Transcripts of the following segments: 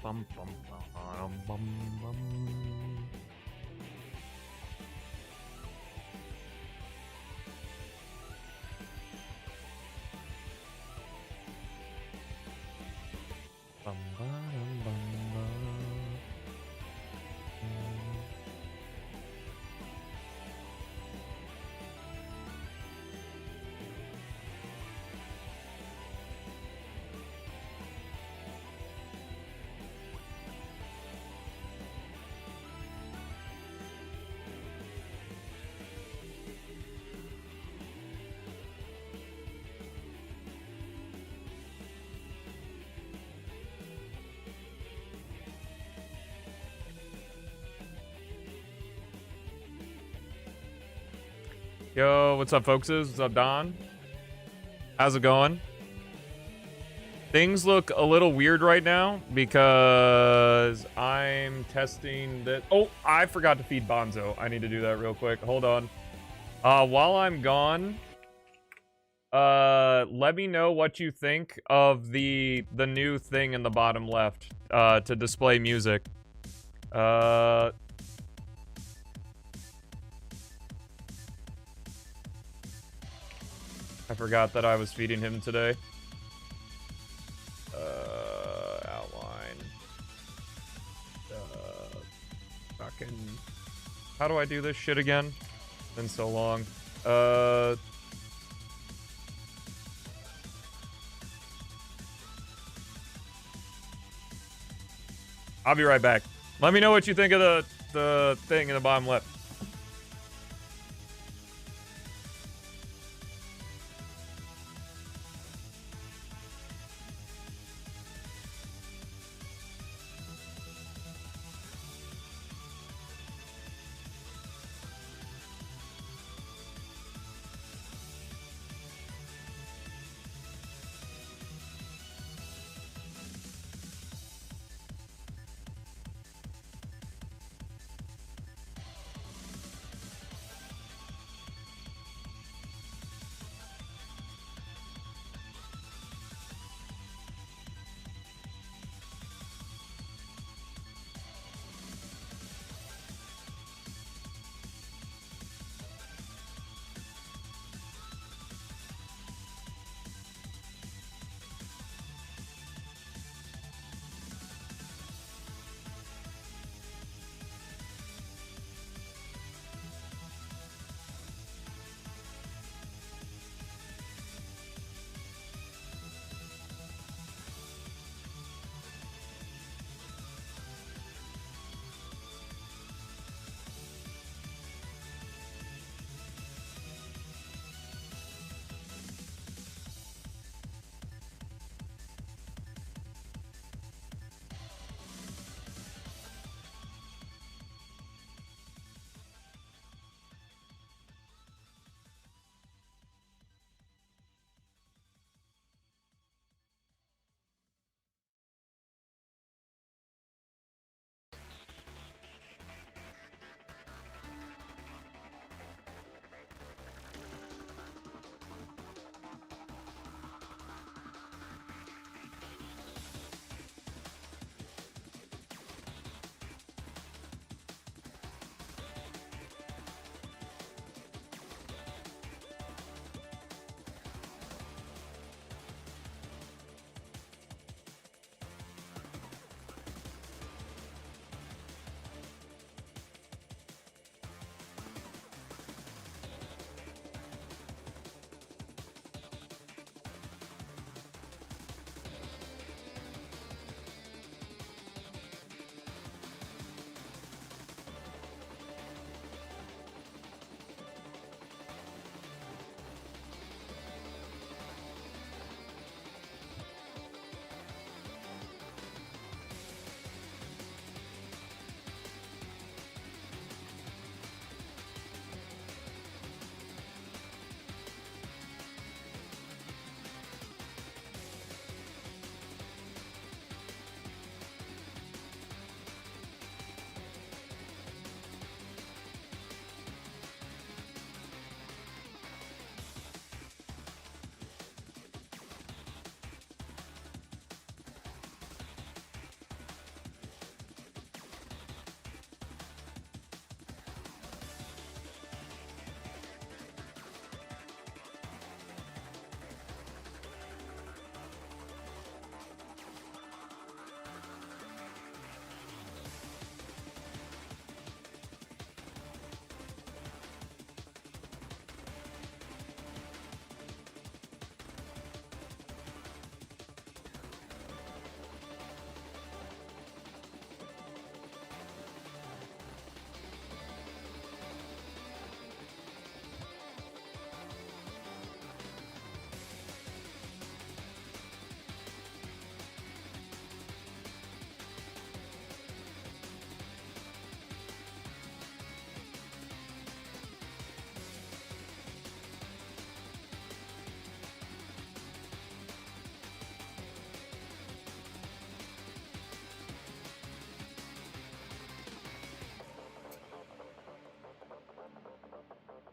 bum, bum, bum, bum, bum. Bum, ba-dum, bum, ba. Yo, what's up, folks? What's up, Don? How's it going? Things look a little weird right now because I'm testing that. Oh, I forgot to feed Bonzo. I need to do that real quick. Hold on. While I'm gone, let me know what you think of the new thing in the bottom left to display music. I forgot that I was feeding him today. Outline. Fucking. How do I do this shit again? Been so long. I'll be right back. Let me know what you think of the thing in the bottom left.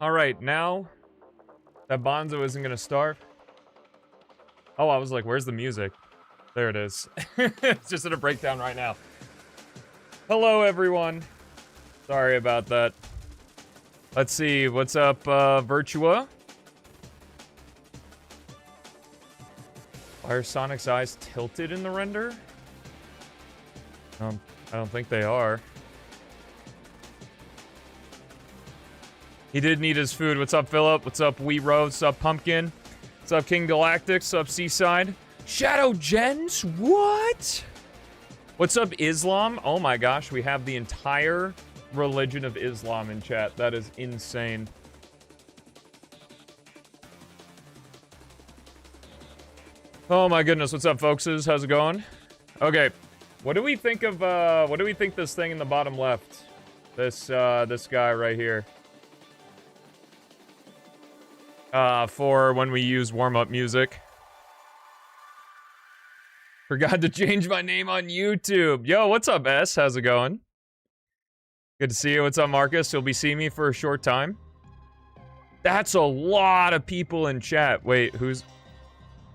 Alright, now that Bonzo isn't gonna starve. Oh, I was like, where's the music? There it is. It's just in a breakdown right now. Hello, everyone. Sorry about that. Let's see, what's up, Virtua? Why are Sonic's eyes tilted in the render? I don't think they are. He did need his food. What's up, Philip? What's up, Wee Rose? What's up, Pumpkin? What's up, King Galactic? What's up, Seaside? Shadow Gens? What? What's up, Islam? Oh my gosh, we have the entire religion of Islam in chat. That is insane. Oh my goodness, what's up, folkses? How's it going? Okay, what do we think of, what do we think this thing in the bottom left? This guy right here. For when we use warm-up music. Forgot to change my name on YouTube. Yo, what's up, S? How's it going? Good to see you. What's up, Marcus? You'll be seeing me for a short time. That's a lot of people in chat. Wait, who's...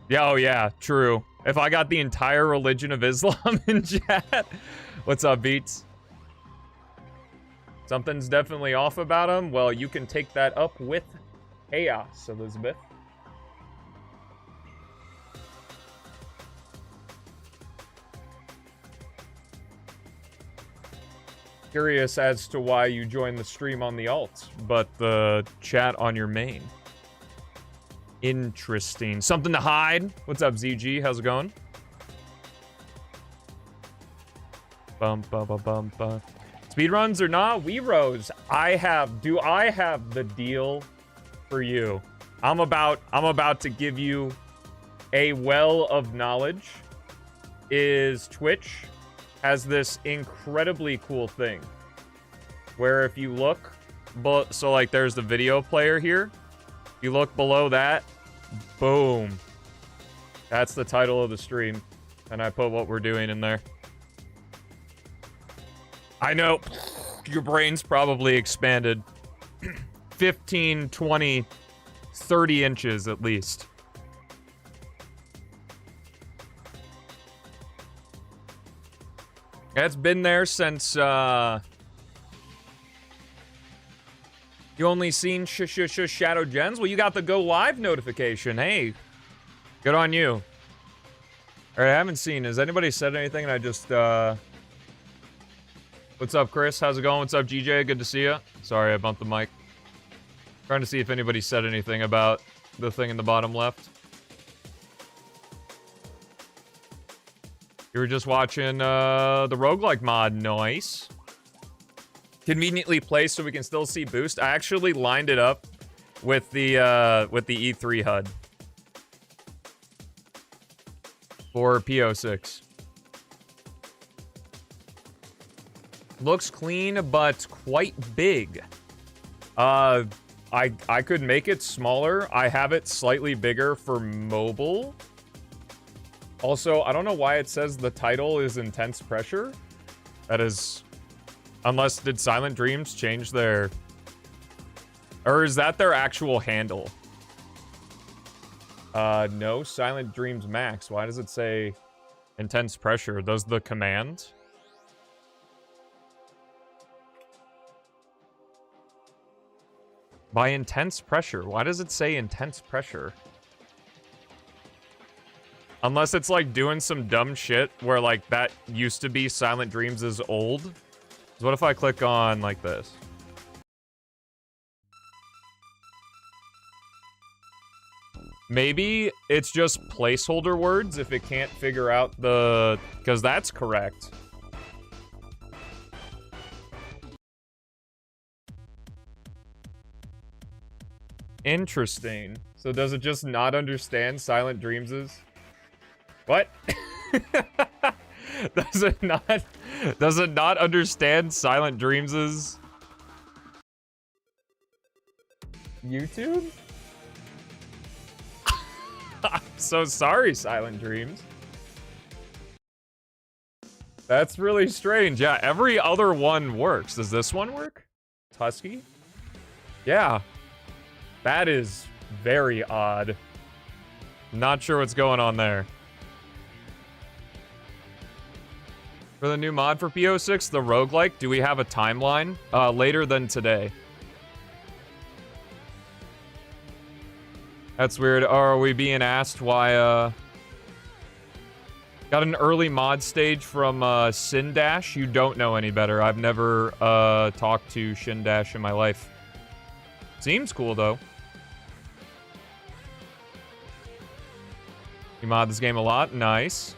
Yeah, oh yeah, true. If I got the entire religion of Islam in chat. What's up, Beats? Something's definitely off about him. Well, you can take that up with chaos, Elizabeth. Curious as to why you joined the stream on the alt, but the chat on your main. Interesting. Something to hide? What's up, ZG? How's it going? Bum, bum, bum, bum, bum. Speedruns or not? We rose. Do I have the deal for you? I'm about to give you a well of knowledge. Is Twitch has this incredibly cool thing where if you look, so like there's the video player here. You look below that, boom. That's the title of the stream. And I put what we're doing in there. I know, your brain's probably expanded 15, 20, 30 inches at least. It's been there since, you only seen Shadow Gens? Well, you got the go live notification. Hey, good on you. All right, I haven't seen. Has anybody said anything? And I just, what's up, Chris? How's it going? What's up, GJ? Good to see you. Sorry, I bumped the mic. Trying to see if anybody said anything about the thing in the bottom left. You were just watching, the Roguelike mod. Nice. Conveniently placed so we can still see boost. I actually lined it up with the E3 HUD for P-06. Looks clean, but quite big. I could make it smaller. I have it slightly bigger for mobile. Also, I don't know why it says the title is Intense Pressure. That is... Unless, did Silent Dreams change their... Or is that their actual handle? No, Silent Dreams Max. Why does it say Intense Pressure? Does the command? By Intense Pressure. Why does it say Intense Pressure? Unless it's like doing some dumb shit where like that used to be Silent Dreams is old. So what if I click on like this? Maybe it's just placeholder words if it can't figure out the... Because that's correct. Interesting. So does it just not understand Silent Dreams'? What? Does it not understand Silent Dreams' YouTube? I'm so sorry, Silent Dreams. That's really strange. Yeah, every other one works. Does this one work? Tusky? Yeah. That is very odd. Not sure what's going on there. For the new mod for P-06, the Roguelike, do we have a timeline? Later than today. That's weird. Are we being asked why, Got an early mod stage from, Sindash? You don't know any better. I've never, talked to Shindash in my life. Seems cool, though. You mod this game a lot? Nice.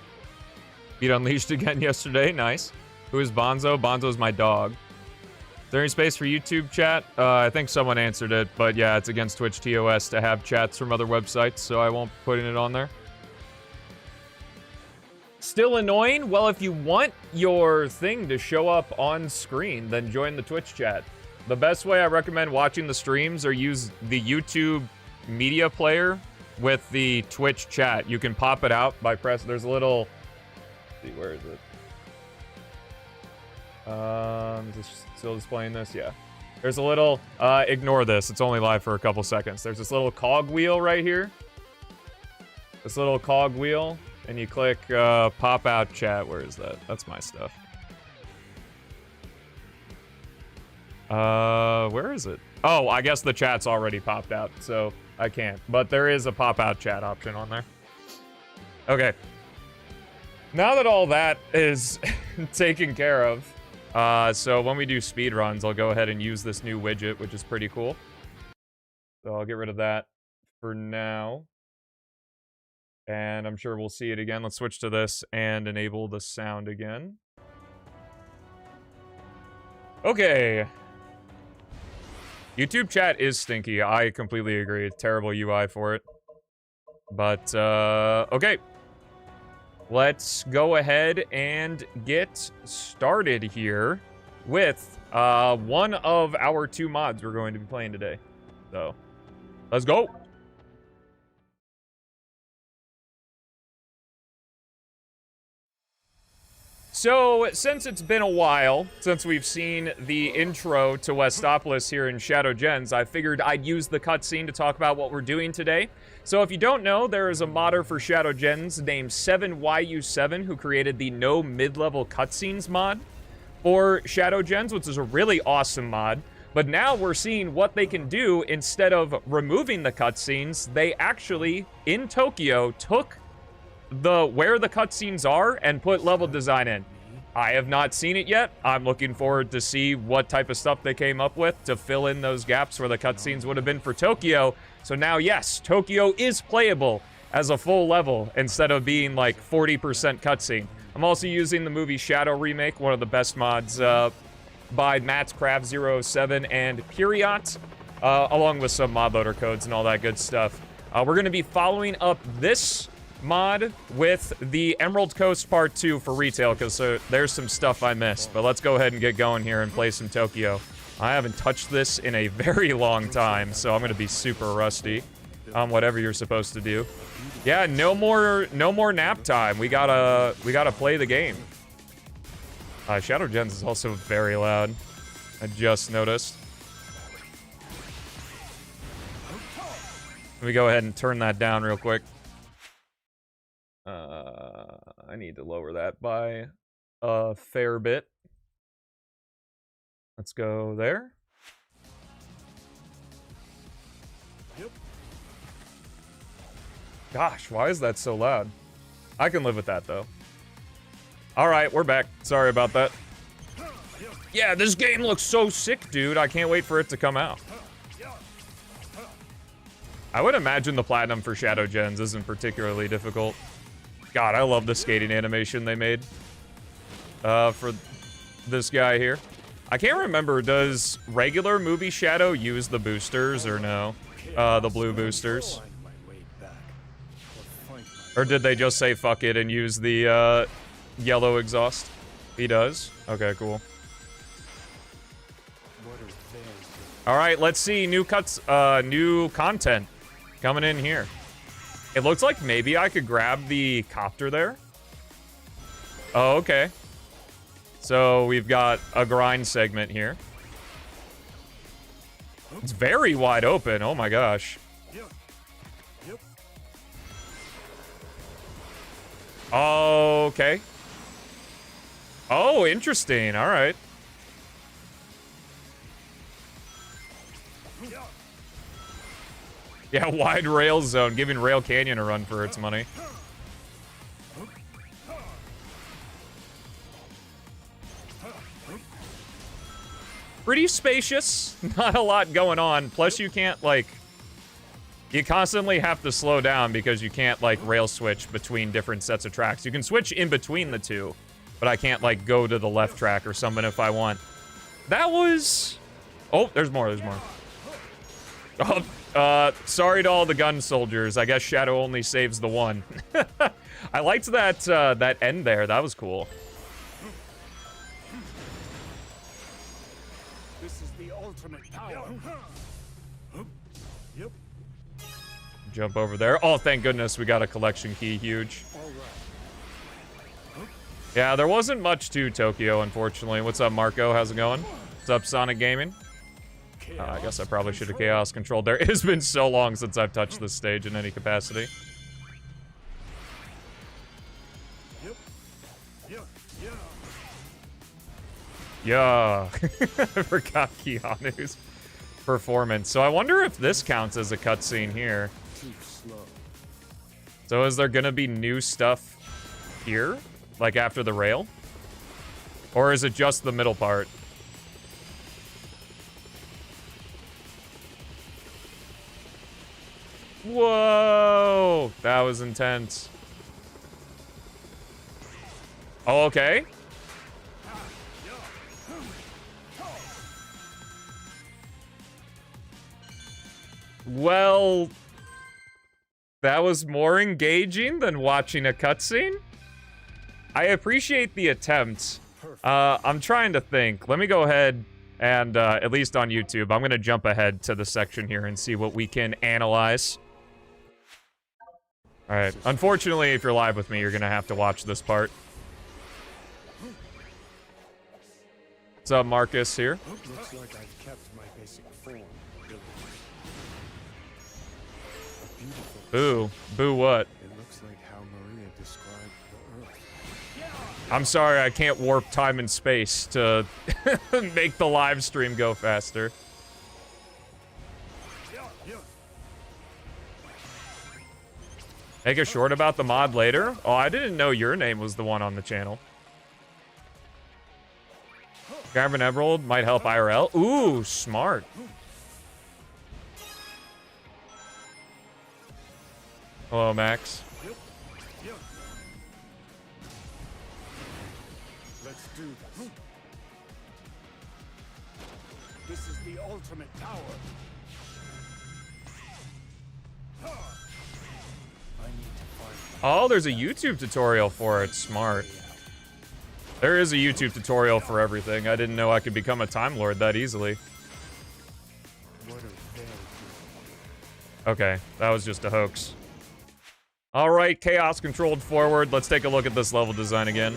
Beat Unleashed again yesterday? Nice. Who is Bonzo? Bonzo's my dog. Is there any space for YouTube chat? I think someone answered it, but yeah, it's against Twitch TOS to have chats from other websites, so I won't put it on there. Still annoying? Well, if you want your thing to show up on screen, then join the Twitch chat. The best way I recommend watching the streams or use the YouTube media player with the Twitch chat. You can pop it out by there's a little, let's see, where is it? Is this still displaying this? Yeah. There's a little, ignore this. It's only live for a couple seconds. There's this little cog wheel right here. This little cog wheel. And you click, pop out chat. Where is that? That's my stuff. Where is it? Oh, I guess the chat's already popped out, so I can't. But there is a pop out chat option on there. Okay. Now that all that is taken care of, so when we do speedruns, I'll go ahead and use this new widget, which is pretty cool. So I'll get rid of that for now. And I'm sure we'll see it again. Let's switch to this and enable the sound again. Okay. YouTube chat is stinky. I completely agree. Terrible UI for it. But, okay. Let's go ahead and get started here with one of our two mods we're going to be playing today. So, let's go. So, since it's been a while since we've seen the intro to Westopolis here in Shadow Gens, I figured I'd use the cutscene to talk about what we're doing today. So if you don't know, there is a modder for Shadow Gens named 7YU7 who created the No Mid-Level Cutscenes mod for Shadow Gens, which is a really awesome mod. But now we're seeing what they can do. Instead of removing the cutscenes, they actually, in Tokyo, took where the cutscenes are and put level design in. I have not seen it yet. I'm looking forward to see what type of stuff they came up with to fill in those gaps where the cutscenes would have been for Tokyo. So now, yes, Tokyo is playable as a full level instead of being like 40% cutscene. I'm also using the movie Shadow Remake, one of the best mods by Matt's Craft 07 and Periot, along with some mod loader codes and all that good stuff. We're going to be following up this mod with the Emerald Coast Part 2 for retail, because there's some stuff I missed. But let's go ahead and get going here and play some Tokyo. I haven't touched this in a very long time, so I'm gonna be super rusty on whatever you're supposed to do. Yeah, no more nap time. We gotta play the game. Shadow Gens is also very loud. I just noticed. Let me go ahead and turn that down real quick. I need to lower that by a fair bit. Let's go there. Yep. Gosh, why is that so loud? I can live with that, though. Alright, we're back. Sorry about that. Yeah, this game looks so sick, dude. I can't wait for it to come out. I would imagine the platinum for Shadow Gens isn't particularly difficult. God, I love the skating animation they made for this guy here. I can't remember, does regular movie Shadow use the boosters or no? The blue boosters? Or did they just say fuck it and use the yellow exhaust? He does? Okay, cool. Alright, let's see, new content coming in here. It looks like maybe I could grab the copter there. Oh, okay. So we've got a grind segment here. It's very wide open. Oh my gosh. Okay. Oh, interesting. All right. Yeah, wide rail zone, giving Rail Canyon a run for its money. Pretty spacious. Not a lot going on. Plus, you can't, like... You constantly have to slow down because you can't, like, rail switch between different sets of tracks. You can switch in between the two, but I can't, like, go to the left track or something if I want. That was... Oh, there's more, there's more. Oh, sorry to all the gun soldiers. I guess Shadow only saves the one. I liked that, that end there. That was cool. This is the ultimate power. Yep. Jump over there. Oh, thank goodness we got a collection key. Huge. Yeah, there wasn't much to Tokyo, unfortunately. What's up, Marco? How's it going? What's up, Sonic Gaming? I guess I probably should have chaos controlled there. It has been so long since I've touched this stage in any capacity. Yeah. I forgot Keanu's performance. So I wonder if this counts as a cutscene here. So is there gonna be new stuff here? Like after the rail? Or is it just the middle part? Whoa! That was intense. Oh, okay. Well, that was more engaging than watching a cutscene. I appreciate the attempt. I'm trying to think. Let me go ahead and, at least on YouTube, I'm going to jump ahead to the section here and see what we can analyze. Alright. Unfortunately, if you're live with me, you're going to have to watch this part. What's up, Marcus here? Looks like I've kept my basic form. Boo. Boo what? It looks like how Maria described the Earth. I'm sorry, I can't warp time and space to make the live stream go faster. Make a short about the mod later? Oh, I didn't know your name was the one on the channel. Grab an emerald might help IRL. Ooh, smart. Hello, Max. Let's do this. This is the ultimate power. I need to find. Oh, there's a YouTube tutorial for it. Smart. There is a YouTube tutorial for everything. I didn't know I could become a Time Lord that easily. What are they doing? Okay, that was just a hoax. Alright, chaos controlled forward. Let's take a look at this level design again.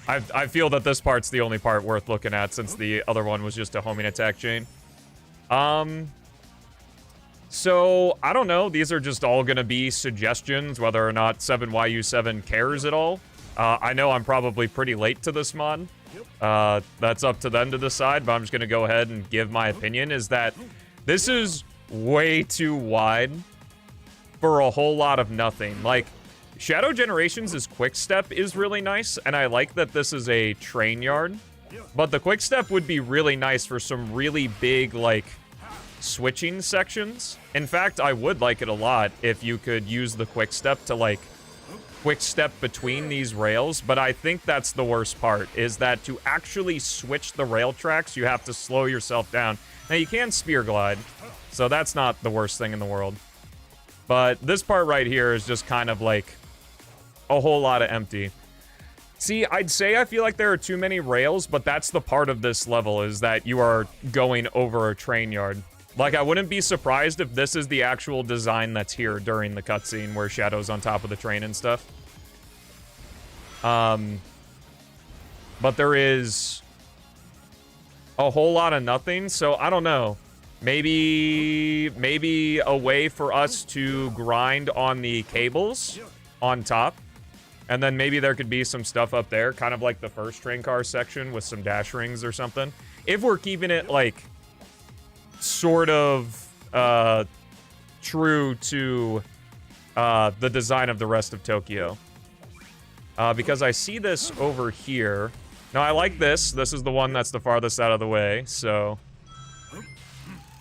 I feel that this part's the only part worth looking at since the other one was just a homing attack chain. So, I don't know. These are just all gonna be suggestions, whether or not 7YU7 cares at all. I know I'm probably pretty late to this mod. That's up to them to decide, but I'm just gonna go ahead and give my opinion, is that this is way too wide for a whole lot of nothing. Like, Shadow Generations' quick step is really nice, and I like that this is a train yard, but the quick step would be really nice for some really big, like, switching sections. In fact, I would like it a lot if you could use the quick step to, like, quick step between these rails, but I think that's the worst part, is that to actually switch the rail tracks, you have to slow yourself down. Now, you can spear glide, so that's not the worst thing in the world. But this part right here is just kind of like a whole lot of empty. See, I'd say I feel like there are too many rails, but that's the part of this level, is that you are going over a train yard. Like, I wouldn't be surprised if this is the actual design that's here during the cutscene where Shadow's on top of the train and stuff. But there is a whole lot of nothing, so I don't know. maybe a way for us to grind on the cables on top. And then maybe there could be some stuff up there, kind of like the first train car section with some dash rings or something. If we're keeping it, like, sort of true to the design of the rest of Tokyo. Because I see this over here. Now, I like this. This is the one that's the farthest out of the way, so...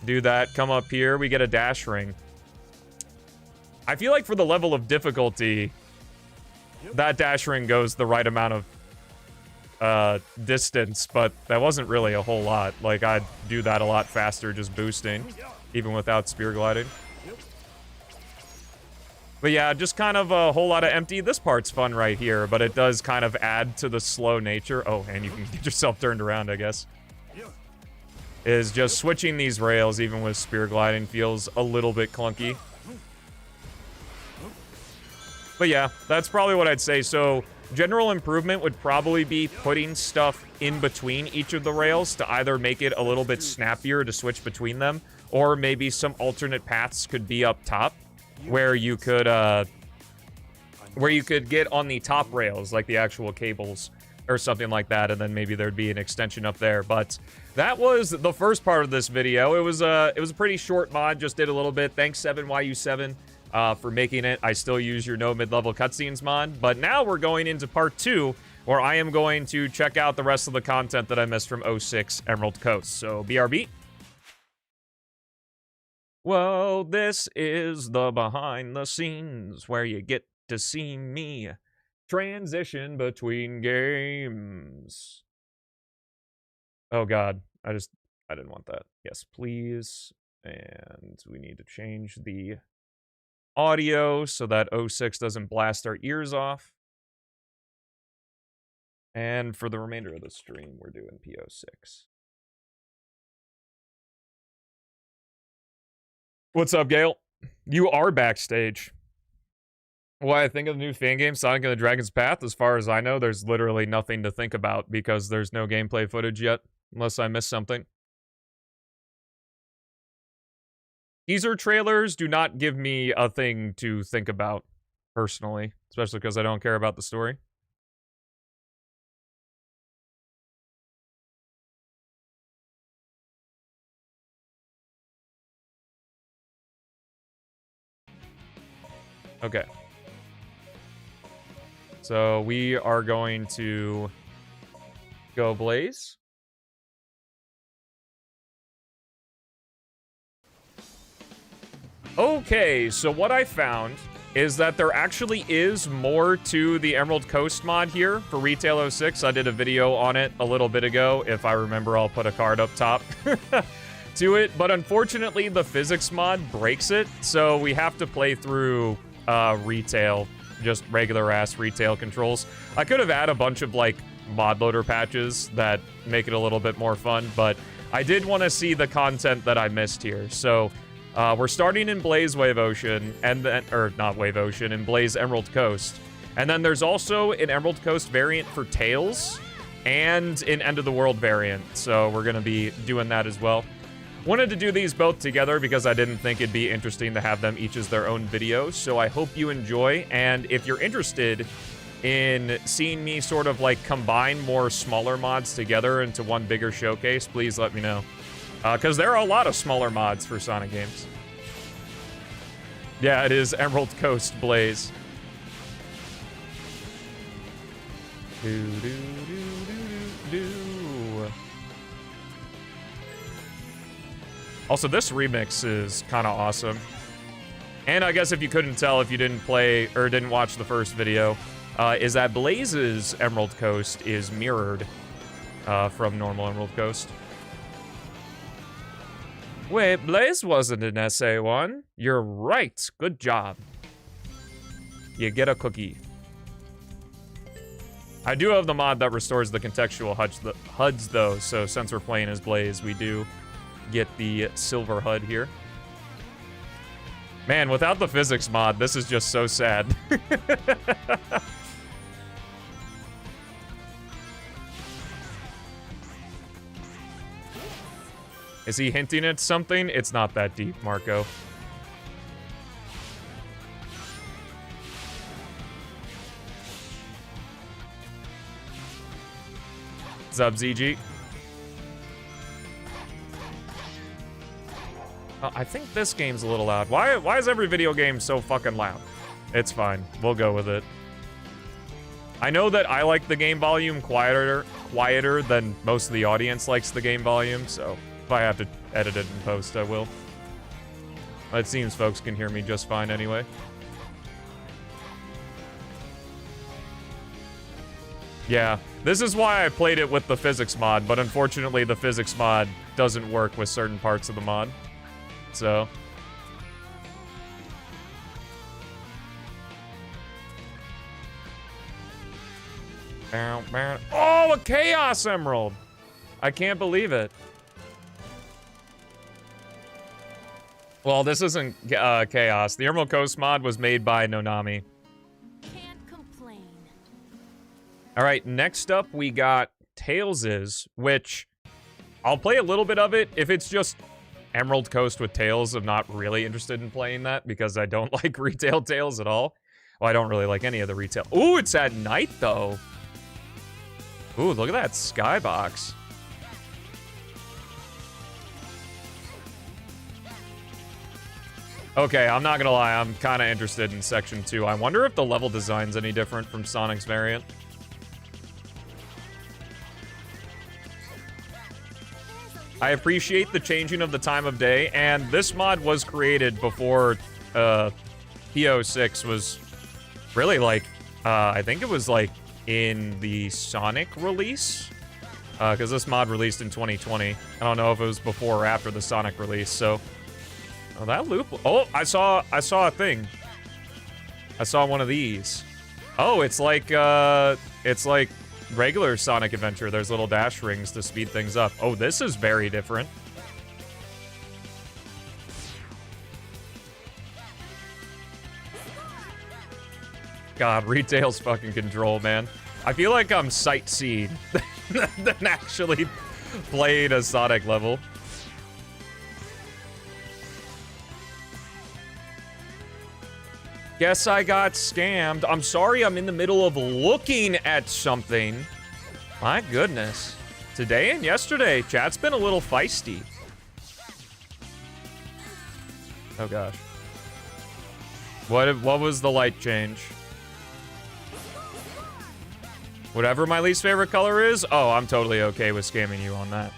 do that, come up here, we get a dash ring. I feel like for the level of difficulty, that dash ring goes the right amount of distance, but that wasn't really a whole lot. Like, I'd do that a lot faster just boosting, even without spear gliding. But yeah, just kind of a whole lot of empty. This part's fun right here, but it does kind of add to the slow nature. Oh, and you can get yourself turned around, I guess. Is just switching these rails, even with spear gliding, feels a little bit clunky. But yeah, that's probably what I'd say. So, general improvement would probably be putting stuff in between each of the rails to either make it a little bit snappier to switch between them, or maybe some alternate paths could be up top, where you could get on the top rails, like the actual cables, or something like that, and then maybe there'd be an extension up there. But that was the first part of this video. It was a pretty short mod, just did a little bit. Thanks 7YU7 for making it. I still use your no mid-level cutscenes mod, but now we're going into part 2, where I am going to check out the rest of the content that I missed from 06 Emerald Coast. So BRB. Well, this is the behind the scenes where you get to see me transition between games. Oh god, I didn't want that. Yes, please. And we need to change the audio so that 06 doesn't blast our ears off. And for the remainder of the stream, we're doing P-06. What's up, Gale? You are backstage. What I think of the new fan game, Sonic and the Dragon's Path, as far as I know, there's literally nothing to think about because there's no gameplay footage yet, unless I missed something. Teaser trailers do not give me a thing to think about, personally, especially because I don't care about the story. Okay. So we are going to go Blaze. Okay, so what I found is that there actually is more to the Emerald Coast mod here for Retail 06. I did a video on it a little bit ago. If I remember, I'll put a card up top to it. But unfortunately, the physics mod breaks it, so we have to play through retail, just regular-ass retail controls. I could have added a bunch of, like, mod loader patches that make it a little bit more fun, but I did want to see the content that I missed here. So we're starting in Blaze Wave Ocean, and then, or not Wave Ocean, in Blaze Emerald Coast. And then there's also an Emerald Coast variant for Tails, and an End of the World variant. So we're going to be doing that as well. Wanted to do these both together because I didn't think it'd be interesting to have them each as their own video. So I hope you enjoy, and if you're interested in seeing me sort of like combine more smaller mods together into one bigger showcase, please let me know. Because there are a lot of smaller mods for Sonic games. Yeah, it is Emerald Coast Blaze. Also, this remix is kind of awesome. And I guess if you couldn't tell, if you didn't play or didn't watch the first video, is that Blaze's Emerald Coast is mirrored from normal Emerald Coast. Wait, Blaze wasn't an SA1. You're right. Good job. You get a cookie. I do have the mod that restores the contextual HUDs, though, so since we're playing as Blaze, we do get the silver HUD here. Man, without the physics mod, this is just so sad. Is he hinting at something? It's not that deep, Marco. What's up, ZG? I think this game's a little loud. Why is every video game so fucking loud? It's fine. We'll go with it. I know that I like the game volume quieter than most of the audience likes the game volume, so if I have to edit it in post, I will. It seems folks can hear me just fine anyway. Yeah, this is why I played it with the physics mod, but unfortunately the physics mod doesn't work with certain parts of the mod. So... Oh, a Chaos Emerald! I can't believe it. Well, this isn't Chaos. The Emerald Coast mod was made by Nonami. Can't complain. Alright, next up we got Tails's, which I'll play a little bit of it. If it's just Emerald Coast with Tails, I'm not really interested in playing that because I don't like retail Tails at all. Well, I don't really like any of the retail. Ooh, it's at night though. Ooh, look at that skybox. Okay, I'm not gonna lie, I'm kind of interested in Section 2. I wonder if the level design's any different from Sonic's variant. I appreciate the changing of the time of day, and this mod was created before P-06 was really like, I think it was like in the Sonic release, because this mod released in 2020. I don't know if it was before or after the Sonic release, so... Oh, that loop... Oh, I saw a thing. I saw one of these. Oh, it's like regular Sonic Adventure. There's little dash rings to speed things up. Oh, this is very different. God, retail's fucking control, man. I feel like I'm sightseeing than actually played a Sonic level. Guess I got scammed. I'm sorry, I'm in the middle of looking at something. My goodness. Today and yesterday, chat's been a little feisty. Oh gosh. What was the light change? Whatever my least favorite color is? Oh, I'm totally okay with scamming you on that.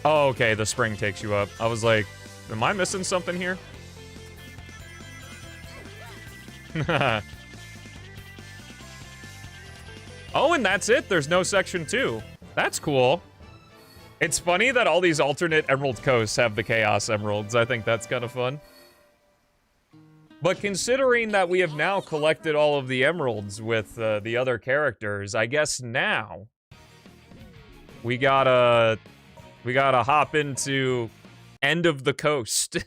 Oh, okay, the spring takes you up. I was like, am I missing something here? Oh, and that's it? There's no Section 2. That's cool. It's funny that all these alternate Emerald Coasts have the Chaos Emeralds. I think that's kind of fun. But considering that we have now collected all of the emeralds with the other characters, I guess now we gotta hop into End of the Coast.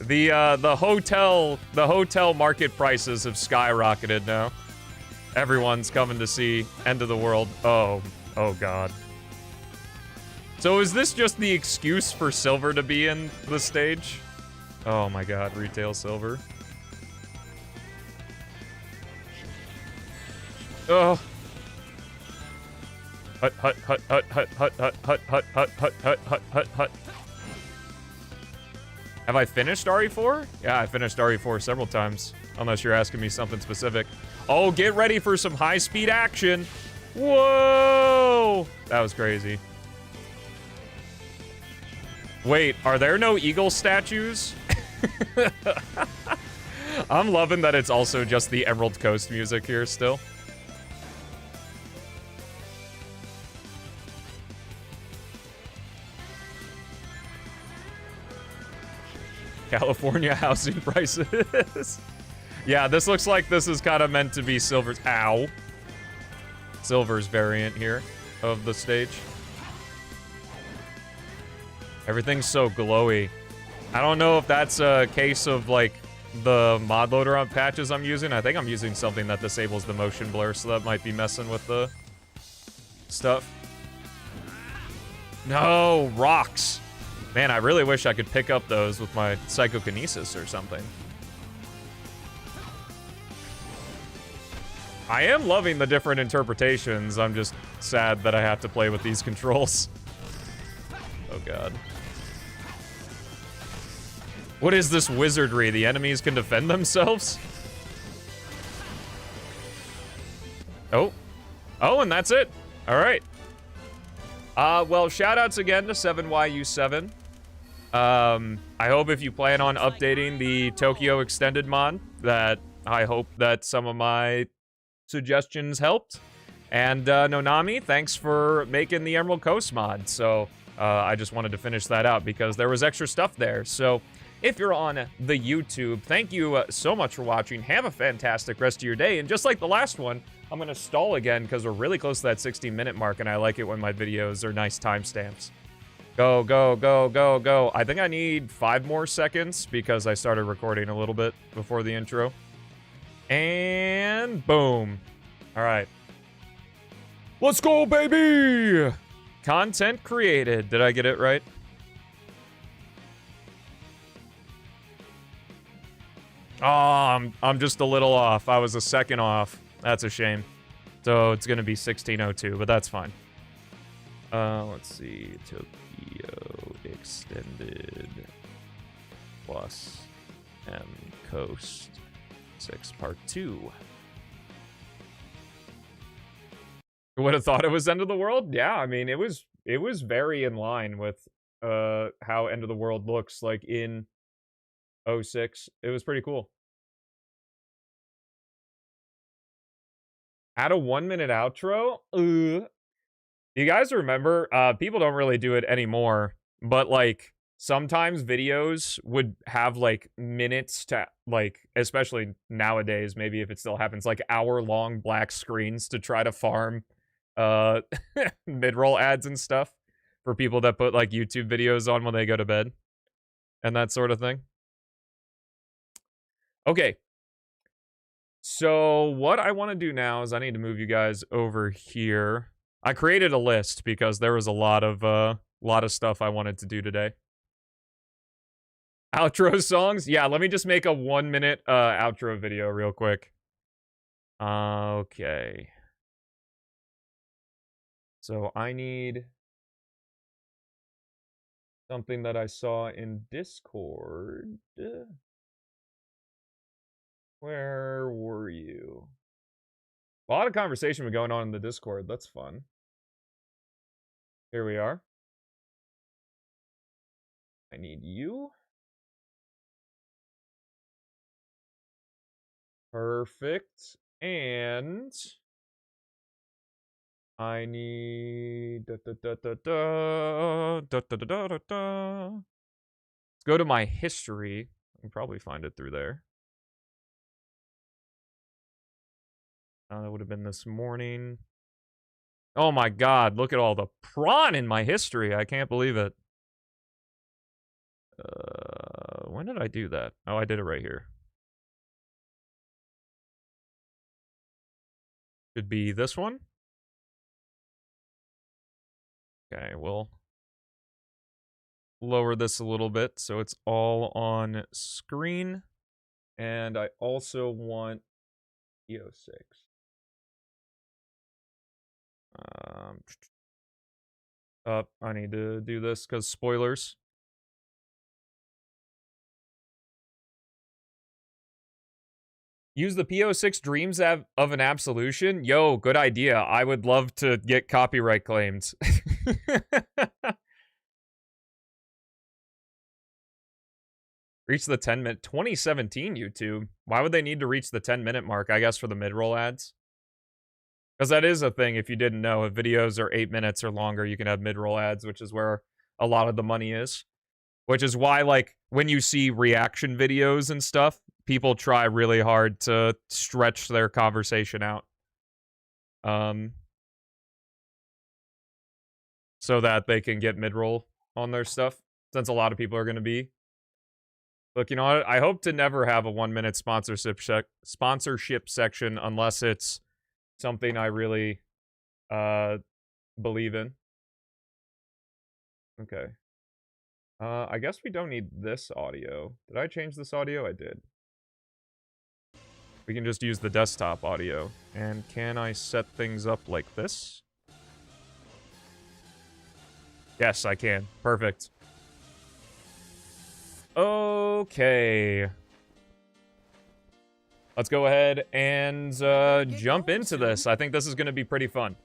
The hotel market prices have skyrocketed now. Everyone's coming to see End of the World. Oh god. So is this just the excuse for Silver to be in the stage? Oh my god, retail Silver. Oh. Hut, hut, hut, hut, hut, hut, hut, hut, hut, hut, hut, hut, hut, hut, hut. Have I finished RE4? Yeah, I finished RE4 several times. Unless you're asking me something specific. Oh, get ready for some high-speed action. Whoa! That was crazy. Wait, are there no eagle statues? I'm loving that it's also just the Emerald Coast music here still. California housing prices. Yeah, this looks like this is kind of meant to be Silver's... Ow. Silver's variant here of the stage. Everything's so glowy. I don't know if that's a case of, like, the mod loader on patches I'm using. I think I'm using something that disables the motion blur, so that might be messing with the stuff. No, rocks. Man, I really wish I could pick up those with my psychokinesis or something. I am loving the different interpretations. I'm just sad that I have to play with these controls. Oh god. What is this wizardry? The enemies can defend themselves? Oh. Oh, and that's it. All right. Well, shoutouts again to 7YU7. I hope if you plan on updating the Tokyo Extended mod, that I hope that some of my suggestions helped. And Nonami, thanks for making the Emerald Coast mod. So I just wanted to finish that out because there was extra stuff there. So if you're on the YouTube, thank you so much for watching. Have a fantastic rest of your day. And just like the last one, I'm going to stall again because we're really close to that 16-minute mark, and I like it when my videos are nice timestamps. Go, go, go, go, go. I think I need 5 more seconds because I started recording a little bit before the intro. And boom. All right. Let's go, baby! Content created. Did I get it right? Oh, I'm just a little off. I was a second off. That's a shame. So it's gonna be 16:02, but that's fine. Let's see. Tokyo Extended plus M Coast 6 Part 2. Would have thought it was End of the World? Yeah, I mean, it was very in line with how End of the World looks like in 06. It was pretty cool. Add a 1-minute outro? You guys remember, people don't really do it anymore, but, like, sometimes videos would have, like, minutes to, like, especially nowadays, maybe if it still happens, like, hour-long black screens to try to farm, mid-roll ads and stuff for people that put, like, YouTube videos on when they go to bed and that sort of thing. Okay. So what I want to do now is I need to move you guys over here. I created a list because there was a lot of stuff I wanted to do today. Outro songs? Yeah, let me just make a 1-minute outro video real quick. Okay. So I need something that I saw in Discord. Where were you? A lot of conversation was going on in the Discord. That's fun. Here we are. I need you. Perfect. And I need Let's go to my history. I can probably find it through there. That would have been this morning. Oh my god, look at all the prawn in my history. I can't believe it. When did I do that? Oh, I did it right here. Should be this one. Okay, we'll lower this a little bit so it's all on screen. And I also want P-06. I need to do this because spoilers. Use the P-06 Dreams of an Absolution? Yo, good idea. I would love to get copyright claimed. Reach the 10-minute... 2017 YouTube. Why would they need to reach the 10-minute mark? I guess for the mid-roll ads. Because that is a thing, if you didn't know. If videos are 8 minutes or longer, you can have mid-roll ads, which is where a lot of the money is. Which is why, like, when you see reaction videos and stuff, people try really hard to stretch their conversation out. So that they can get mid-roll on their stuff. Since a lot of people are going to be Look, you know what? I hope to never have a 1-minute sponsorship section unless it's something I really believe in. Okay. I guess we don't need this audio. Did I change this audio? I did. We can just use the desktop audio. And can I set things up like this? Yes, I can. Perfect. Okay. Let's go ahead and jump into this. I think this is going to be pretty fun.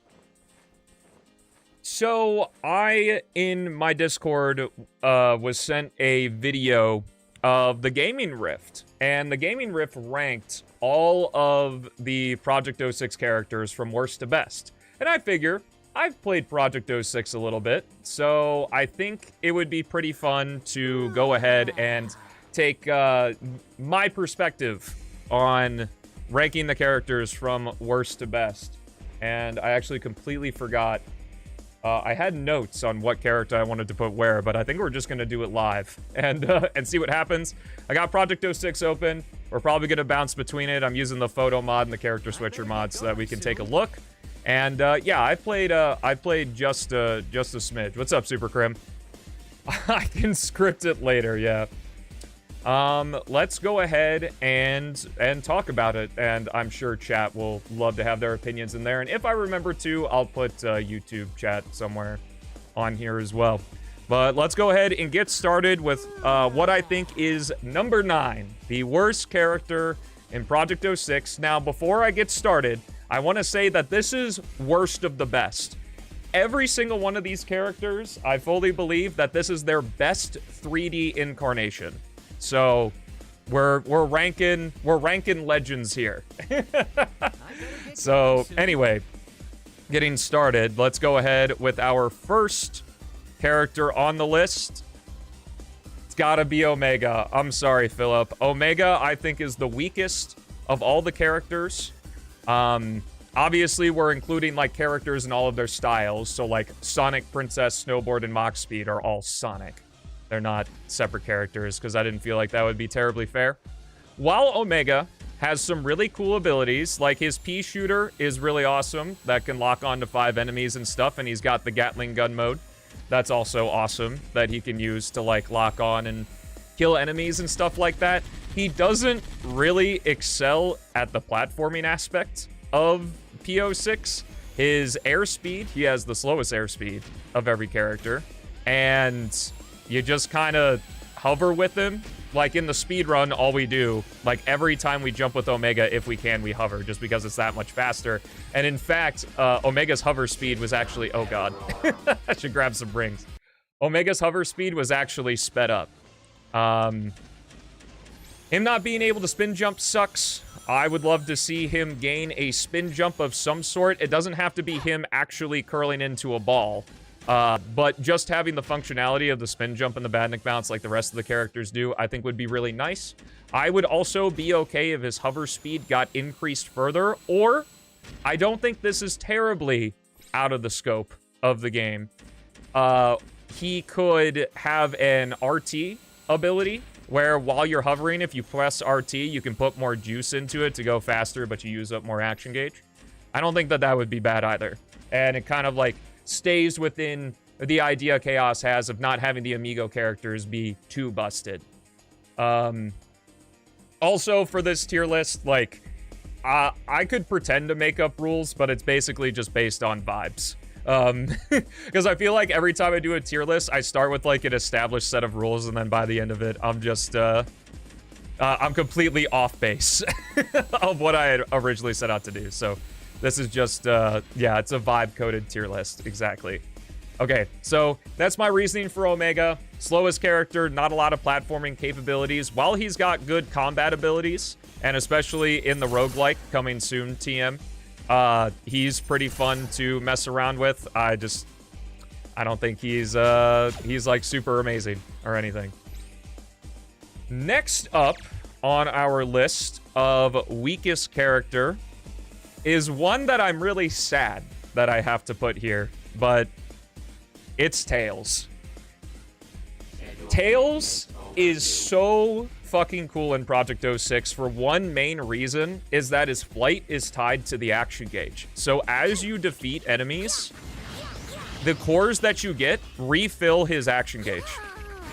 So, I, in my Discord, was sent a video of the Gaming Rift. And the Gaming Rift ranked all of the Project 06 characters from worst to best. And I figure, I've played Project 06 a little bit, so I think it would be pretty fun to go ahead and take my perspective on ranking the characters from worst to best. And I actually completely forgot. I had notes on what character I wanted to put where, but I think we're just going to do it live and see what happens. I got Project 06 open. We're probably going to bounce between it. I'm using the photo mod and the character switcher mod so that we can take a look. And yeah, I played just a smidge. What's up, Super Crim? I can script it later, yeah. Let's go ahead and talk about it, and I'm sure chat will love to have their opinions in there. And if I remember to, I'll put YouTube chat somewhere on here as well. But let's go ahead and get started with what I think is number 9, the worst character in Project 06. Now, before I get started, I want to say that this is worst of the best. Every single one of these characters, I fully believe that this is their best 3D incarnation. So, we're ranking legends here. So, anyway, getting started, let's go ahead with our first character on the list. It's gotta be Omega. I'm sorry, Philip. Omega, I think, is the weakest of all the characters. Obviously, we're including, like, characters in all of their styles. So, like, Sonic, Princess, Snowboard, and Mach Speed are all Sonic. They're not separate characters, because I didn't feel like that would be terribly fair. While Omega has some really cool abilities, like his pea shooter is really awesome. That can lock on to 5 enemies and stuff, and he's got the Gatling gun mode. That's also awesome, that he can use to, like, lock on and kill enemies and stuff like that. He doesn't really excel at the platforming aspect of P-06. His airspeed, he has the slowest airspeed of every character, and you just kind of hover with him. Like in the speedrun, all we do, like every time we jump with Omega, if we can, we hover, just because it's that much faster. And in fact, Omega's hover speed was actually, oh god, I should grab some rings. Omega's hover speed was actually sped up. Him not being able to spin jump sucks. I would love to see him gain a spin jump of some sort. It doesn't have to be him actually curling into a ball. But just having the functionality of the spin jump and the badnik bounce like the rest of the characters do, I think would be really nice. I would also be okay if his hover speed got increased further, or I don't think this is terribly out of the scope of the game. He could have an RT ability, where while you're hovering, if you press RT, you can put more juice into it to go faster, but you use up more action gauge. I don't think that that would be bad either. And it kind of like stays within the idea Chaos has of not having the Amigo characters be too busted. Also, for this tier list, like, I could pretend to make up rules, but it's basically just based on vibes. Because I feel like every time I do a tier list, I start with, like, an established set of rules, and then by the end of it, I'm just, I'm completely off base of what I had originally set out to do. So this is just, yeah, it's a vibe-coded tier list. Exactly. Okay, so that's my reasoning for Omega. Slowest character, not a lot of platforming capabilities. While he's got good combat abilities, and especially in the roguelike coming soon, TM, he's pretty fun to mess around with. I don't think he's like super amazing or anything. Next up on our list of weakest character is one that I'm really sad that I have to put here, but it's Tails. Tails is so fucking cool in Project 06 for one main reason, is that his flight is tied to the action gauge. So as you defeat enemies, the cores that you get refill his action gauge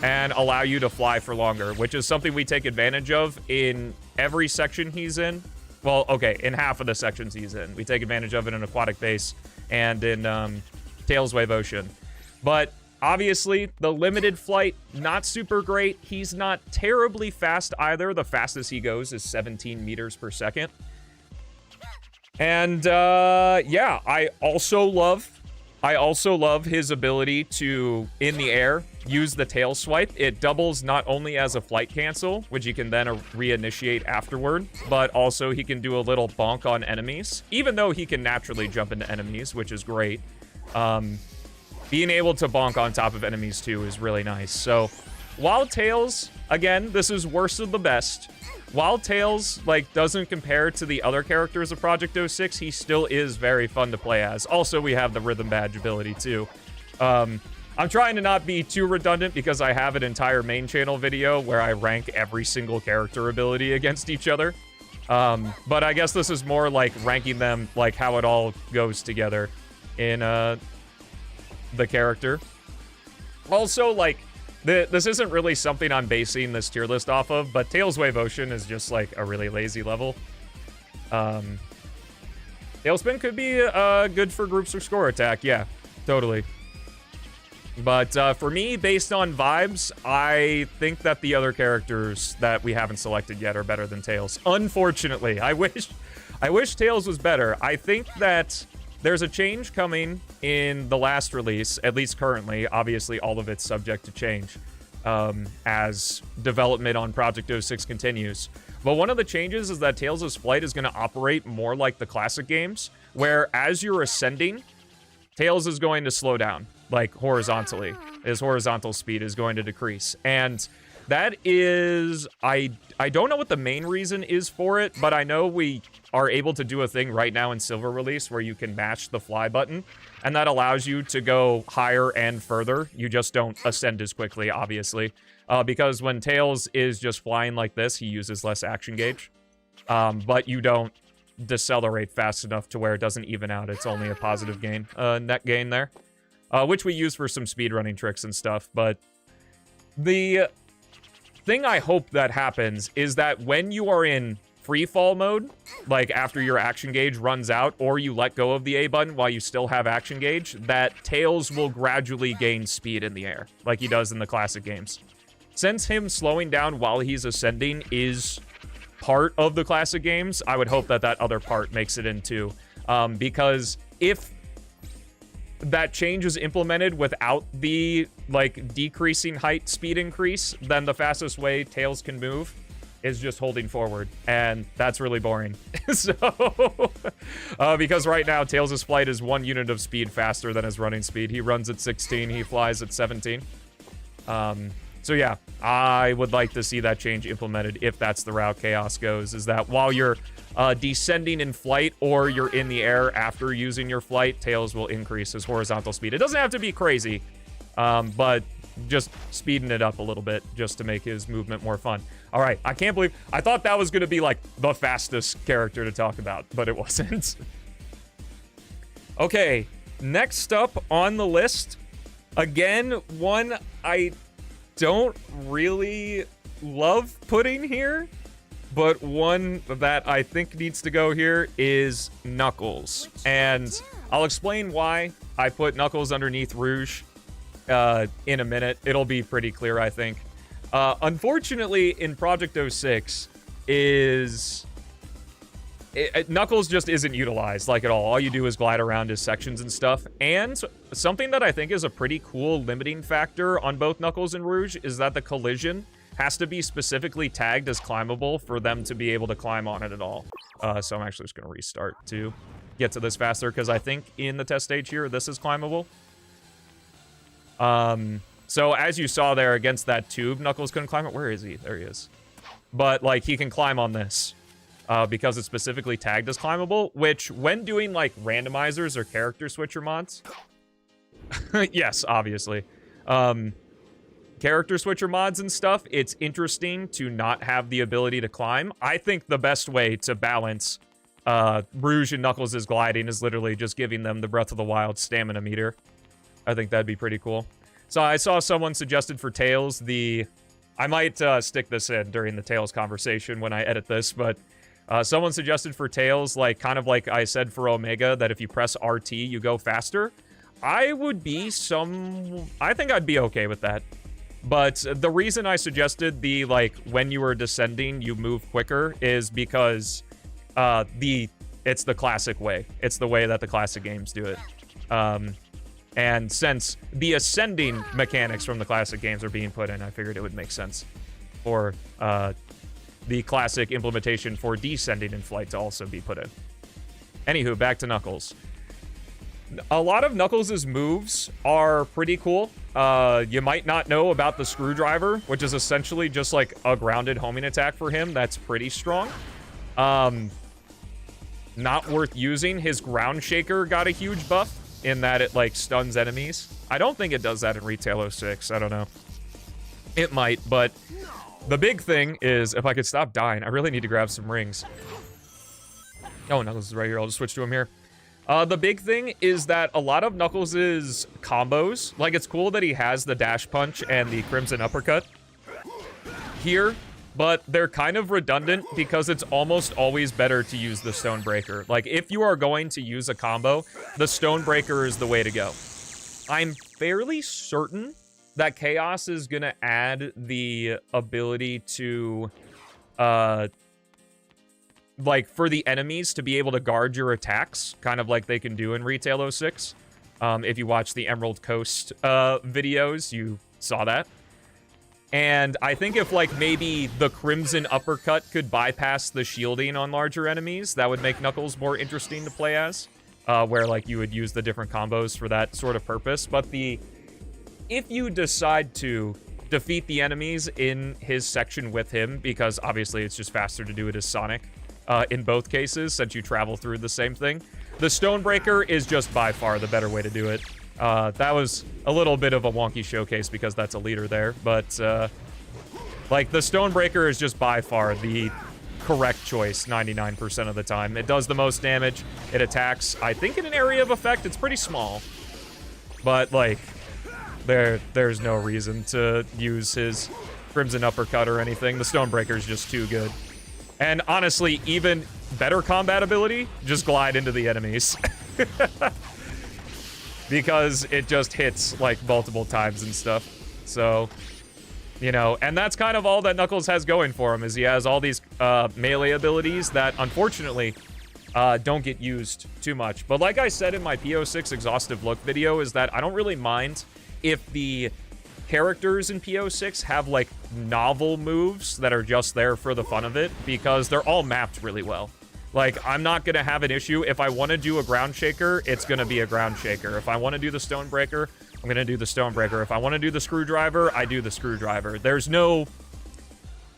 and allow you to fly for longer, which is something we take advantage of in every section he's in. Well, okay, in half of the sections he's in. We take advantage of it in Aquatic Base and in Tails Wave Ocean. But obviously, the limited flight, not super great. He's not terribly fast either. The fastest he goes is 17 meters per second. And yeah, I also love his ability to, in the air, use the tail swipe. It doubles not only as a flight cancel, which he can then reinitiate afterward, but also he can do a little bonk on enemies, even though he can naturally jump into enemies, which is great. Being able to bonk on top of enemies, too, is really nice. So, while Tails, again, this is worst of the best. While Tails, like, doesn't compare to the other characters of Project 06, he still is very fun to play as. Also, we have the Rhythm Badge ability, too. I'm trying to not be too redundant because I have an entire main channel video where I rank every single character ability against each other. But I guess this is more like ranking them, like, how it all goes together in, the character. Also, like, this isn't really something I'm basing this tier list off of, but Tails Wave Ocean is just, like, a really lazy level. Tailspin could be good for groups or score attack, yeah, totally. But for me, based on vibes, I think that the other characters that we haven't selected yet are better than Tails. Unfortunately, I wish Tails was better. I think that there's a change coming in the last release, at least currently. Obviously, all of it's subject to change as development on Project 06 continues. But one of the changes is that Tails' flight is going to operate more like the classic games, where as you're ascending, Tails is going to slow down, like horizontally. His horizontal speed is going to decrease. And that is, I don't know what the main reason is for it, but I know we are able to do a thing right now in Silver Release where you can mash the fly button, and that allows you to go higher and further. You just don't ascend as quickly, obviously, because when Tails is just flying like this, he uses less action gauge, but you don't decelerate fast enough to where it doesn't even out. It's only a positive gain, net gain there, which we use for some speedrunning tricks and stuff. But the thing I hope that happens is that when you are in free fall mode, like after your action gauge runs out, or you let go of the A button while you still have action gauge, that Tails will gradually gain speed in the air, like he does in the classic games. Since him slowing down while he's ascending is part of the classic games, I would hope that that other part makes it into, because if that change is implemented without the, like, decreasing height speed increase, then the fastest way Tails can move is just holding forward, and that's really boring. So, because right now, Tails' flight is 1 unit of speed faster than his running speed. He runs at 16, he flies at 17. So yeah, I would like to see that change implemented if that's the route Chaos goes, is that while you're descending in flight or you're in the air after using your flight, Tails will increase his horizontal speed. It doesn't have to be crazy, but just speeding it up a little bit just to make his movement more fun. All right, I can't believe, I thought that was going to be like the fastest character to talk about, but it wasn't. Okay, next up on the list, again, one I don't really love putting here, but one that I think needs to go here is Knuckles. And I'll explain why I put Knuckles underneath Rouge in a minute. It'll be pretty clear, I think. Unfortunately, in Project 06, Knuckles just isn't utilized, like, at all. All you do is glide around his sections and stuff. And something that I think is a pretty cool limiting factor on both Knuckles and Rouge is that the collision has to be specifically tagged as climbable for them to be able to climb on it at all. So I'm actually just going to restart to get to this faster, because I think in the test stage here, this is climbable. So as you saw there against that tube, Knuckles couldn't climb it. Where is he? There he is. But, like, he can climb on this. Because it's specifically tagged as climbable, which, when doing, like, randomizers or character switcher mods... yes, obviously. Can character switcher mods and stuff, it's interesting to not have the ability to climb. I think the best way to balance Rouge and Knuckles' gliding is literally just giving them the Breath of the Wild stamina meter. I think that'd be pretty cool. So I saw someone suggested for Tails I might stick this in during the Tails conversation when I edit this, but someone suggested for Tails, like, kind of like I said for Omega, that if you press RT, you go faster. I think I'd be okay with that. But the reason I suggested when you were descending, you move quicker is because it's the classic way. It's the way that the classic games do it. And since the ascending mechanics from the classic games are being put in, I figured it would make sense for the classic implementation for descending in flight to also be put in. Anywho, back to Knuckles. A lot of Knuckles' moves are pretty cool. You might not know about the Screwdriver, which is essentially just like a grounded homing attack for him. That's pretty strong. Not worth using. His Ground Shaker got a huge buff in that it, like, stuns enemies. I don't think it does that in Retail 06. I don't know. It might, but the big thing is, if I could stop dying, I really need to grab some rings. Oh, Knuckles is right here. I'll just switch to him here. The big thing is that a lot of Knuckles' combos, like, it's cool that he has the Dash Punch and the Crimson Uppercut here, but they're kind of redundant because it's almost always better to use the Stonebreaker. Like, if you are going to use a combo, the Stonebreaker is the way to go. I'm fairly certain that Chaos is gonna add the ability to, like, for the enemies to be able to guard your attacks, kind of like they can do in Retail 06. If you watch the Emerald Coast videos, you saw that. And I think if, like, maybe the Crimson Uppercut could bypass the shielding on larger enemies, that would make Knuckles more interesting to play as. Where, like, you would use the different combos for that sort of purpose. But if you decide to defeat the enemies in his section with him, because obviously it's just faster to do it as Sonic, in both cases, since you travel through the same thing, the Stonebreaker is just by far the better way to do it. That was a little bit of a wonky showcase because that's a leader there, but, like, the Stonebreaker is just by far the correct choice 99% of the time. It does the most damage. It attacks, I think, in an area of effect. It's pretty small, but, like, there's no reason to use his Crimson Uppercut or anything. The Stonebreaker is just too good. And honestly, even better combat ability, just glide into the enemies. Because it just hits, like, multiple times and stuff. So, you know, and that's kind of all that Knuckles has going for him, is he has all these melee abilities that, unfortunately, don't get used too much. But like I said in my P-06 exhaustive look video, is that I don't really mind if the characters in P-06 have, like, novel moves that are just there for the fun of it, because they're all mapped really well. Like, I'm not gonna have an issue. If I want to do a Ground Shaker, it's gonna be a Ground Shaker. If I want to do the Stonebreaker, I'm gonna do the Stonebreaker. If I want to do the Screwdriver, I do the Screwdriver. There's no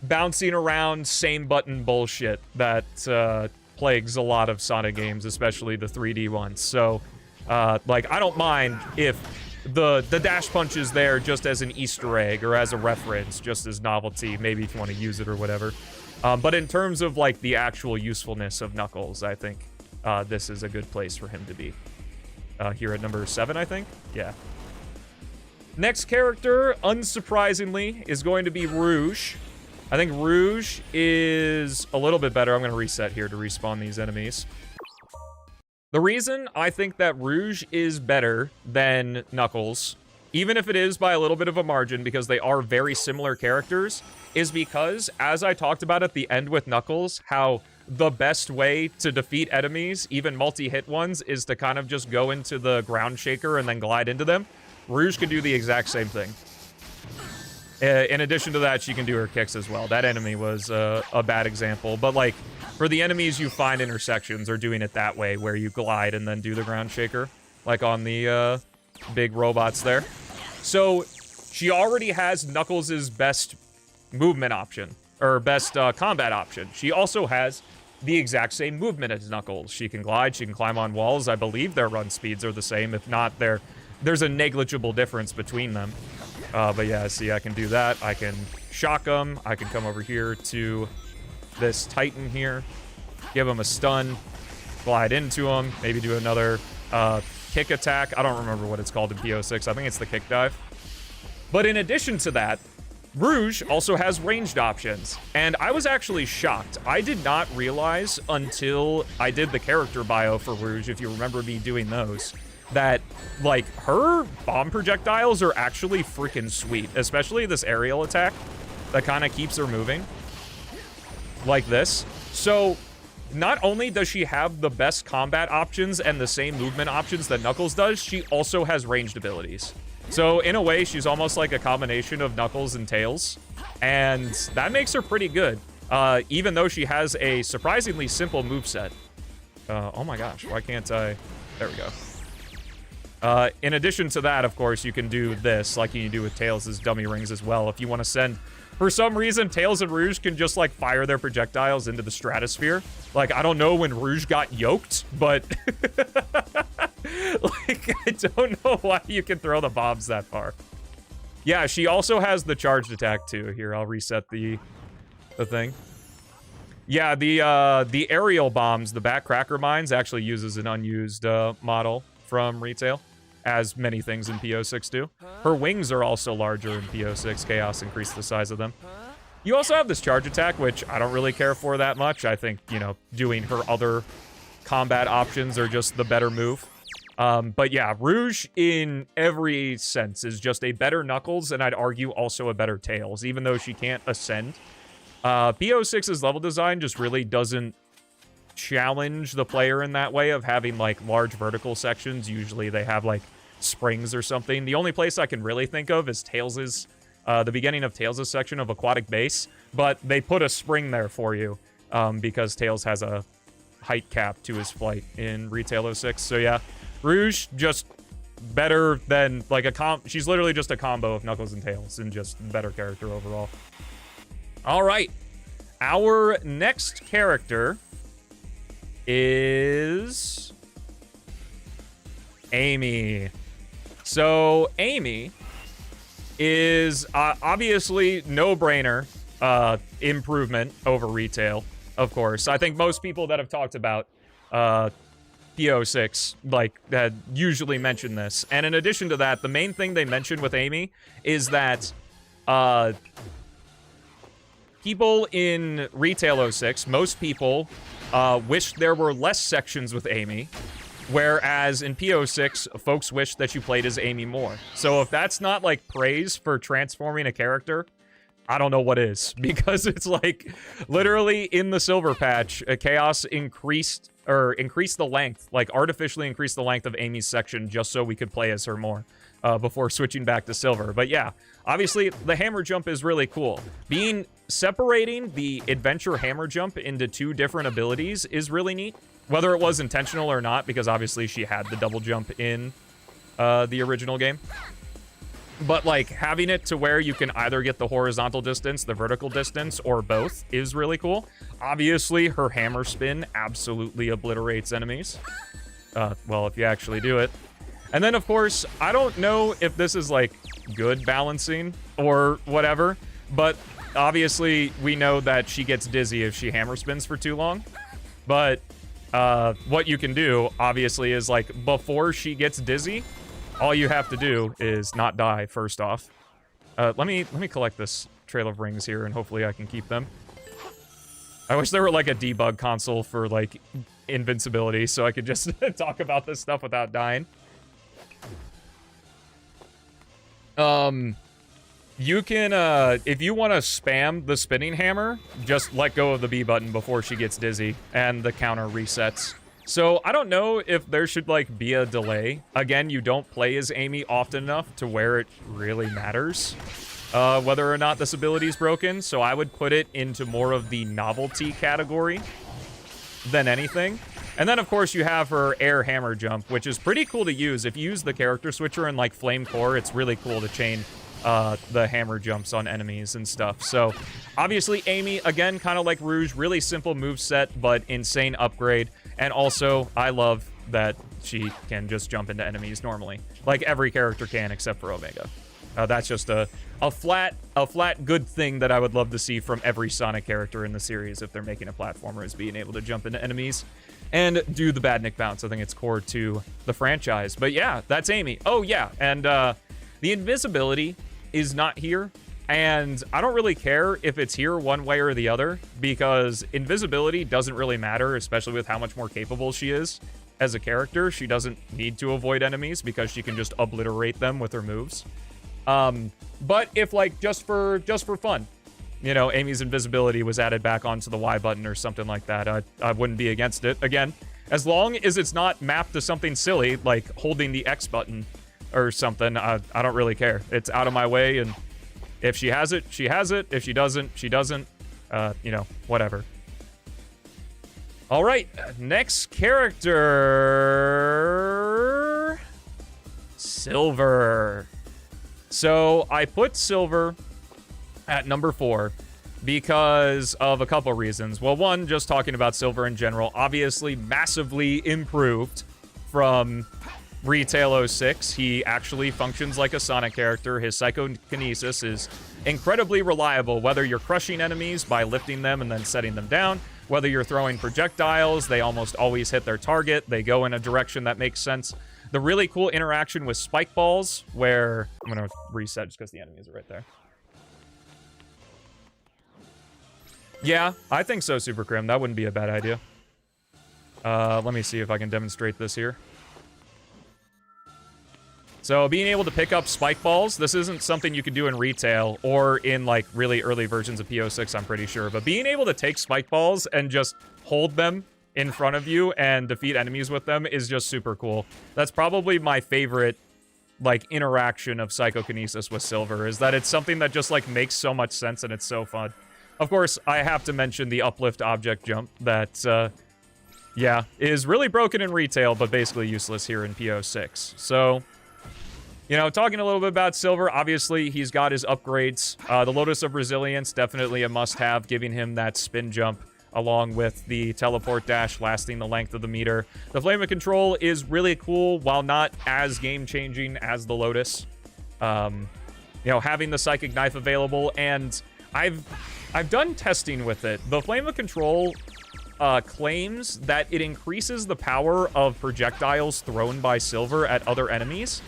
bouncing around same button bullshit that plagues a lot of Sonic games, especially the 3D ones. So, like, I don't mind if the Dash Punch is there just as an Easter egg or as a reference, just as novelty, maybe if you want to use it or whatever. But in terms of, like, the actual usefulness of Knuckles, I think this is a good place for him to be. Here at number 7, I think? Yeah. Next character, unsurprisingly, is going to be Rouge. I think Rouge is a little bit better. I'm going to reset here to respawn these enemies. The reason I think that Rouge is better than Knuckles, even if it is by a little bit of a margin, because they are very similar characters, is because, as I talked about at the end with Knuckles, how the best way to defeat enemies, even multi-hit ones, is to kind of just go into the Ground Shaker and then glide into them. Rouge can do the exact same thing. In addition to that, she can do her kicks as well. That enemy was a bad example, but, like, for the enemies you find intersections are doing it that way, where you glide and then do the Ground Shaker, like on the big robots there. So she already has Knuckles' best movement option, or best combat option. She also has the exact same movement as Knuckles. She can glide, she can climb on walls. I believe their run speeds are the same. If not, there's a negligible difference between them. But yeah, see, I can do that. I can shock him. I can come over here to this Titan here, give him a stun, glide into him, maybe do another kick attack. I don't remember what it's called in P-06. I think it's the kick dive. But in addition to that, Rouge also has ranged options, and I was actually shocked. I did not realize until I did the character bio for Rouge, if you remember me doing those, that, like, her bomb projectiles are actually freaking sweet, especially this aerial attack that kind of keeps her moving, like this. So, not only does she have the best combat options and the same movement options that Knuckles does, she also has ranged abilities. So, in a way, she's almost like a combination of Knuckles and Tails, and that makes her pretty good, even though she has a surprisingly simple moveset. Oh my gosh, why can't I... There we go. In addition to that, of course, you can do this, like you do with Tails' dummy rings as well. If you want to send... For some reason, Tails and Rouge can just, like, fire their projectiles into the stratosphere. Like, I don't know when Rouge got yoked, but... like, I don't know why you can throw the bombs that far. Yeah, she also has the charged attack, too. Here, I'll reset the thing. Yeah, the aerial bombs, the back cracker mines, actually uses an unused model from retail, as many things in P-06 do. Her wings are also larger in P-06. Chaos increased the size of them. You also have this charge attack, which I don't really care for that much. I think, you know, doing her other combat options are just the better move. But yeah, Rouge in every sense is just a better Knuckles, and I'd argue also a better Tails, even though she can't ascend. P-06's level design just really doesn't challenge the player in that way of having, like, large vertical sections. Usually they have, like, springs or something. The only place I can really think of is Tails's, the beginning of Tails' section of Aquatic Base, but they put a spring there for you, because Tails has a height cap to his flight in Retail 06. So yeah, Rouge just better than, like, she's literally just a combo of Knuckles and Tails, and just better character overall. All right, our next character is Amy. So Amy is obviously no-brainer improvement over Retail, of course. I think most people that have talked about P-06, like, had usually mentioned this. And in addition to that, the main thing they mentioned with Amy is that people in Retail 06, most people wish there were less sections with Amy, whereas in P-06, folks wish that you played as Amy more. So if that's not, like, praise for transforming a character, I don't know what is. Because it's, like, literally in the Silver Patch, Chaos increased the length, like, artificially increased the length of Amy's section just so we could play as her more before switching back to Silver. But yeah, obviously, the hammer jump is really cool. Separating the adventure hammer jump into two different abilities is really neat. Whether it was intentional or not, because obviously she had the double jump in the original game. But, like, having it to where you can either get the horizontal distance, the vertical distance, or both is really cool. Obviously, her hammer spin absolutely obliterates enemies. Well, if you actually do it. And then, of course, I don't know if this is, like, good balancing or whatever, but obviously we know that she gets dizzy if she hammer spins for too long. But what you can do, obviously, is, like, before she gets dizzy, all you have to do is not die, first off. Let me collect this trail of rings here, and hopefully I can keep them. I wish there were, like, a debug console for, like, invincibility, so I could just talk about this stuff without dying. You can, if you want to spam the spinning hammer, just let go of the B button before she gets dizzy, and the counter resets. So, I don't know if there should, like, be a delay. Again, you don't play as Amy often enough to where it really matters whether or not this ability is broken, so I would put it into more of the novelty category than anything. And then, of course, you have her air hammer jump, which is pretty cool to use. If you use the character switcher in, like, Flame Core, it's really cool to chain the hammer jumps on enemies and stuff. So, obviously, Amy, again, kind of like Rouge, really simple moveset, but insane upgrade. And also, I love that she can just jump into enemies normally. Like every character can, except for Omega. That's just a flat good thing that I would love to see from every Sonic character in the series if they're making a platformer, is being able to jump into enemies and do the Badnik bounce. I think it's core to the franchise. But yeah, that's Amy. Oh yeah, and the invisibility is not here. And I don't really care if it's here one way or the other, because invisibility doesn't really matter, especially with how much more capable she is as a character. She doesn't need to avoid enemies because she can just obliterate them with her moves. But if, like, just for fun, you know, Amy's invisibility was added back onto the Y button or something like that, I wouldn't be against it. Again, as long as it's not mapped to something silly, like holding the X button or something, I don't really care. It's out of my way, and if she has it, she has it. If she doesn't, she doesn't. You know, whatever. All right, next character, Silver. So I put Silver at number 4 because of a couple reasons. Well, one, just talking about Silver in general, obviously massively improved from Retail 06. He actually functions like a Sonic character. His psychokinesis is incredibly reliable, whether you're crushing enemies by lifting them and then setting them down, whether you're throwing projectiles, they almost always hit their target. They go in a direction that makes sense. The really cool interaction with spike balls, where I'm gonna reset just because the enemies are right there. Yeah, I think so, Super Crim. That wouldn't be a bad idea. Let me see if I can demonstrate this here. So being able to pick up spike balls, this isn't something you can do in retail or in like really early versions of P-06, I'm pretty sure. But being able to take spike balls and just hold them in front of you and defeat enemies with them is just super cool. That's probably my favorite like interaction of psychokinesis with Silver, is that it's something that just like makes so much sense and it's so fun. Of course, I have to mention the uplift object jump that, yeah, is really broken in retail, but basically useless here in P-06. So, you know, talking a little bit about Silver, obviously he's got his upgrades. The Lotus of Resilience, definitely a must-have, giving him that spin jump along with the teleport dash lasting the length of the meter. The Flame of Control is really cool, while not as game-changing as the Lotus. You know, having the Psychic Knife available, and I've done testing with it. The Flame of Control claims that it increases the power of projectiles thrown by Silver at other enemies.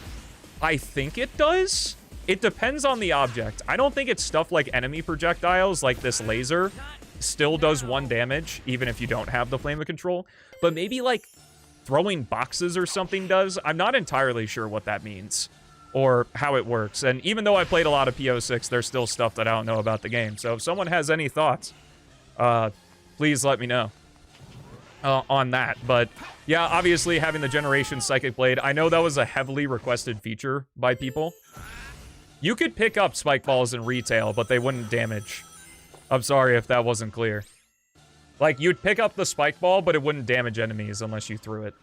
I think it does. It depends on the object. I don't think it's stuff like enemy projectiles, like this laser, still does 1 damage, even if you don't have the Flame of Control. But maybe, like, throwing boxes or something does. I'm not entirely sure what that means or how it works. And even though I played a lot of P-06, there's still stuff that I don't know about the game. So if someone has any thoughts, please let me know on that. But yeah, obviously having the Generation Psychic Blade, I know that was a heavily requested feature by people. You could pick up spike balls in retail, but they wouldn't damage. I'm sorry if that wasn't clear. Like, you'd pick up the spike ball, but it wouldn't damage enemies unless you threw it.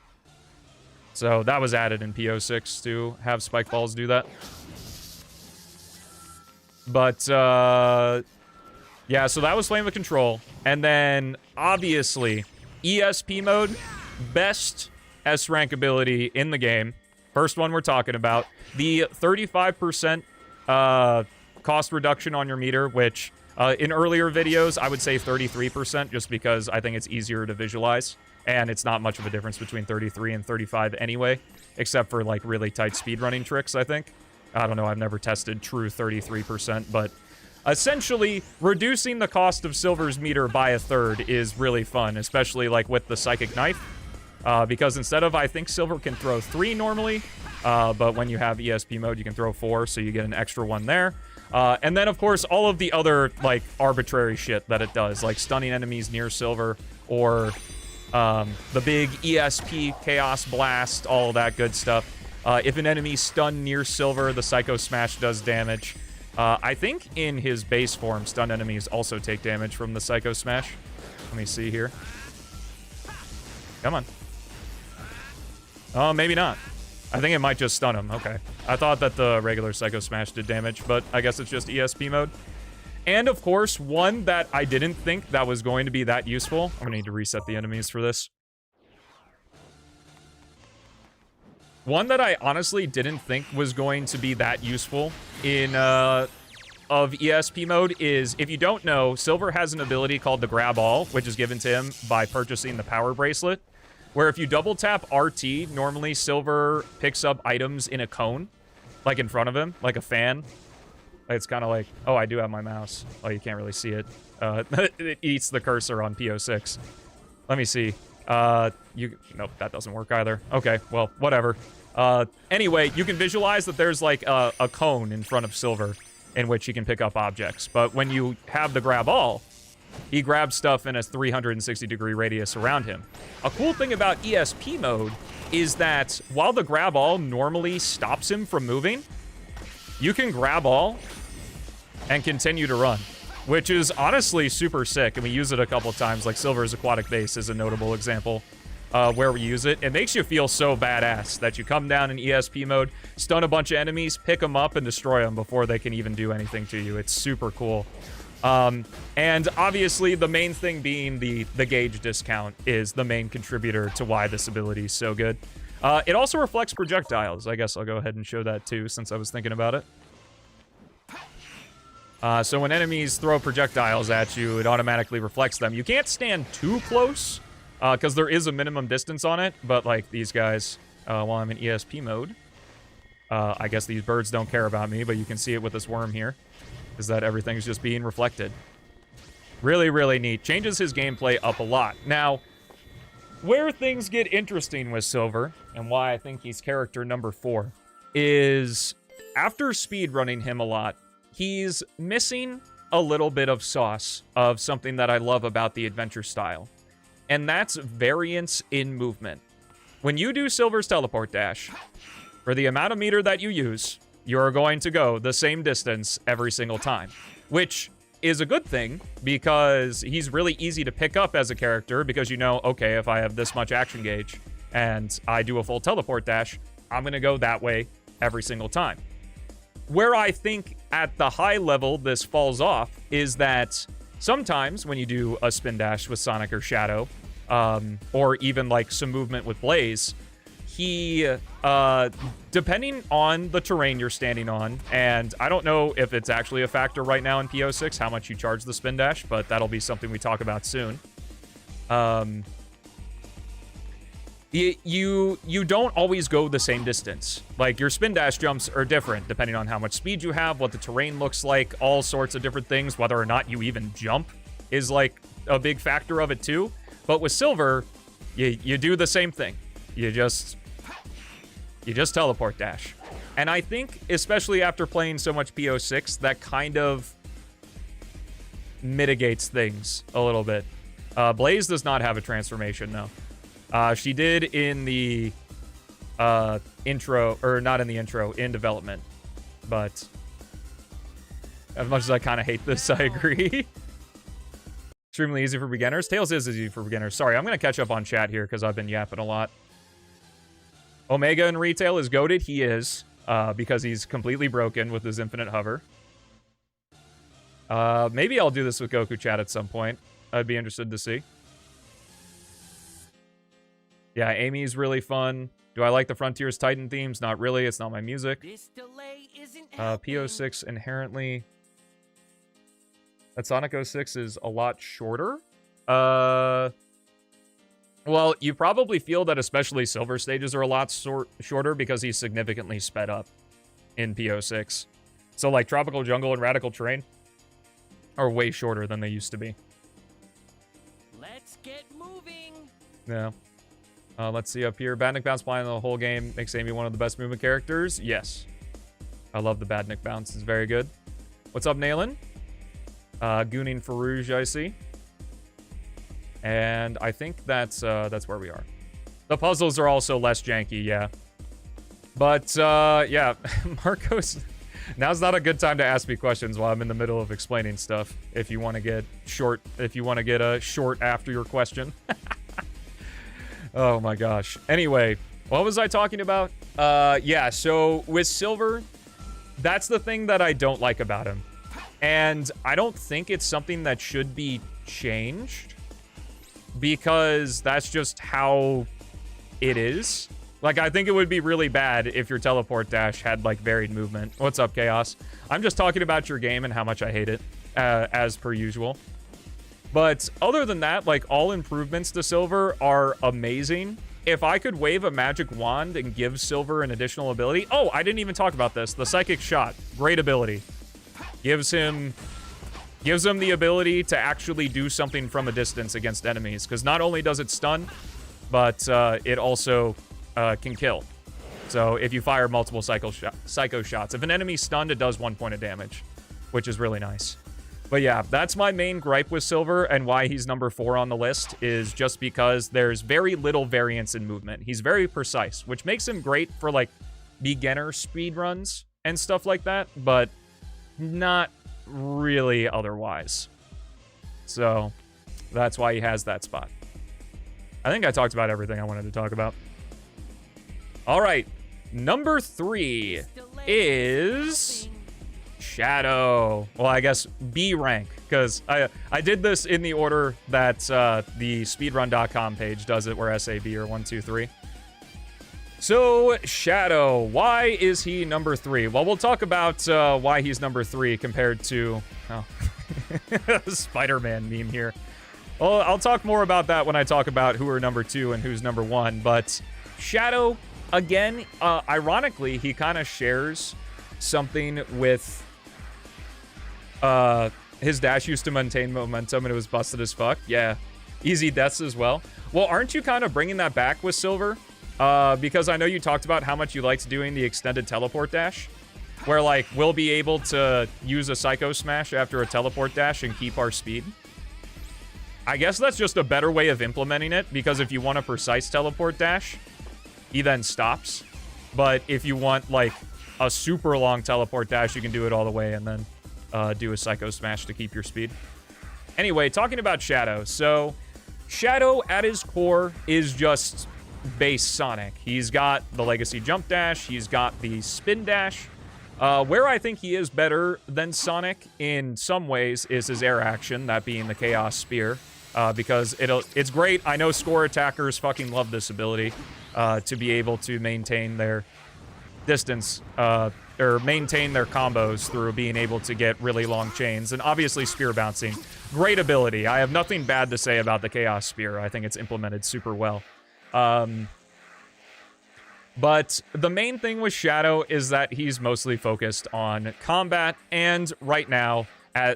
So that was added in P-06 to have spike balls do that. But, yeah, so that was Flame of Control. And then, obviously, ESP mode, best S-rank ability in the game. First one we're talking about. The 35% cost reduction on your meter, which in earlier videos, I would say 33%, just because I think it's easier to visualize. And it's not much of a difference between 33 and 35 anyway, except for like really tight speedrunning tricks, I think. I don't know, I've never tested true 33%, but essentially, reducing the cost of Silver's meter by 1/3 is really fun, especially like with the Psychic Knife. Because instead of, I think Silver can throw 3 normally, but when you have ESP mode, you can throw 4, so you get an extra 1 there. And then, of course, all of the other, like, arbitrary shit that it does, like stunning enemies near Silver, or the big ESP Chaos Blast, all that good stuff. If an enemy's stunned near Silver, the Psycho Smash does damage. I think in his base form, stunned enemies also take damage from the Psycho Smash. Let me see here. Come on. Oh, maybe not. I think it might just stun him. Okay. I thought that the regular Psycho Smash did damage, but I guess it's just ESP mode. And, of course, one that I didn't think that was going to be that useful. I'm going to need to reset the enemies for this. One that I honestly didn't think was going to be that useful in of ESP mode is, if you don't know, Silver has an ability called the Grab All, which is given to him by purchasing the Power Bracelet, where if you double tap RT, normally Silver picks up items in a cone, like in front of him, like a fan. It's kind of like, oh, I do have my mouse. Oh, you can't really see it. It eats the cursor on P-06. Let me see. Nope, that doesn't work either. Okay, well, whatever. Anyway, you can visualize that there's like a cone in front of Silver in which he can pick up objects. But when you have the Grab All, he grabs stuff in a 360-degree radius around him. A cool thing about ESP mode is that while the Grab All normally stops him from moving, you can Grab All and continue to run, which is honestly super sick, and we use it a couple of times, like Silver's Aquatic Base is a notable example where we use it. It makes you feel so badass that you come down in ESP mode, stun a bunch of enemies, pick them up, and destroy them before they can even do anything to you. It's super cool. And obviously, the main thing being the gauge discount is the main contributor to why this ability is so good. It also reflects projectiles. I guess I'll go ahead and show that too, since I was thinking about it. So when enemies throw projectiles at you, it automatically reflects them. You can't stand too close, because there is a minimum distance on it, but like these guys, while I'm in ESP mode, I guess these birds don't care about me, but you can see it with this worm here, is that everything's just being reflected. Really, really neat. Changes his gameplay up a lot. Now, where things get interesting with Silver, and why I think he's character number 4, is after speedrunning him a lot, he's missing a little bit of sauce of something that I love about the adventure style. And that's variance in movement. When you do Silver's teleport dash, for the amount of meter that you use, you're going to go the same distance every single time, which is a good thing because he's really easy to pick up as a character because you know, okay, if I have this much action gauge and I do a full teleport dash, I'm going to go that way every single time. Where I think at the high level this falls off is that sometimes when you do a spin dash with Sonic or Shadow, or even like some movement with Blaze, he, depending on the terrain you're standing on, and I don't know if it's actually a factor right now in P-06, how much you charge the spin dash, but that'll be something we talk about soon. You don't always go the same distance. Like, your spin dash jumps are different depending on how much speed you have, what the terrain looks like, all sorts of different things. Whether or not you even jump is, like, a big factor of it, too. But with Silver, you do the same thing. You just teleport dash. And I think, especially after playing so much P-06, that kind of mitigates things a little bit. Blaze does not have a transformation, no. She did in the intro, or not in the intro, in development. But as much as I kind of hate this, I agree. Extremely easy for beginners. Tails is easy for beginners. Sorry, I'm going to catch up on chat here because I've been yapping a lot. Omega in retail is goated. He is, because he's completely broken with his infinite hover. Maybe I'll do this with Goku chat at some point. I'd be interested to see. Yeah, Amy's really fun. Do I like the Frontiers Titan themes? Not really. It's not my music. This delay isn't P-06 inherently... That Sonic 06 is a lot shorter. Well, you probably feel that especially Silver stages are a lot shorter because he's significantly sped up in P-06. So, like, Tropical Jungle and Radical Terrain are way shorter than they used to be. Let's get moving. Yeah. Let's see up here. Badnik Bounce playing the whole game makes Amy one of the best movement characters. Yes. I love the Badnik Bounce. It's very good. What's up, Naylan? Gooning Farouge, I see. And I think that's where we are. The puzzles are also less janky, yeah. But, yeah, Marcos, now's not a good time to ask me questions while I'm in the middle of explaining stuff. If you want to get short, a short after your question. Oh my gosh. Anyway, what was I talking about? Yeah, so with Silver, that's the thing that I don't like about him. And I don't think it's something that should be changed, because that's just how it is. Like, I think it would be really bad if your teleport dash had, like, varied movement. What's up, Chaos? I'm just talking about your game and how much I hate it, as per usual. But other than that, like, all improvements to Silver are amazing. If I could wave a magic wand and give Silver an additional ability... Oh, I didn't even talk about this. The Psychic Shot. Great ability. Gives him the ability to actually do something from a distance against enemies. Because not only does it stun, but it also can kill. So if you fire multiple psycho shots, if an enemy's stunned, it does 1 point of damage, which is really nice. But yeah, that's my main gripe with Silver, and why he's number 4 on the list is just because there's very little variance in movement. He's very precise, which makes him great for, like, beginner speedruns and stuff like that, but not really otherwise. So that's why he has that spot. I think I talked about everything I wanted to talk about. All right, number 3 is... Shadow. Well, I guess B rank, because I did this in the order that the speedrun.com page does it, where SAB or 1, 2, 3. So, Shadow, why is he number 3? Well, we'll talk about why he's number 3 compared to... Oh, Spider-Man meme here. Well, I'll talk more about that when I talk about who are number 2 and who's number 1, but Shadow, again, ironically, he kind of shares something with... his dash used to maintain momentum and it was busted as fuck. Yeah. Easy deaths as well. Well, aren't you kind of bringing that back with Silver? Because I know you talked about how much you liked doing the extended teleport dash. Where, like, we'll be able to use a Psycho Smash after a teleport dash and keep our speed. I guess that's just a better way of implementing it, because if you want a precise teleport dash, he then stops. But if you want, like, a super long teleport dash, you can do it all the way and then do a Psycho Smash to keep your speed. Anyway, talking about Shadow. So, Shadow, at his core, is just base Sonic. He's got the Legacy Jump Dash. He's got the Spin Dash. Where I think he is better than Sonic in some ways is his air action, that being the Chaos Spear. Because it's great. I know score attackers fucking love this ability to be able to maintain their distance, or maintain their combos through being able to get really long chains. And obviously Spear Bouncing, great ability. I have nothing bad to say about the Chaos Spear. I think it's implemented super well. But the main thing with Shadow is that he's mostly focused on combat, and right now,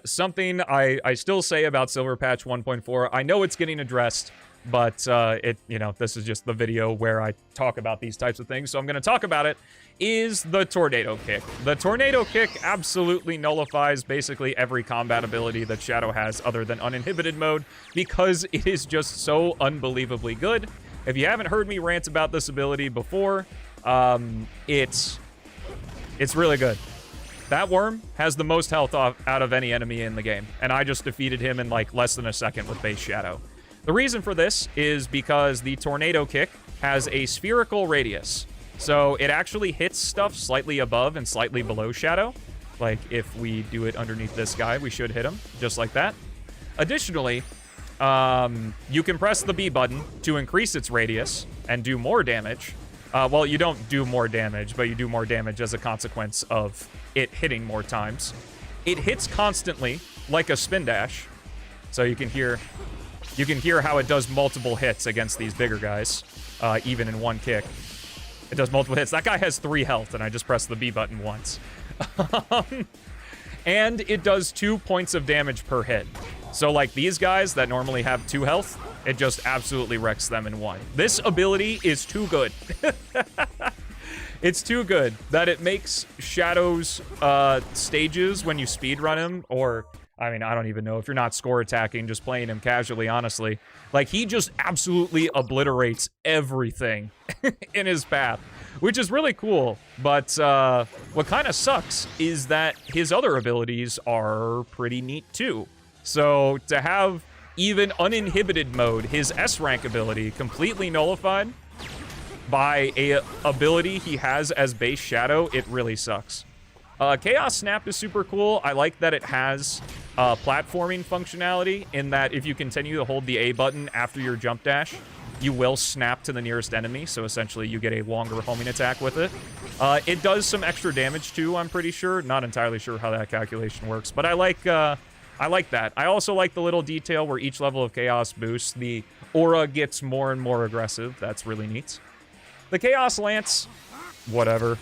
something I still say about Silver Patch 1.4, I know it's getting addressed, but this is just the video where I talk about these types of things, so I'm going to talk about it, is the Tornado Kick. The Tornado Kick absolutely nullifies basically every combat ability that Shadow has other than uninhibited mode, because it is just so unbelievably good. If you haven't heard me rant about this ability before, it's really good. That worm has the most health out of any enemy in the game, and I just defeated him in like less than a second with base Shadow. The reason for this is because the Tornado Kick has a spherical radius. So it actually hits stuff slightly above and slightly below Shadow. Like, if we do it underneath this guy, we should hit him, just like that. Additionally, you can press the B button to increase its radius and do more damage. Well, you don't do more damage, but you do more damage as a consequence of it hitting more times. It hits constantly, like a spin dash. So you can hear how it does multiple hits against these bigger guys, even in one kick. It does multiple hits. That guy has 3 health, and I just pressed the B button once. And it does 2 points of damage per hit. So, like, these guys that normally have 2 health, it just absolutely wrecks them in 1. This ability is too good. It's too good that it makes Shadow's stages when you speedrun him, or... I mean, I don't even know if you're not score attacking, just playing him casually, honestly. Like, he just absolutely obliterates everything in his path, which is really cool. But what kind of sucks is that his other abilities are pretty neat, too. So to have even uninhibited mode, his S-rank ability, completely nullified by a ability he has as base Shadow, it really sucks. Chaos Snap is super cool. I like that it has platforming functionality, in that if you continue to hold the A button after your jump dash, you will snap to the nearest enemy, so essentially you get a longer homing attack with it. It does some extra damage too, I'm pretty sure. Not entirely sure how that calculation works, but I like that. I also like the little detail where each level of Chaos boosts, the aura gets more and more aggressive. That's really neat. The Chaos Lance, whatever.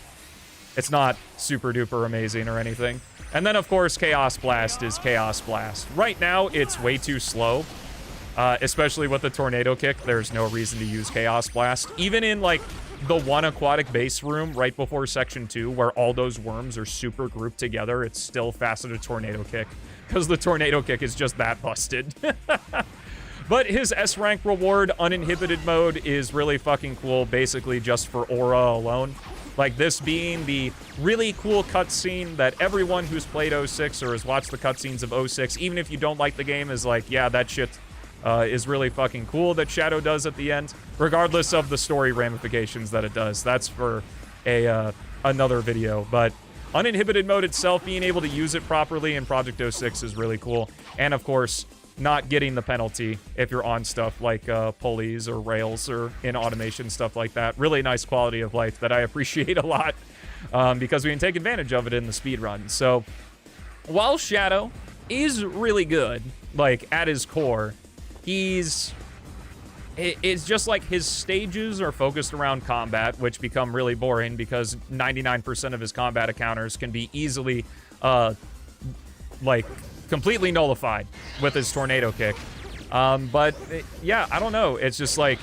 It's not super duper amazing or anything. And then, of course, Chaos Blast is Chaos Blast. Right now, it's way too slow. Especially with the Tornado Kick, there's no reason to use Chaos Blast. Even in, like, the one aquatic base room right before Section 2, where all those worms are super grouped together, it's still faster to Tornado Kick. Because the Tornado Kick is just that busted. But his S-rank reward, Uninhibited Mode, is really fucking cool, basically just for aura alone. Like, this being the really cool cutscene that everyone who's played 06 or has watched the cutscenes of 06, even if you don't like the game, is like, yeah, that shit is really fucking cool that Shadow does at the end, regardless of the story ramifications that it does. That's for another video. But Uninhibited Mode itself, being able to use it properly in Project 06 is really cool. And, of course, not getting the penalty if you're on stuff like pulleys or rails or in automation, stuff like that. Really nice quality of life that I appreciate a lot because we can take advantage of it in the speedrun. So while Shadow is really good, like at his core, it's just like his stages are focused around combat, which become really boring because 99% of his combat encounters can be easily like completely nullified with his Tornado Kick. Yeah, I don't know. It's just like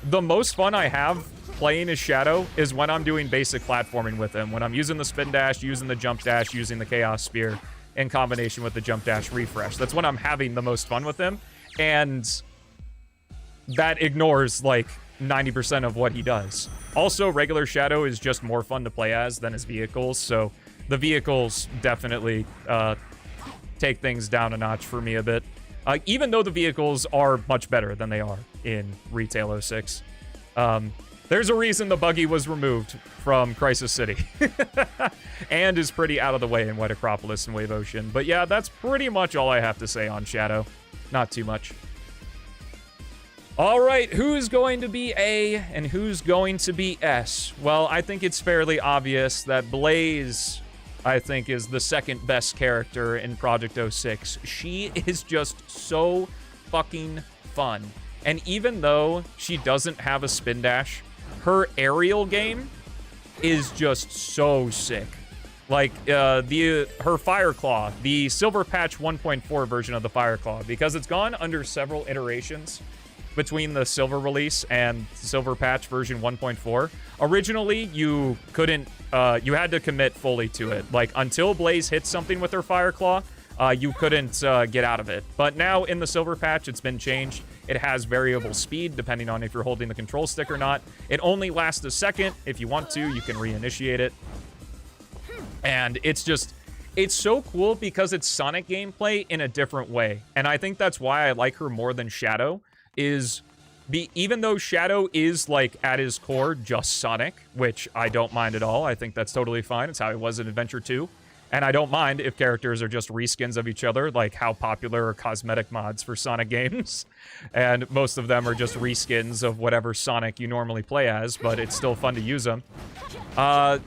the most fun I have playing as Shadow is when I'm doing basic platforming with him. When I'm using the spin dash, using the jump dash, using the Chaos Spear in combination with the jump dash refresh. That's when I'm having the most fun with him. And that ignores like 90% of what he does. Also, regular Shadow is just more fun to play as than his vehicles. So the vehicles definitely take things down a notch for me a bit. Even though the vehicles are much better than they are in Retail 06. There's a reason the buggy was removed from Crisis City. And is pretty out of the way in Wet Acropolis and Wave Ocean. But yeah, that's pretty much all I have to say on Shadow. Not too much. All right, who's going to be A and who's going to be S? Well, I think it's fairly obvious that Blaze, I think, is the second best character in Project 06. She is just so fucking fun. And even though she doesn't have a spin dash, her aerial game is just so sick. Like, her Fire Claw, the Silver Patch 1.4 version of the Fire Claw, because it's gone under several iterations between the Silver release and Silver Patch version 1.4. Originally, you couldn't, you had to commit fully to it. Like, until Blaze hit something with her Fire Claw, you couldn't get out of it. But now in the Silver Patch, it's been changed. It has variable speed, depending on if you're holding the control stick or not. It only lasts a second. If you want to, you can reinitiate it. And it's just, it's so cool because it's Sonic gameplay in a different way. And I think that's why I like her more than Shadow, even though Shadow is, like, at his core, just Sonic, which I don't mind at all. I think that's totally fine. It's how it was in Adventure 2. And I don't mind if characters are just reskins of each other, like how popular are cosmetic mods for Sonic games. And most of them are just reskins of whatever Sonic you normally play as, but it's still fun to use them. I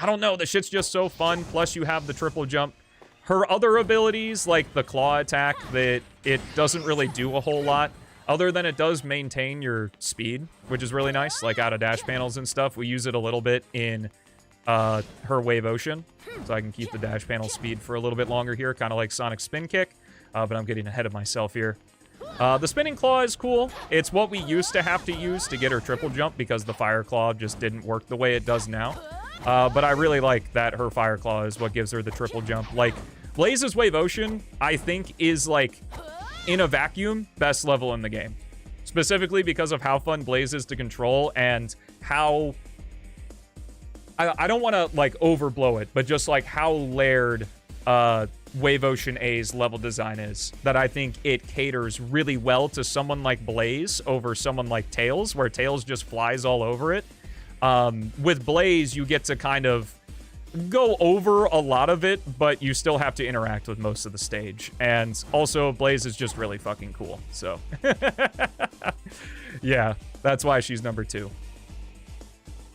don't know, the shit's just so fun. Plus you have the triple jump. Her other abilities, like the claw attack, that it doesn't really do a whole lot, other than it does maintain your speed, which is really nice, like out of dash panels and stuff. We use it a little bit in her Wave Ocean, so I can keep the dash panel speed for a little bit longer here, kind of like Sonic Spin Kick, but I'm getting ahead of myself here. The Spinning Claw is cool. It's what we used to have to use to get her triple jump because the Fire Claw just didn't work the way it does now. But I really like that her Fire Claw is what gives her the triple jump. Like, Blaze's Wave Ocean, I think, is, like, in a vacuum, best level in the game. Specifically because of how fun Blaze is to control and how... I don't want to, like, overblow it, but just, like, how layered Wave Ocean A's level design is, that I think it caters really well to someone like Blaze over someone like Tails, where Tails just flies all over it. With Blaze, you get to kind of go over a lot of it, but you still have to interact with most of the stage. And also, Blaze is just really fucking cool, so... Yeah, that's why she's number 2.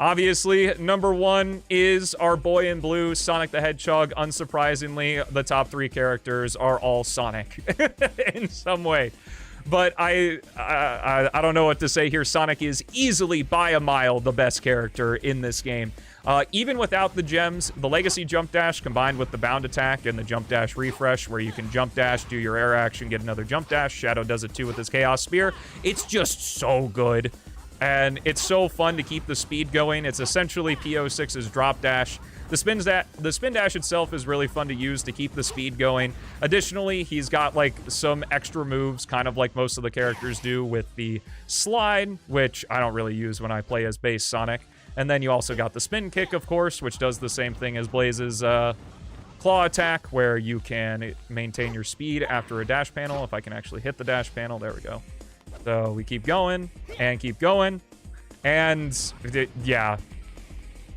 Obviously, number 1 is our boy in blue, Sonic the Hedgehog. Unsurprisingly, the top 3 characters are all Sonic in some way. But I don't know what to say here. Sonic is easily, by a mile, the best character in this game. Even without the gems, the Legacy Jump Dash combined with the Bound Attack and the Jump Dash Refresh, where you can Jump Dash, do your air action, get another Jump Dash. Shadow does it too with his Chaos Spear. It's just so good. And it's so fun to keep the speed going. It's essentially P-06's Drop Dash. The spin dash itself is really fun to use to keep the speed going. Additionally, he's got like some extra moves, kind of like most of the characters do, with the slide, which I don't really use when I play as base Sonic. And then you also got the spin kick, of course, which does the same thing as Blaze's claw attack, where you can maintain your speed after a dash panel. If I can actually hit the dash panel, there we go. So we keep going and keep going. And yeah.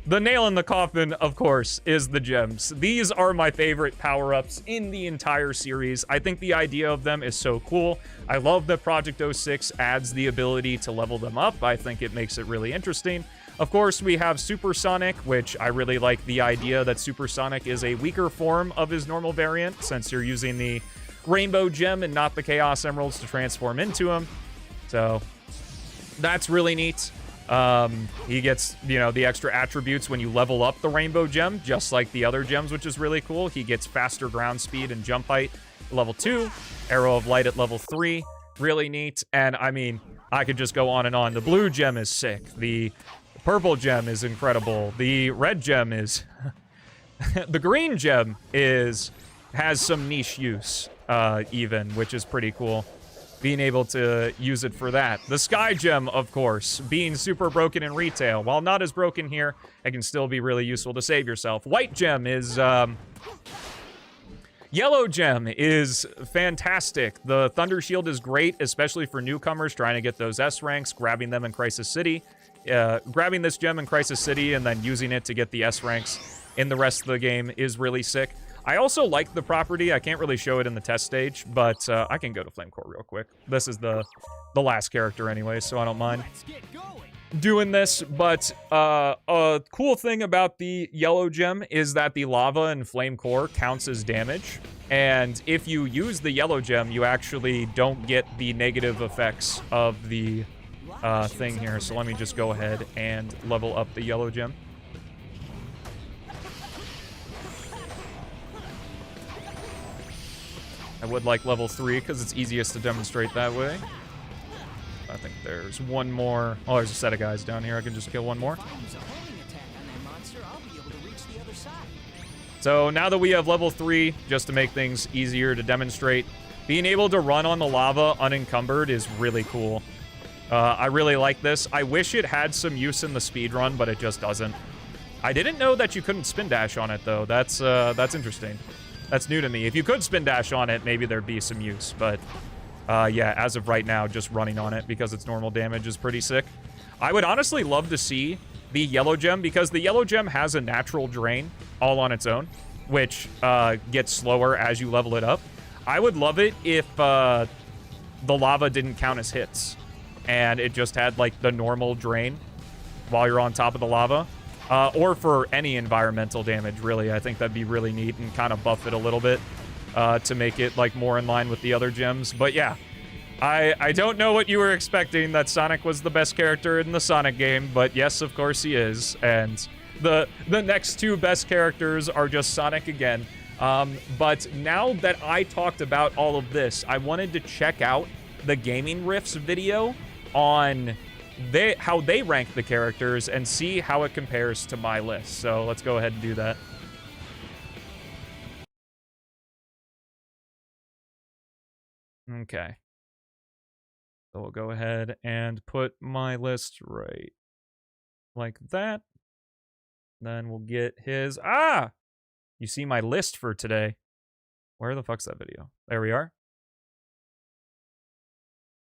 The nail in the coffin, of course, is the gems. These are my favorite power-ups in the entire series. I think the idea of them is so cool. I love that Project 06 adds the ability to level them up. I think it makes it really interesting. Of course, we have Super Sonic, which I really like the idea that Super Sonic is a weaker form of his normal variant, since you're using the Rainbow Gem and not the Chaos Emeralds to transform into him. So that's really neat. He gets, you know, the extra attributes when you level up the Rainbow Gem, just like the other gems, which is really cool. He gets faster ground speed and jump height, level 2, Arrow of Light at level 3, really neat. And I mean, I could just go on and on. The blue gem is sick. The purple gem is incredible. The red gem is... the green gem has some niche use, even, which is pretty cool. Being able to use it for that. The Sky Gem, of course, being super broken in retail. While not as broken here, it can still be really useful to save yourself. White Gem is, Yellow Gem is fantastic. The Thunder Shield is great, especially for newcomers trying to get those S ranks, grabbing them in Crisis City. Grabbing this gem in Crisis City and then using it to get the S ranks in the rest of the game is really sick. I also like the property. I can't really show it in the test stage, but I can go to Flame Core real quick. This is the last character anyway, so I don't mind doing this. But a cool thing about the yellow gem is that the lava and Flame Core counts as damage. And if you use the yellow gem, you actually don't get the negative effects of the thing here. So let me just go ahead and level up the yellow gem. I would like level 3 because it's easiest to demonstrate that way. I think there's one more. Oh, there's a set of guys down here. I can just kill one more. So now that we have level 3, just to make things easier to demonstrate, being able to run on the lava unencumbered is really cool. I really like this. I wish it had some use in the speedrun, but it just doesn't. I didn't know that you couldn't spin dash on it, though. That's interesting. That's new to me. If you could spin dash on it, maybe there'd be some use. But, yeah, as of right now, just running on it because its normal damage is pretty sick. I would honestly love to see the yellow gem, because the yellow gem has a natural drain all on its own, which gets slower as you level it up. I would love it if the lava didn't count as hits, and it just had, like, the normal drain while you're on top of the lava. Or for any environmental damage, really. I think that'd be really neat and kind of buff it a little bit to make it, like, more in line with the other gems. But yeah, I don't know what you were expecting, that Sonic was the best character in the Sonic game, but yes, of course he is. And the next two best characters are just Sonic again. But now that I talked about all of this, I wanted to check out the Gaming Riffs video on how they rank the characters and see how it compares to my list. So let's go ahead and do that. Okay. So we'll go ahead and put my list right like that. Then we'll get his... Ah! You see my list for today. Where the fuck's that video? There we are.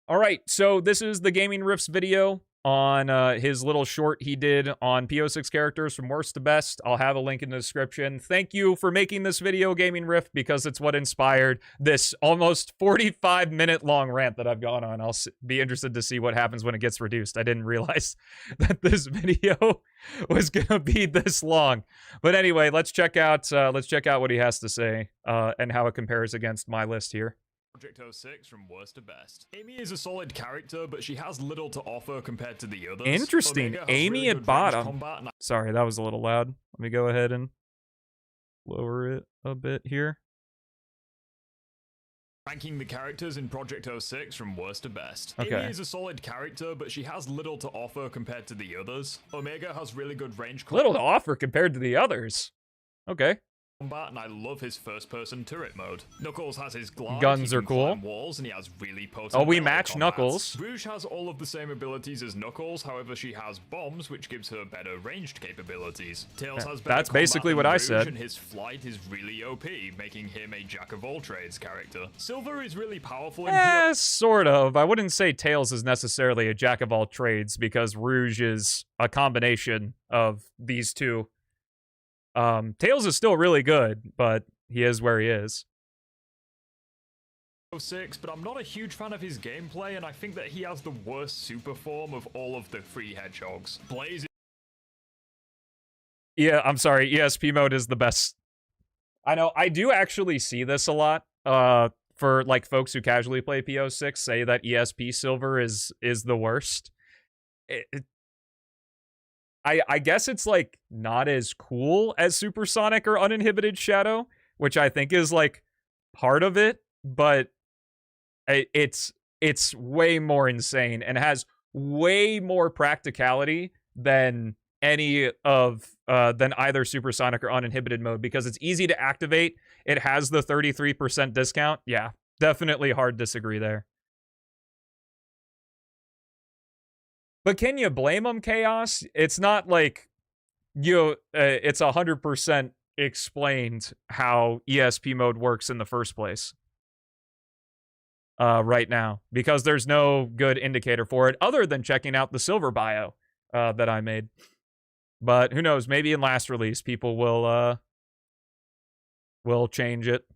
All right, so this is the Gaming Riffs video. on his little short he did on P-06 characters from worst to best. I'll have a link in the description. Thank you for making this video, Gaming Rift, because it's what inspired this almost 45-minute long rant that I've gone on. I'll be interested to see what happens when it gets reduced. I didn't realize that this video was gonna be this long. But anyway, let's check out what he has to say and how it compares against my list here. Project 06 from worst to best. Amy is a solid character, but she has little to offer compared to the others. Interesting. Amy at bottom. Sorry, that was a little loud. Let me go ahead and lower it a bit here. Ranking the characters in Project 06 from worst to best. Okay. Amy is a solid character, but she has little to offer compared to the others. Omega has really good range Little to offer compared to the others. Okay. combat, and I love his first-person turret mode. Knuckles has his glide, Guns he are can cool. climb walls, and he has really potent Oh, we melee match combats. Knuckles. Rouge has all of the same abilities as Knuckles, however she has bombs, which gives her better ranged capabilities. Tails has better That's combat basically than what I Rouge, said. and his flight is really OP, making him a jack-of-all-trades character. Silver is really powerful in Sort of. I wouldn't say Tails is necessarily a jack of all trades because Rouge is a combination of these two. Tails is still really good, but he is where he is. 06, but I'm not a huge fan of his gameplay, and I think that he has the worst super form of all of the three hedgehogs. Blaze Yeah, I'm sorry. ESP mode is the best. I know. I do actually see this a lot. For like folks who casually play P-06 say that ESP Silver is the worst. I guess it's like not as cool as Supersonic or Uninhibited Shadow, which I think is like part of it, but it's way more insane and has way more practicality than any of than either Supersonic or Uninhibited mode, because it's easy to activate. It has the 33% discount. Yeah, definitely hard disagree there. But can you blame them, Chaos? It's not like it's 100% explained how ESP mode works in the first place right now, because there's no good indicator for it other than checking out the Silver bio that I made. But who knows? Maybe in last release, people will change it.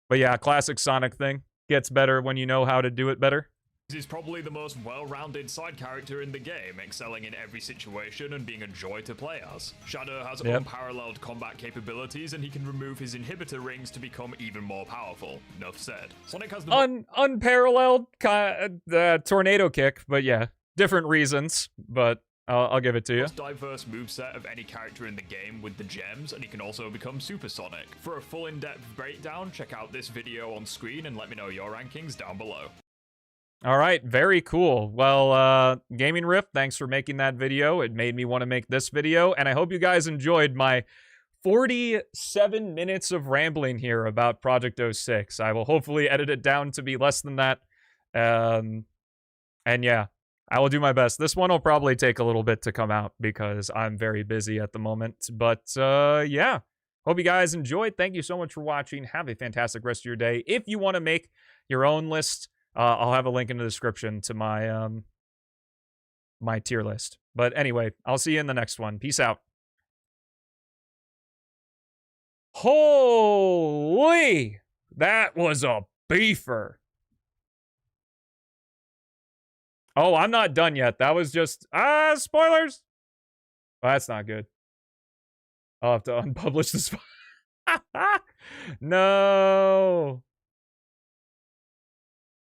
But yeah, classic Sonic thing. Gets better when you know how to do it better. is probably the most well-rounded side character in the game, excelling in every situation and being a joy to play as. Shadow has unparalleled combat capabilities, and he can remove his inhibitor rings to become even more powerful. Enough said. Sonic has the unparalleled tornado kick, but yeah, different reasons, but I'll give it to you. most diverse moveset of any character in the game with the gems, and he can also become Supersonic. For a full in-depth breakdown, check out this video on screen and let me know your rankings down below. All right, very cool. Well, Gaming Rift, thanks for making that video. It made me want to make this video, and I hope you guys enjoyed my 47 minutes of rambling here about Project 06. I will hopefully edit it down to be less than that. And yeah, I will do my best. This one will probably take a little bit to come out because I'm very busy at the moment. But yeah, hope you guys enjoyed. Thank you so much for watching. Have a fantastic rest of your day. If you want to make your own list, I'll have a link in the description to my my tier list. But anyway, I'll see you in the next one. Peace out. Holy! That was a beefer. Oh, I'm not done yet. That was just spoilers. Well, that's not good. I'll have to unpublish this. No.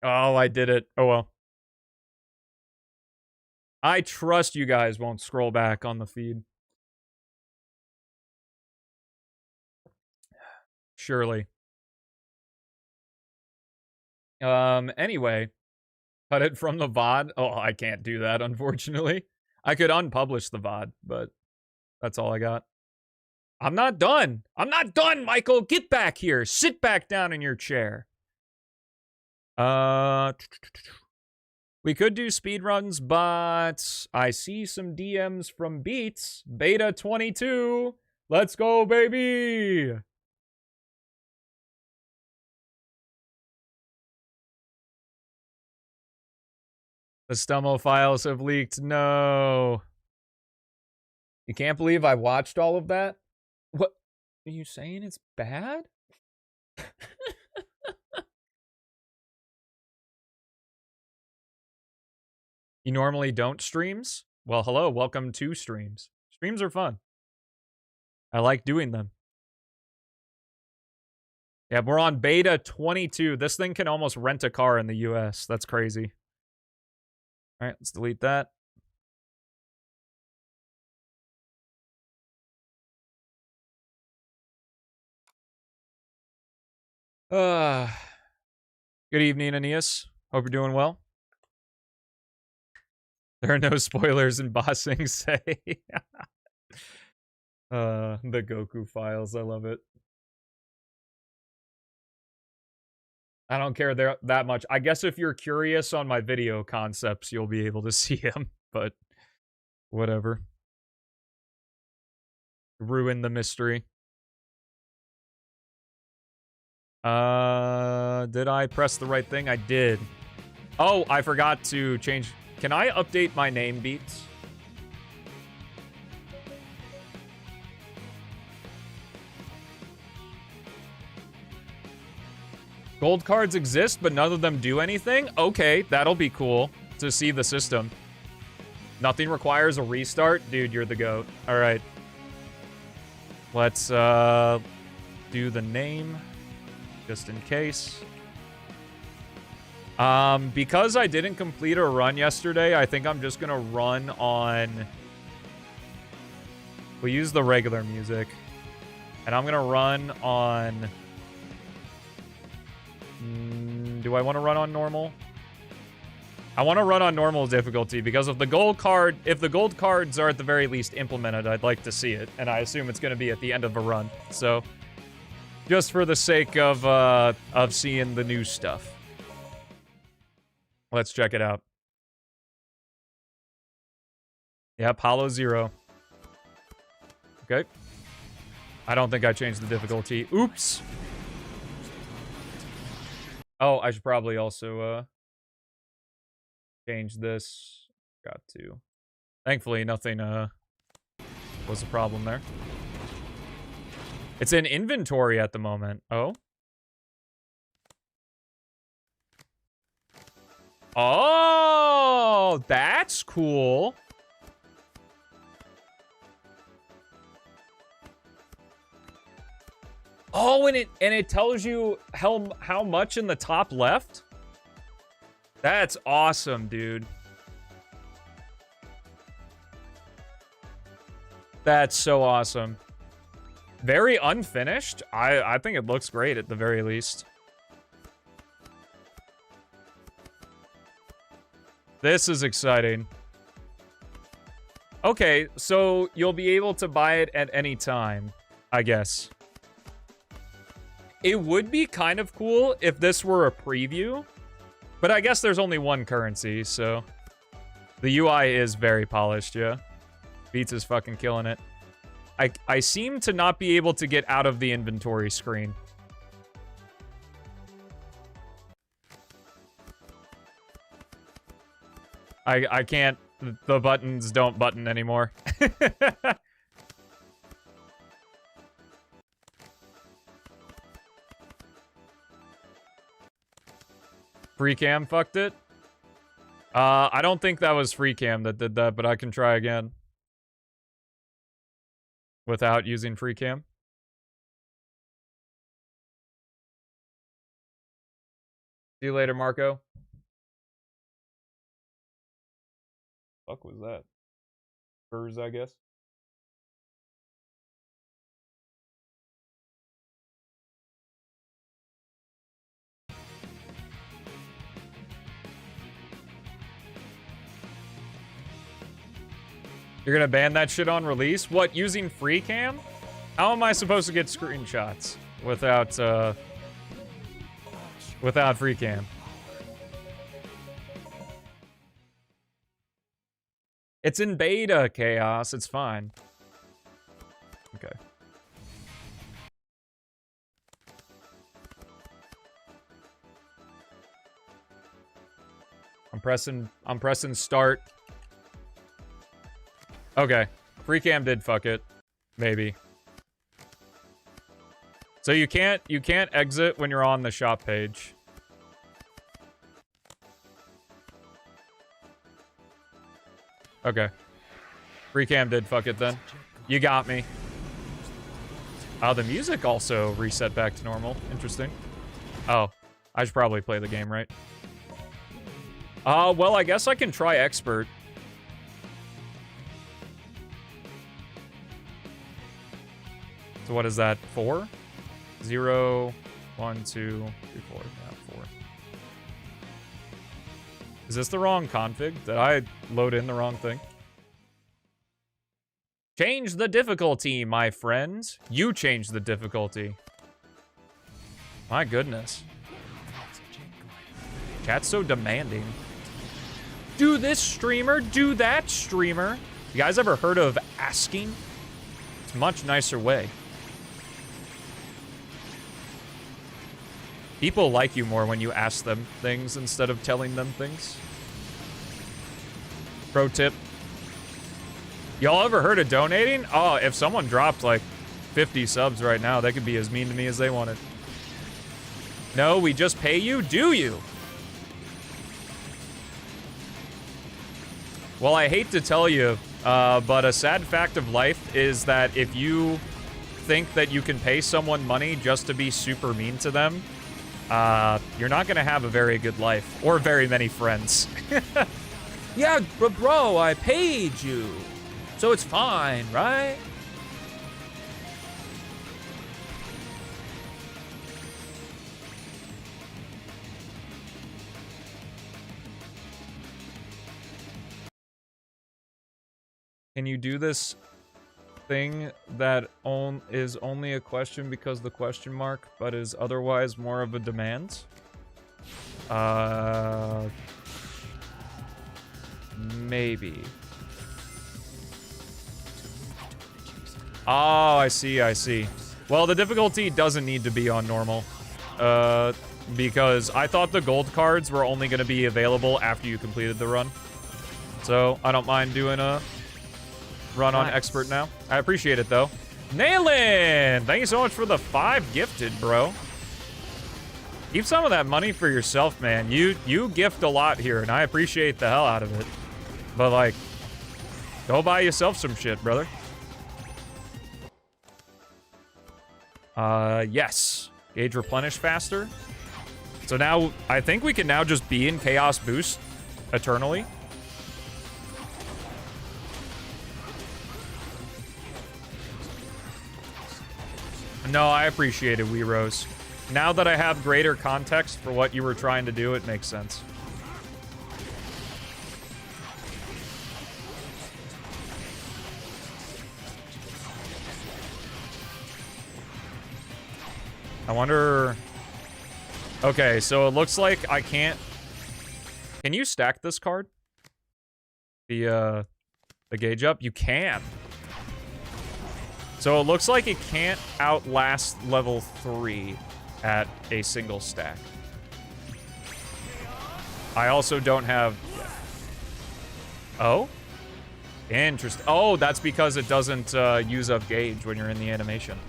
Oh, I did it. Oh, well. I trust you guys won't scroll back on the feed. Surely. Anyway. Cut it from the VOD. Oh, I can't do that, unfortunately. I could unpublish the VOD, but that's all I got. I'm not done. I'm not done, Michael. Get back here. Sit back down in your chair. We could do speedruns, but I see some DMs from Beats. Beta 22. Let's go, baby. The Stummo files have leaked. No. You can't believe I watched all of that? What? Are you saying it's bad? You normally don't streams? Well, hello, welcome to streams. Streams are fun. I like doing them. Yeah, we're on beta 22. This thing can almost rent a car in the US. That's crazy. All right, let's delete that. Good evening, Aeneas. Hope you're doing well. There are no spoilers in Bossing Say. The Goku files, I love it. I don't care that much. I guess if you're curious on my video concepts, you'll be able to see him, but whatever. Ruin the mystery. Did I press the right thing? I did. Oh, I forgot to change. Can I update my name, Beats? Gold cards exist, but none of them do anything? Okay, that'll be cool to see the system. Nothing requires a restart? Dude, you're the GOAT. All right. Let's do the name, just in case. Because I didn't complete a run yesterday, I think I'm just gonna run on... We'll use the regular music. And I'm gonna run on... do I want to run on normal? I want to run on normal difficulty because if the gold cards are at the very least implemented, I'd like to see it, and I assume it's going to be at the end of a run. So, just for the sake of seeing the new stuff, let's check it out. Yep, Hollow Zero. Okay. I don't think I changed the difficulty. Oops. Oh, I should probably also change this. Got to. Thankfully, nothing was a problem there. It's in inventory at the moment. Oh. Oh, that's cool. Oh, and it tells you how much in the top left? That's awesome, dude. That's so awesome. Very unfinished. I think it looks great at the very least. This is exciting. Okay, so you'll be able to buy it at any time, I guess. It would be kind of cool if this were a preview, but I guess there's only one currency, so... The UI is very polished, yeah. Beats is fucking killing it. I seem to not be able to get out of the inventory screen. I can't... The buttons don't button anymore. Free cam fucked it? I don't think that was free cam that did that, but I can try again. Without using free cam. See you later, Marco. Fuck was that? Spurs, I guess. You're gonna ban that shit on release? What, using free cam? How am I supposed to get screenshots without free cam? It's in beta, Chaos. It's fine. Okay. I'm pressing start. Okay. Free cam did fuck it. Maybe. So you can't exit when you're on the shop page. Okay. Free cam did fuck it then. You got me. The music also reset back to normal. Interesting. Oh, I should probably play the game, right? Well, I guess I can try expert. So what is that? 4? 0, 1, 2, 3, 4. Yeah, 4. Is this the wrong config? Did I load in the wrong thing? Change the difficulty, my friends. You change the difficulty. My goodness. Chat's so demanding. Do this, streamer. Do that, streamer. You guys ever heard of asking? It's a much nicer way. People like you more when you ask them things instead of telling them things. Pro tip. Y'all ever heard of donating? Oh, if someone dropped like 50 subs right now, they could be as mean to me as they wanted. No, we just pay you? Do you? Well, I hate to tell you, but a sad fact of life is that if you think that you can pay someone money just to be super mean to them, you're not going to have a very good life or very many friends. Yeah, bro, I paid you. So it's fine, right? Can you do this thing that is only a question because the question mark, but is otherwise more of a demand? Maybe. Oh, I see, I see. Well, the difficulty doesn't need to be on normal. Because I thought the gold cards were only going to be available after you completed the run. So, I don't mind doing a run on expert now. I appreciate it, though. Nailin! Thank you so much for the 5 gifted, bro. Keep some of that money for yourself, man. You gift a lot here, and I appreciate the hell out of it. But, like, go buy yourself some shit, brother. Yes. Gauge replenish faster. So now, I think we can now just be in Chaos Boost eternally. No, I appreciate it, Weeros. Now that I have greater context for what you were trying to do, it makes sense. I wonder... Okay, so it looks like I can't... Can you stack this card? The gauge up? You can. So it looks like it can't outlast level 3 at a single stack. I also don't have... Oh? Interesting. Oh, that's because it doesn't use up gauge when you're in the animation.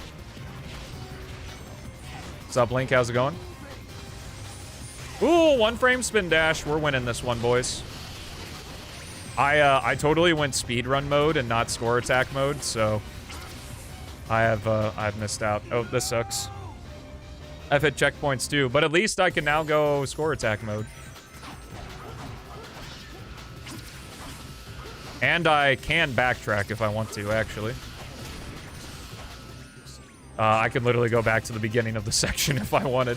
What's up, Link? How's it going? Ooh, 1 frame spin dash. We're winning this one, boys. I totally went speedrun mode and not score attack mode, so I've missed out. Oh, this sucks. I've hit checkpoints too, but at least I can now go score attack mode. And I can backtrack if I want to, actually. I could literally go back to the beginning of the section if I wanted.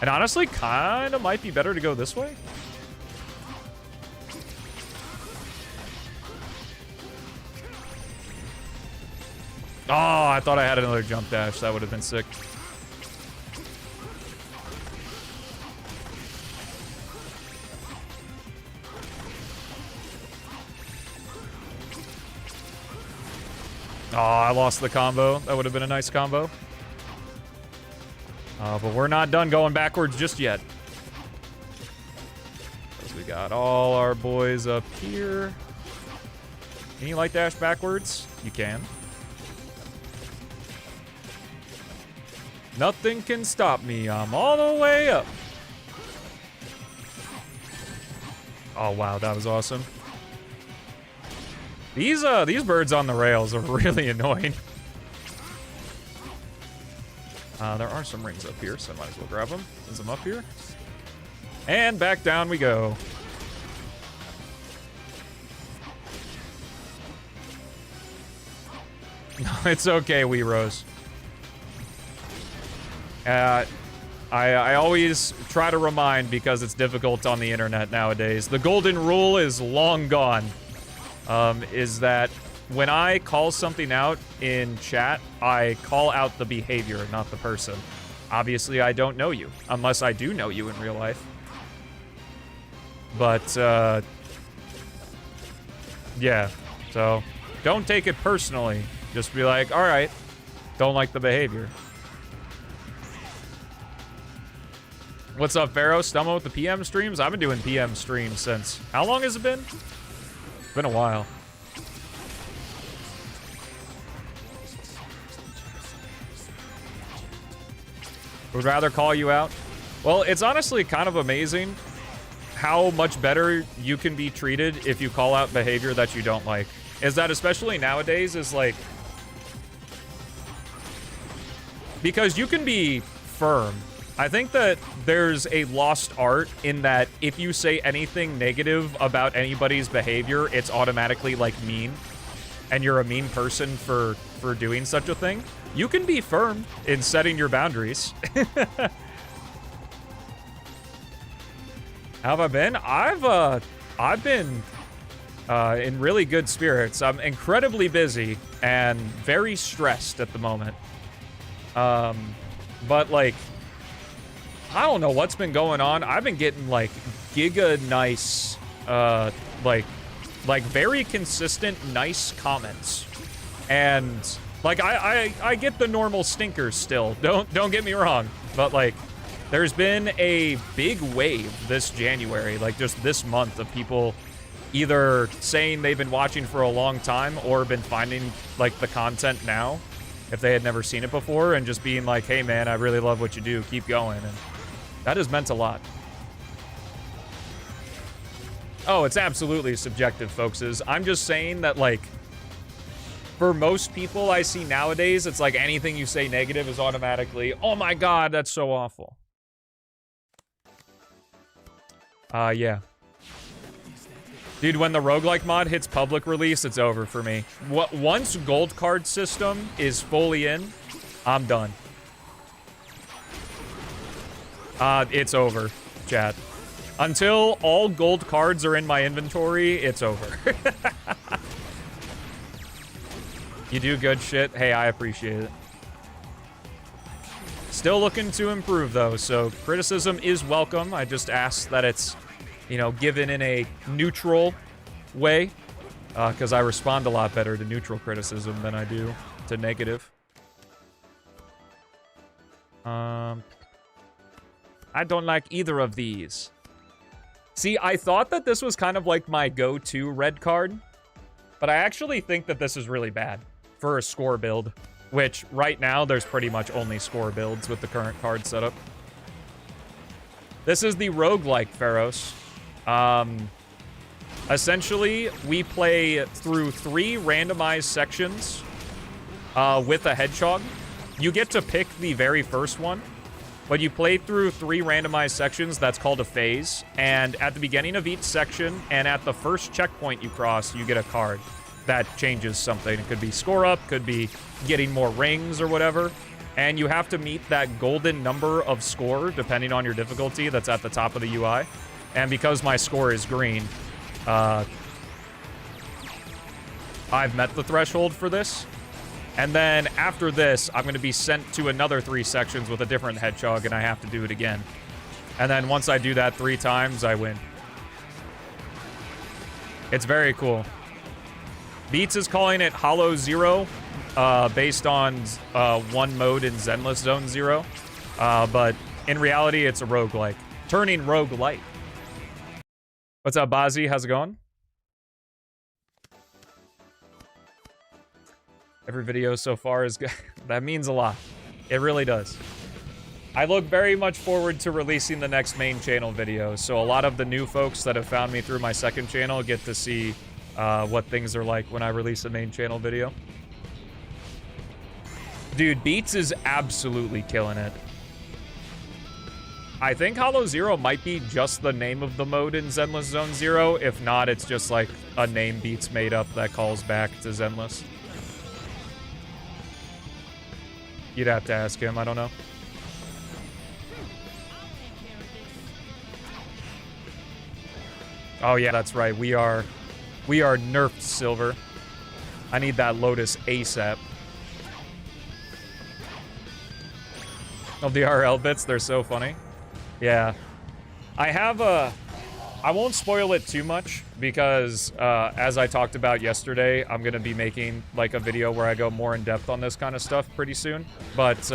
And honestly, kind of might be better to go this way. Oh, I thought I had another jump dash. That would have been sick. Oh, I lost the combo. That would have been a nice combo. But we're not done going backwards just yet. Because we got all our boys up here. Can you light dash backwards? You can. Nothing can stop me. I'm all the way up. Oh, wow. That was awesome. These birds on the rails are really annoying. There are some rings up here, so I might as well grab them since I'm up here. And back down we go. No, it's okay, Wee Rose. I always try to remind, because it's difficult on the internet nowadays, the golden rule is long gone. Is that when I call something out in chat, I call out the behavior, not the person. Obviously, I don't know you, unless I do know you in real life. But, yeah. So, don't take it personally. Just be like, alright, don't like the behavior. What's up, Pharaoh? Stummo with the PM streams? I've been doing PM streams since... How long has it been? It's been a while. Would rather call you out? Well, it's honestly kind of amazing how much better you can be treated if you call out behavior that you don't like. Is that especially nowadays is like... Because you can be firm. I think that there's a lost art in that if you say anything negative about anybody's behavior, it's automatically, like, mean. And you're a mean person for doing such a thing. You can be firm in setting your boundaries. How have I been? I've been in really good spirits. I'm incredibly busy and very stressed at the moment. But, like... I don't know what's been going on. I've been getting, like, giga nice, like very consistent nice comments. And, like, I get the normal stinkers still. Don't get me wrong. But, like, there's been a big wave this January, like, just this month of people either saying they've been watching for a long time or been finding, like, the content now, if they had never seen it before, and just being like, hey, man, I really love what you do. Keep going. And that has meant a lot. Oh, it's absolutely subjective, folks. I'm just saying that, like, for most people I see nowadays, it's like anything you say negative is automatically, oh my god, that's so awful. Yeah. Dude, when the roguelike mod hits public release, it's over for me. Once gold card system is fully in, I'm done. It's over, chat. Until all gold cards are in my inventory, it's over. You do good shit. Hey, I appreciate it. Still looking to improve, though, so criticism is welcome. I just ask that it's, you know, given in a neutral way, because I respond a lot better to neutral criticism than I do to negative. I don't like either of these. See, I thought that this was kind of like my go-to red card, but I actually think that this is really bad for a score build, which right now there's pretty much only score builds with the current card setup. This is the roguelike Pharaohs. Essentially, we play through 3 randomized sections with a hedgehog. You get to pick the very first one. But you play through 3 randomized sections, that's called a phase, and at the beginning of each section, and at the first checkpoint you cross, you get a card that changes something. It could be score up, could be getting more rings or whatever, and you have to meet that golden number of score, depending on your difficulty, that's at the top of the UI. And because my score is green, I've met the threshold for this. And then after this, I'm going to be sent to another 3 sections with a different hedgehog, and I have to do it again. And then once I do that 3 times, I win. It's very cool. Beats is calling it Hollow Zero, based on one mode in Zenless Zone Zero. But in reality, it's a roguelike. Turning roguelike. What's up, Bazzi? How's it going? Every video so far is good. That means a lot. It really does. I look very much forward to releasing the next main channel video, so a lot of the new folks that have found me through my second channel get to see what things are like when I release a main channel video. Dude, Beats is absolutely killing it. I think Hollow Zero might be just the name of the mode in Zenless Zone Zero. If not, it's just like a name Beats made up that calls back to Zenless. You'd have to ask him, I don't know. Oh yeah, that's right. We are nerfed silver. I need that Lotus ASAP. Oh, the RL bits, they're so funny. Yeah. I have a... I won't spoil it too much because, as I talked about yesterday, I'm going to be making, like, a video where I go more in depth on this kind of stuff pretty soon. But,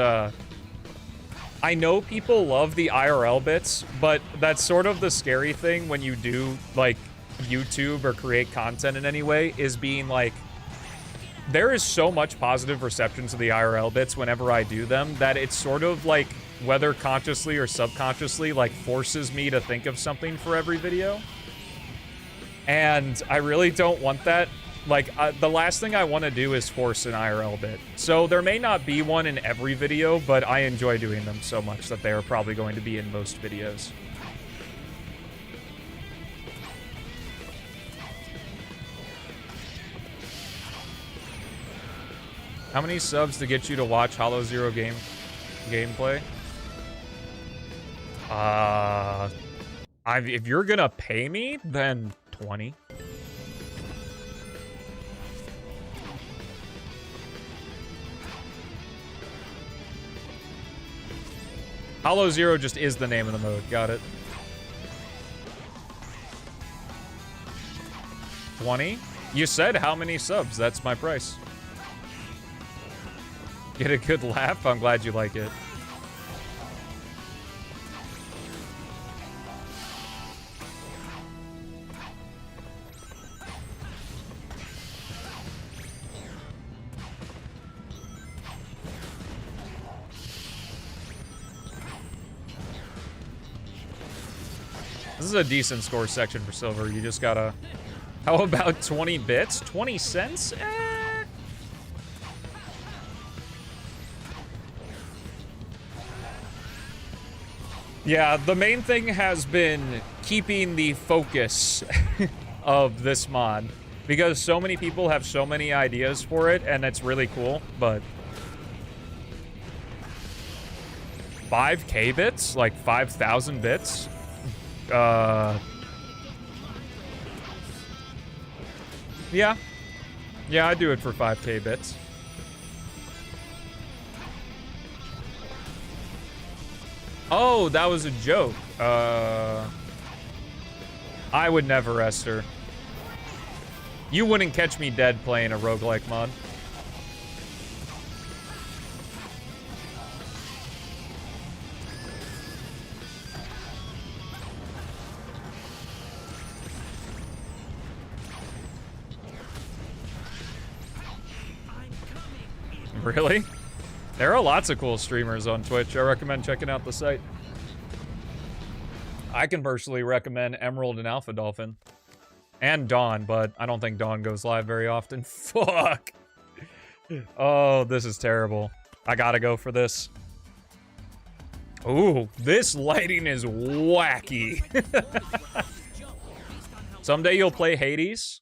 I know people love the IRL bits, but that's sort of the scary thing when you do, like, YouTube or create content in any way, is being, like, there is so much positive reception to the IRL bits whenever I do them that it's sort of, like, whether consciously or subconsciously, like, forces me to think of something for every video. And I really don't want that. Like, the last thing I want to do is force an IRL bit. So there may not be one in every video, but I enjoy doing them so much that they are probably going to be in most videos. How many subs to get you to watch Hollow Zero gameplay? If you're gonna pay me, then 20. Hollow Zero just is the name of the mode. Got it. 20? You said how many subs? That's my price. Get a good laugh? I'm glad you like it. This is a decent score section for silver. You just gotta... How about 20 bits? 20 cents? Yeah, the main thing has been keeping the focus of this mod. Because so many people have so many ideas for it, and it's really cool, but... 5K bits? Like 5,000 bits? Yeah. Yeah, I'd do it for 5K bits. Oh, that was a joke. I would never, Esther. You wouldn't catch me dead playing a roguelike mod. Really? There are lots of cool streamers on Twitch. I recommend checking out the site. I can personally recommend Emerald and Alpha Dolphin. And Dawn, but I don't think Dawn goes live very often. Fuck! Oh, this is terrible. I gotta go for this. Ooh, this lighting is wacky. Someday you'll play Hades?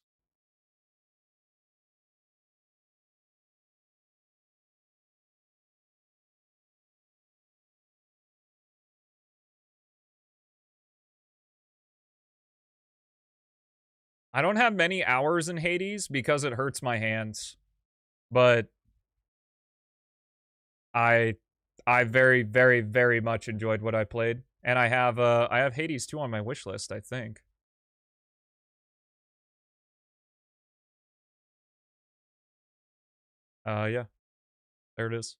I don't have many hours in Hades because it hurts my hands. But I very, very, very much enjoyed what I played. And I have Hades 2 on my wish list, I think. Yeah. There it is.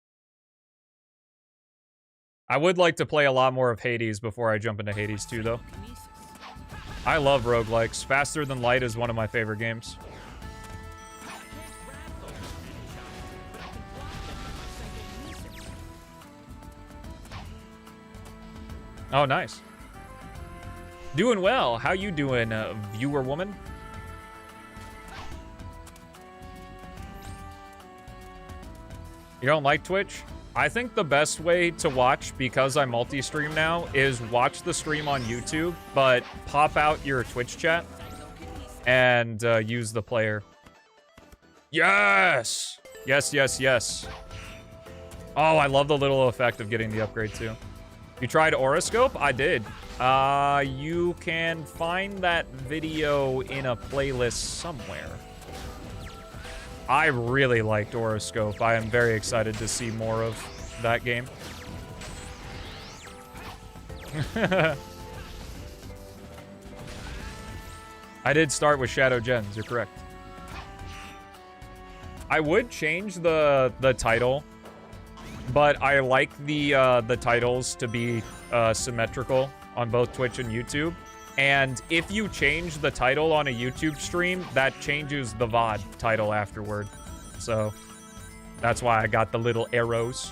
I would like to play a lot more of Hades before I jump into Hades 2, though. I love roguelikes. Faster Than Light is one of my favorite games. Oh, nice. Doing well. How you doing, viewer woman? You don't like Twitch? I think the best way to watch, because I multi-stream now, is watch the stream on YouTube, but pop out your Twitch chat and use the player. Yes! Yes, yes, yes. Oh, I love the little effect of getting the upgrade, too. You tried Horoscope? I did. You can find that video in a playlist somewhere. I really liked Horoscope. I am very excited to see more of that game. I did start with Shadow Gens, you're correct. I would change the title, but I like the titles to be symmetrical on both Twitch and YouTube. And if you change the title on a YouTube stream, that changes the VOD title afterward. So that's why I got the little arrows.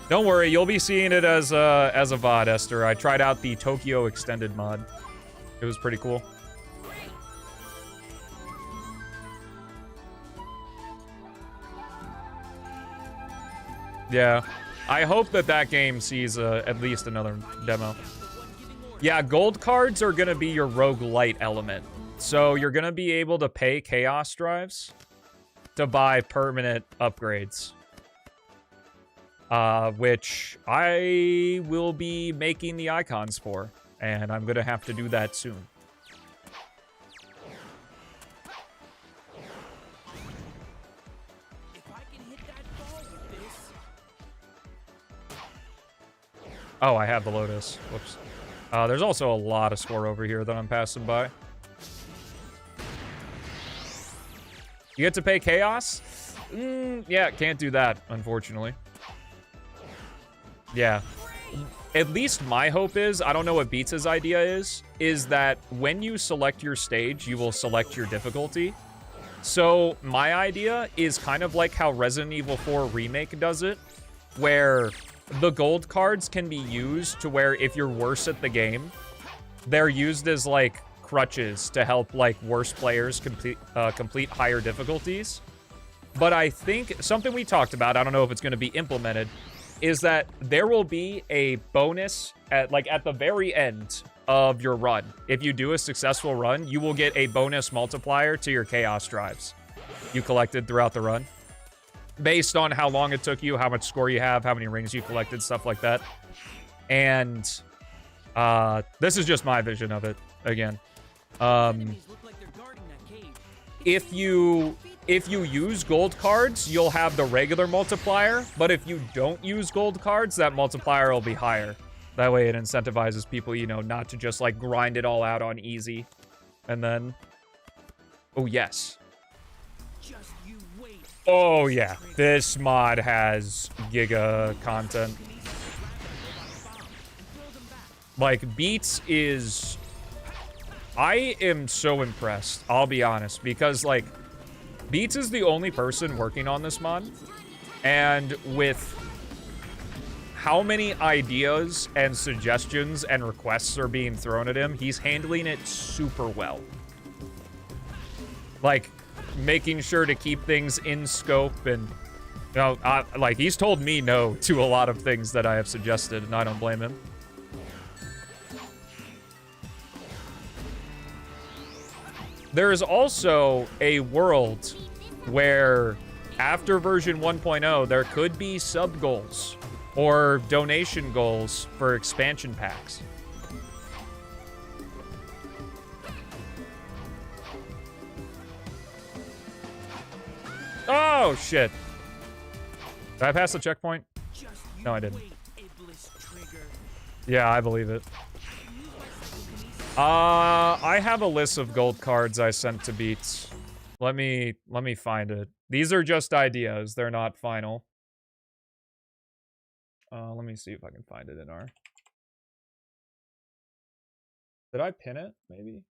Don't worry, you'll be seeing it as a VOD, Esther. I tried out the Tokyo Extended mod. It was pretty cool. Yeah, I hope that game sees at least another demo. Yeah, gold cards are going to be your roguelite element. So you're going to be able to pay chaos drives to buy permanent upgrades. Which I will be making the icons for. And I'm going to have to do that soon. Oh, I have the Lotus. Whoops. There's also a lot of score over here that I'm passing by. You get to pay Chaos? Yeah, can't do that, unfortunately. Yeah. At least my hope is, I don't know what Beats' idea is that when you select your stage, you will select your difficulty. So my idea is kind of like how Resident Evil 4 Remake does it, where the gold cards can be used to where if you're worse at the game, they're used as like crutches to help like worse players complete higher difficulties. But I think something we talked about, I don't know if it's going to be implemented, is that there will be a bonus at the very end of your run. If you do a successful run, you will get a bonus multiplier to your chaos drives you collected throughout the run, based on how long it took you, how much score you have, how many rings you collected, stuff like that. And this is just my vision of it, again. If you use gold cards, you'll have the regular multiplier, but if you don't use gold cards, that multiplier will be higher. That way it incentivizes people, you know, not to just, like, grind it all out on easy. And then... Oh, yes. Oh, yeah. This mod has giga content. Like, Beats is... I am so impressed, I'll be honest, because, like, Beats is the only person working on this mod, and with how many ideas and suggestions and requests are being thrown at him, he's handling it super well. Like, making sure to keep things in scope, and, you know, like, he's told me no to a lot of things that I have suggested, and I don't blame him. There is also a world where, after version 1.0, there could be sub-goals or donation goals for expansion packs. Oh, shit. Did I pass the checkpoint? No, I didn't. Yeah, I believe it. I have a list of gold cards I sent to Beats. Let me find it. These are just ideas. They're not final. Let me see if I can find it in our... Did I pin it? Maybe.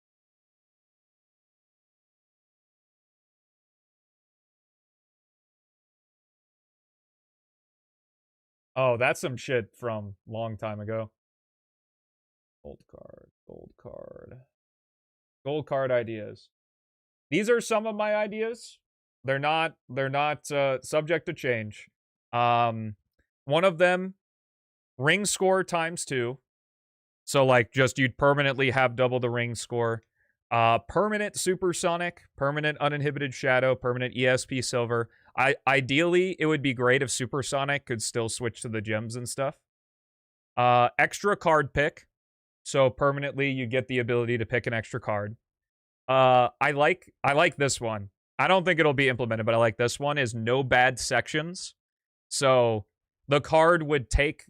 Oh, that's some shit from long time ago. Gold card, gold card. Gold card ideas. These are some of my ideas. They're not subject to change. One of them, ring score ×2. So like just you'd permanently have double the ring score. Permanent supersonic, permanent uninhibited shadow, permanent ESP silver. Ideally, it would be great if supersonic could still switch to the gems and stuff. Extra card pick. So permanently you get the ability to pick an extra card. I like this one. I don't think it'll be implemented, but I like this one, is no bad sections. So the card would take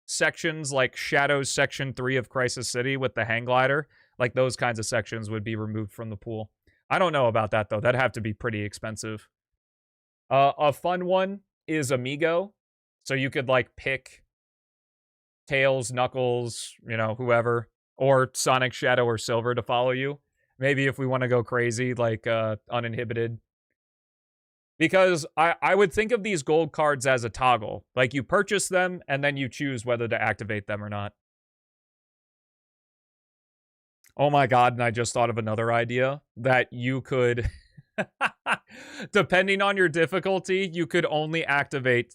sections like Shadow's Section 3 of Crisis City with the hang glider. Like those kinds of sections would be removed from the pool. I don't know about that though. That'd have to be pretty expensive. A fun one is Amigo. So you could like pick Tails, Knuckles, you know, whoever, or Sonic, Shadow, or Silver to follow you. Maybe if we want to go crazy, like uninhibited. Because I would think of these gold cards as a toggle. Like you purchase them and then you choose whether to activate them or not. Oh my god, and I just thought of another idea that you could, depending on your difficulty, you could only activate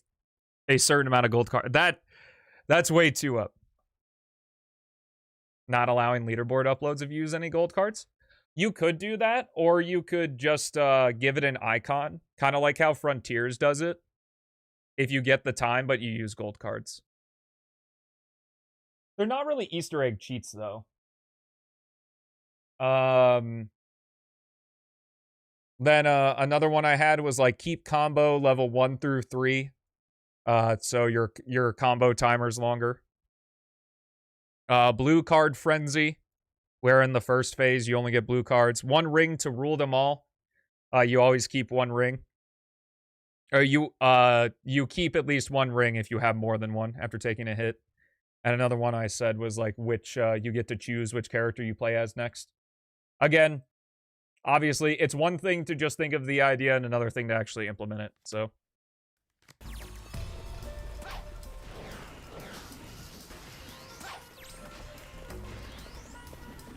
a certain amount of gold card. That's way too up. Not allowing leaderboard uploads if you use any gold cards. You could do that, or you could just give it an icon, kind of like how Frontiers does it. If you get the time, but you use gold cards. They're not really Easter egg cheats, though. Then another one I had was like keep combo level 1 through 3. So your combo timer's longer. Blue card frenzy, where in the first phase you only get blue cards. 1 ring to rule them all. You always keep 1 ring. Or you keep at least 1 ring if you have more than 1 after taking a hit. And another one I said was like which you get to choose which character you play as next. Again, obviously, it's one thing to just think of the idea and another thing to actually implement it, so.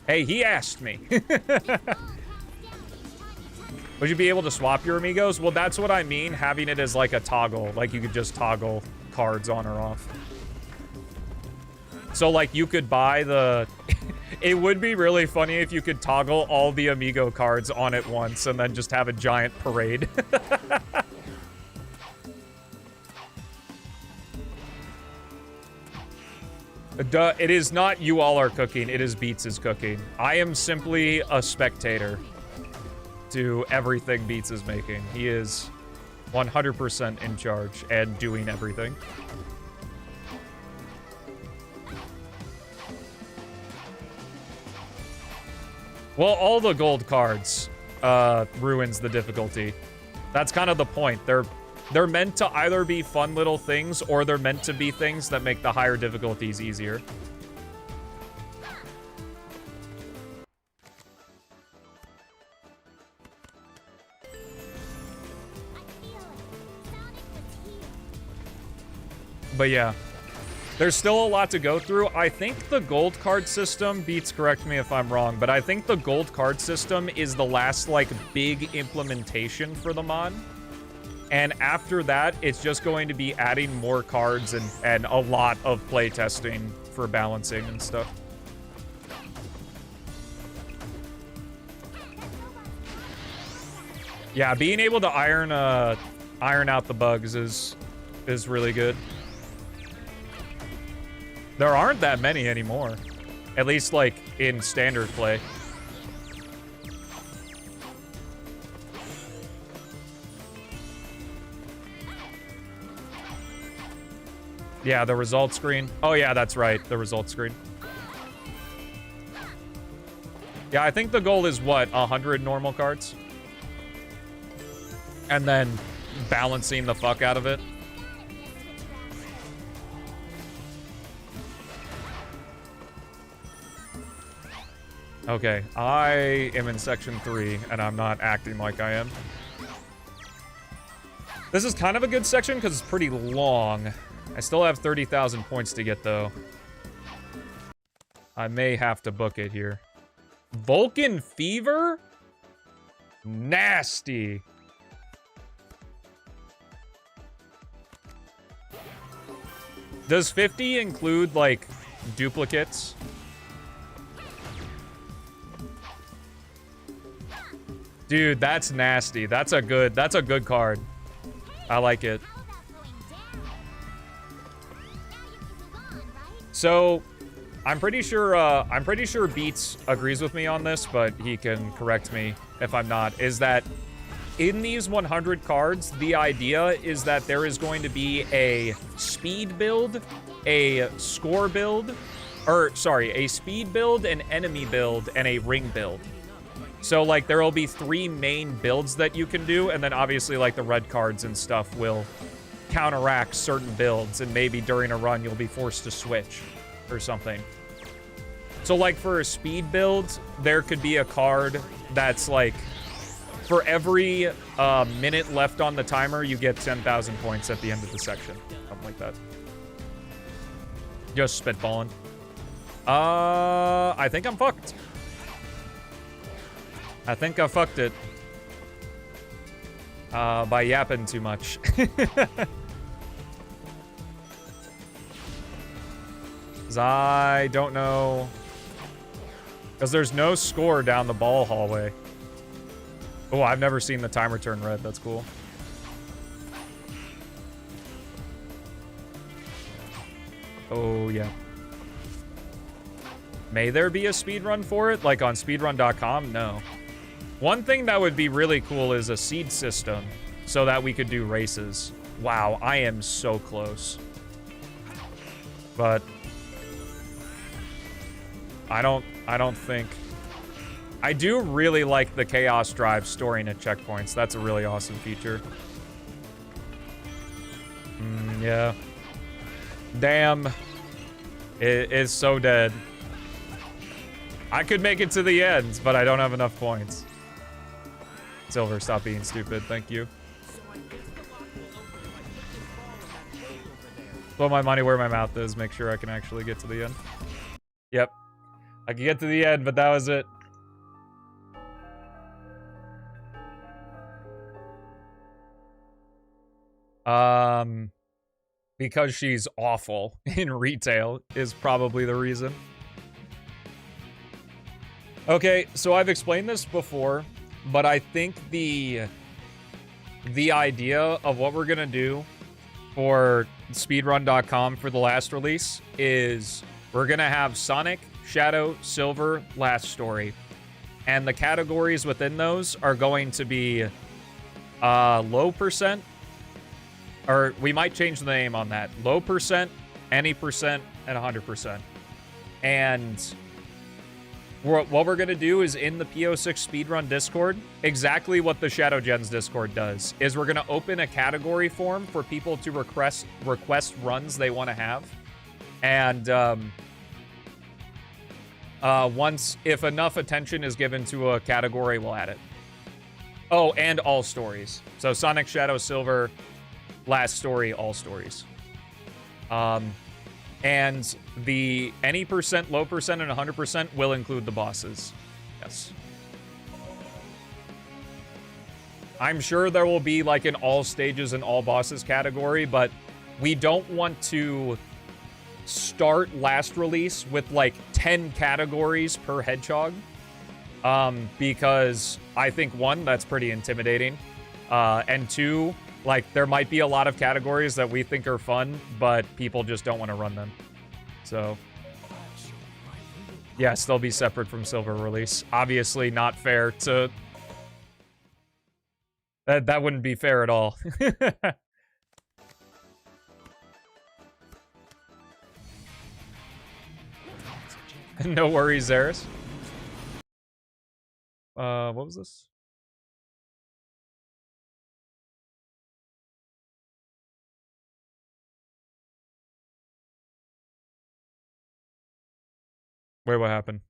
Hey, he asked me. Would you be able to swap your amigos? Well, that's what I mean, having it as like a toggle. Like you could just toggle cards on or off. So like you could buy the... It would be really funny if you could toggle all the amigo cards on at once and then just have a giant parade. It is not you all are cooking, it is Beats is cooking. I am simply a spectator to everything Beats is making. He is 100% in charge and doing everything. Well, all the gold cards ruins the difficulty. That's kind of the point. They're meant to either be fun little things or they're meant to be things that make the higher difficulties easier. But yeah. There's still a lot to go through. I think the gold card system, Beats, correct me if I'm wrong, but I think the gold card system is the last, like, big implementation for the mod. And after that, it's just going to be adding more cards and a lot of playtesting for balancing and stuff. Yeah, being able to iron out the bugs is really good. There aren't that many anymore. At least, like, in standard play. Yeah, the result screen. Oh, yeah, that's right. The result screen. Yeah, I think the goal is, what, 100 normal cards? And then balancing the fuck out of it. Okay, I am in section 3, and I'm not acting like I am. This is kind of a good section because it's pretty long. I still have 30,000 points to get, though. I may have to book it here. Vulcan Fever? Nasty. Does 50 include, like, duplicates? Dude, that's nasty. That's a good card. I like it. So, I'm pretty sure Beats agrees with me on this, but he can correct me if I'm not, is that in these 100 cards, the idea is that there is going to be a speed build, a score build, or sorry, a speed build, an enemy build, and a ring build. So, like, there will be 3 main builds that you can do, and then obviously, like, the red cards and stuff will counteract certain builds, and maybe during a run you'll be forced to switch or something. So, like, for a speed build, there could be a card that's, like, for every minute left on the timer, you get 10,000 points at the end of the section. Something like that. Just spitballing. I think I'm fucked. I think I fucked it. By yapping too much. 'Cause I don't know. Because there's no score down the ball hallway. Oh, I've never seen the timer turn red. That's cool. Oh, yeah. May there be a speedrun for it? Like on speedrun.com? No. One thing that would be really cool is a seed system so that we could do races. Wow, I am so close. But I don't think... I do really like the Chaos Drive storing at checkpoints. That's a really awesome feature. Yeah. Damn. It is so dead. I could make it to the end, but I don't have enough points. Silver, stop being stupid. Thank you. Put my money where my mouth is. Make sure I can actually get to the end. Yep. I can get to the end, but that was it. Because she's awful in retail is probably the reason. Okay, so I've explained this before, but I think the idea of what we're gonna do for speedrun.com for the last release is we're gonna have Sonic, Shadow, Silver, Last Story. And the categories within those are going to be low percent, or we might change the name on that. Low percent, any percent, and 100%. And what we're going to do is in the P-06 Speedrun Discord, exactly what the Shadow Gens Discord does, is we're going to open a category form for people to request runs they want to have. And once, if enough attention is given to a category, we'll add it. Oh, and all stories. So Sonic, Shadow, Silver, Last Story, all stories. And the any percent, low percent, and 100% will include the bosses. Yes. I'm sure there will be like an all stages and all bosses category, but we don't want to start last release with like 10 categories per hedgehog. Because I think one, that's pretty intimidating. And two, like, there might be a lot of categories that we think are fun, but people just don't want to run them. So, yes, they'll be separate from Silver release. Obviously not fair to... That wouldn't be fair at all. No worries, Zaris. What was this? Wait, what happened?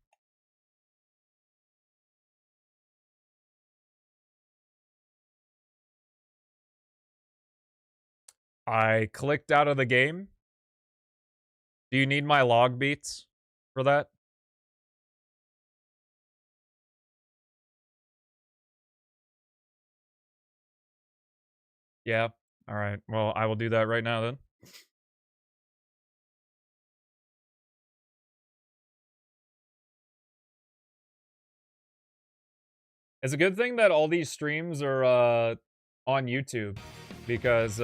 I clicked out of the game. Do you need my log beats for that? Yeah. All right. Well, I will do that right now then. It's a good thing that all these streams are on YouTube because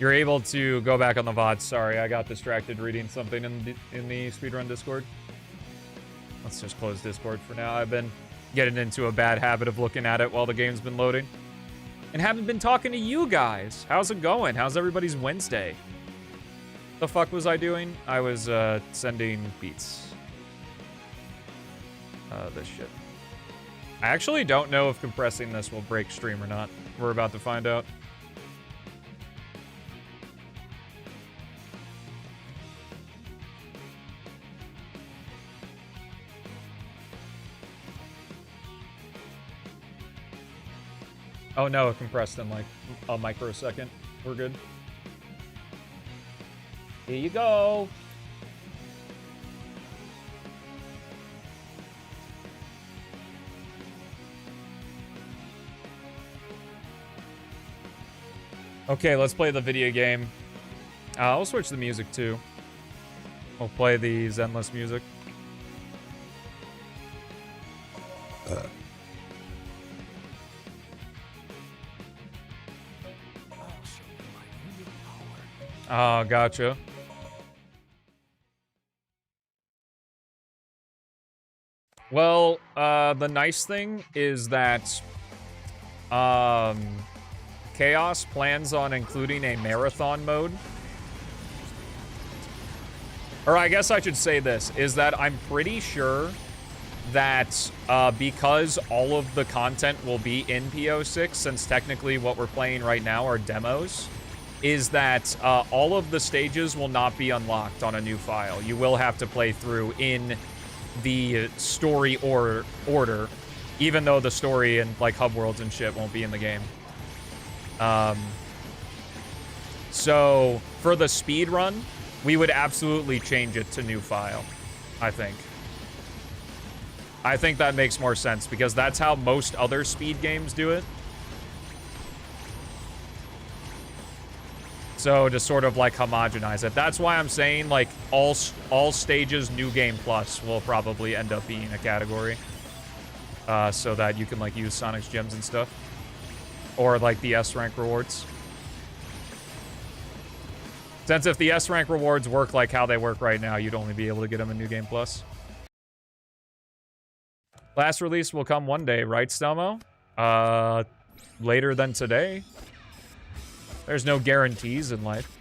you're able to go back on the VOD. Sorry, I got distracted reading something in the Speedrun Discord. Let's just close Discord for now. I've been getting into a bad habit of looking at it while the game's been loading. And haven't been talking to you guys. How's it going? How's everybody's Wednesday? The fuck was I doing? I was sending beats. This shit. I actually don't know if compressing this will break stream or not. We're about to find out. Oh no, it compressed in like a microsecond. We're good. Here you go. Okay, let's play the video game. I'll switch the music too. We'll play the Zenless music. Oh, gotcha. Well, the nice thing is that Chaos plans on including a marathon mode. Or I guess I should say this, is that I'm pretty sure that because all of the content will be in P-06, since technically what we're playing right now are demos, is that all of the stages will not be unlocked on a new file. You will have to play through in the story order, even though the story and like hub worlds and shit won't be in the game. So for the speed run, we would absolutely change it to new file, I think. I think that makes more sense because that's how most other speed games do it. So to sort of like homogenize it. That's why I'm saying like all stages New Game Plus will probably end up being a category. So that you can like use Sonic's gems and stuff. Or like the S rank rewards. Since if the S rank rewards work like how they work right now, you'd only be able to get them in New Game Plus. Last release will come one day, right, Stelmo? Later than today. There's no guarantees in life.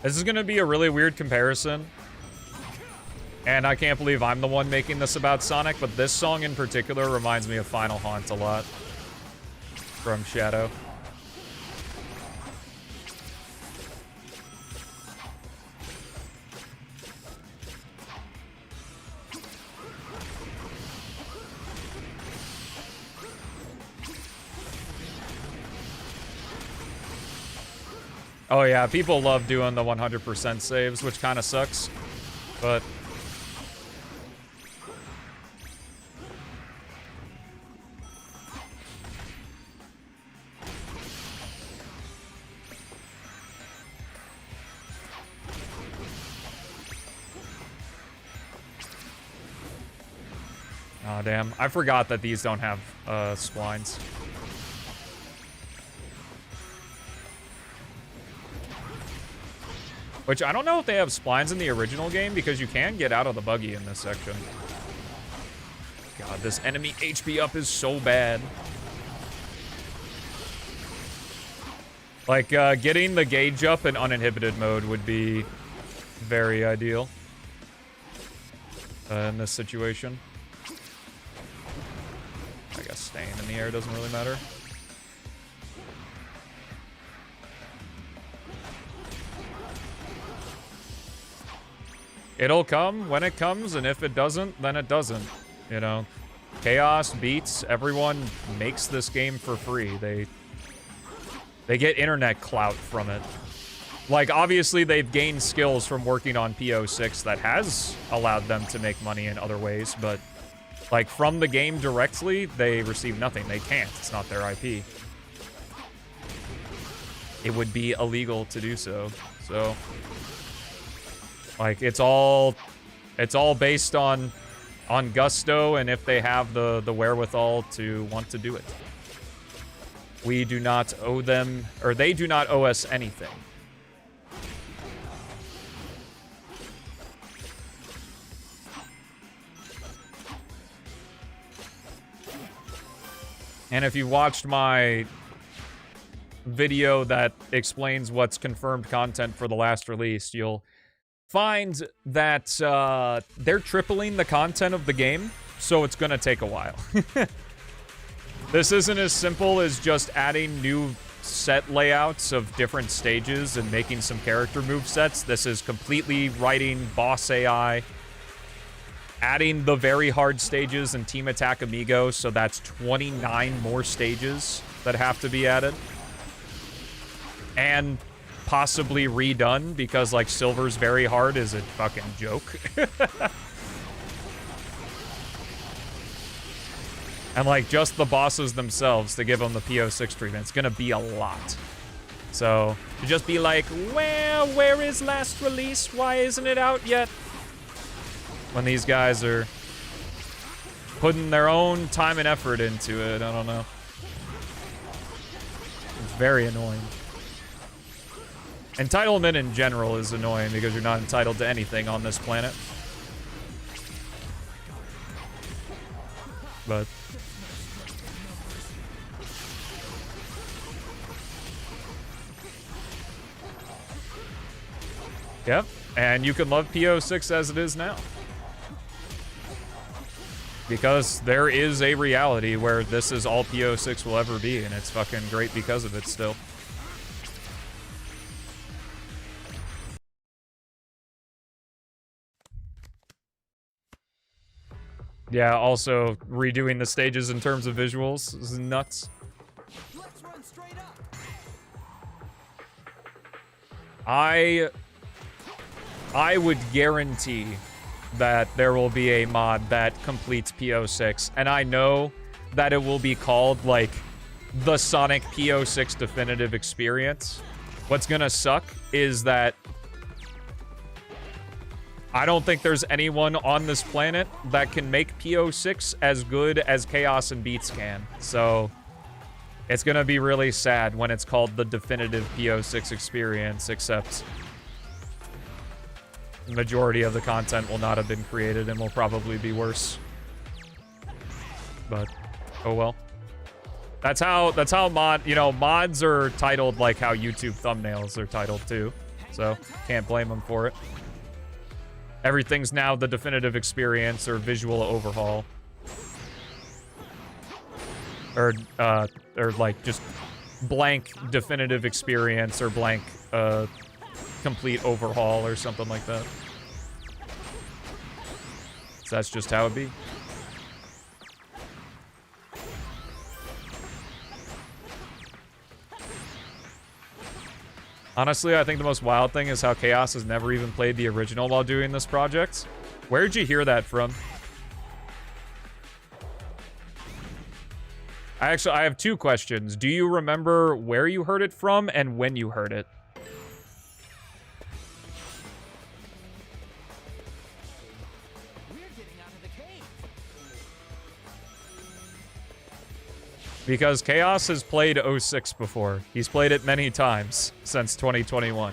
This is going to be a really weird comparison. And I can't believe I'm the one making this about Sonic, but this song in particular reminds me of Final Haunt a lot. From Shadow. Oh yeah, people love doing the 100% saves, which kind of sucks, but... Oh damn, I forgot that these don't have splines. Which, I don't know if they have splines in the original game, because you can get out of the buggy in this section. God, this enemy HP up is so bad. Like, getting the gauge up in uninhibited mode would be very ideal in this situation. I guess staying in the air doesn't really matter. It'll come when it comes, and if it doesn't, then it doesn't. You know, Chaos beats, everyone makes this game for free. They get internet clout from it. Like, obviously, they've gained skills from working on P-06 that has allowed them to make money in other ways, but, like, from the game directly, they receive nothing. They can't. It's not their IP. It would be illegal to do so. So, like, it's all based on gusto and if they have the wherewithal to want to do it. We do not owe them, or they do not owe us anything. And if you watched my video that explains what's confirmed content for the last release, you'll find that they're tripling the content of the game, so it's gonna take a while. This isn't as simple as just adding new set layouts of different stages and making some character movesets. This is completely writing boss AI, adding the very hard stages and Team Attack Amigo, so that's 29 more stages that have to be added. And possibly redone, because, like, Silver's very hard is a fucking joke. And, like, just the bosses themselves to give them the P-06 treatment, it's gonna be a lot. So, to just be like, well, where is last release? Why isn't it out yet? When these guys are putting their own time and effort into it, I don't know. It's very annoying. Entitlement in general is annoying because you're not entitled to anything on this planet. But yep, and you can love P-06 as it is now. Because there is a reality where this is all P-06 will ever be, and it's fucking great because of it still. Yeah, also redoing the stages in terms of visuals is nuts. Let's run straight up. I would guarantee that there will be a mod that completes P-06, and I know that it will be called, like, the Sonic P-06 Definitive Experience. What's gonna suck is that I don't think there's anyone on this planet that can make P-06 as good as Chaos and Beats can. So it's gonna be really sad when it's called the Definitive P-06 Experience, except the majority of the content will not have been created and will probably be worse. But oh well. That's how mods are titled like how YouTube thumbnails are titled too. So can't blame them for it. Everything's now the definitive experience or visual overhaul. Or like just blank definitive experience or blank complete overhaul or something like that. So that's just how it be. Honestly, I think the most wild thing is how Chaos has never even played the original while doing this project. Where'd you hear that from? I have two questions. Do you remember where you heard it from and when you heard it? Because Chaos has played 06 before. He's played it many times since 2021.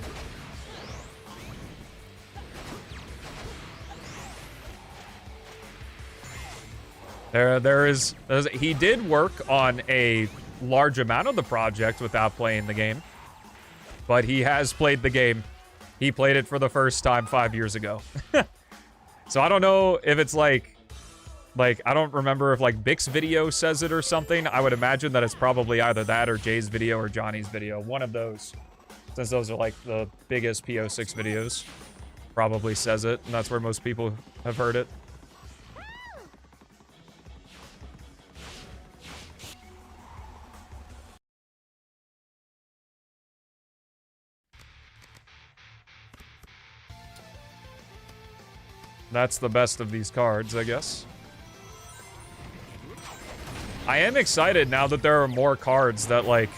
He did work on a large amount of the project without playing the game. But he has played the game. he played it for the first time 5 years ago. So I don't know if it's like, I don't remember if like Bix video says it or something. I would imagine that it's probably either that or Jay's video or Johnny's video. One of those, since those are like the biggest P-06 videos, probably says it, and that's where most people have heard it. That's the best of these cards, I guess. I am excited now that there are more cards that, like,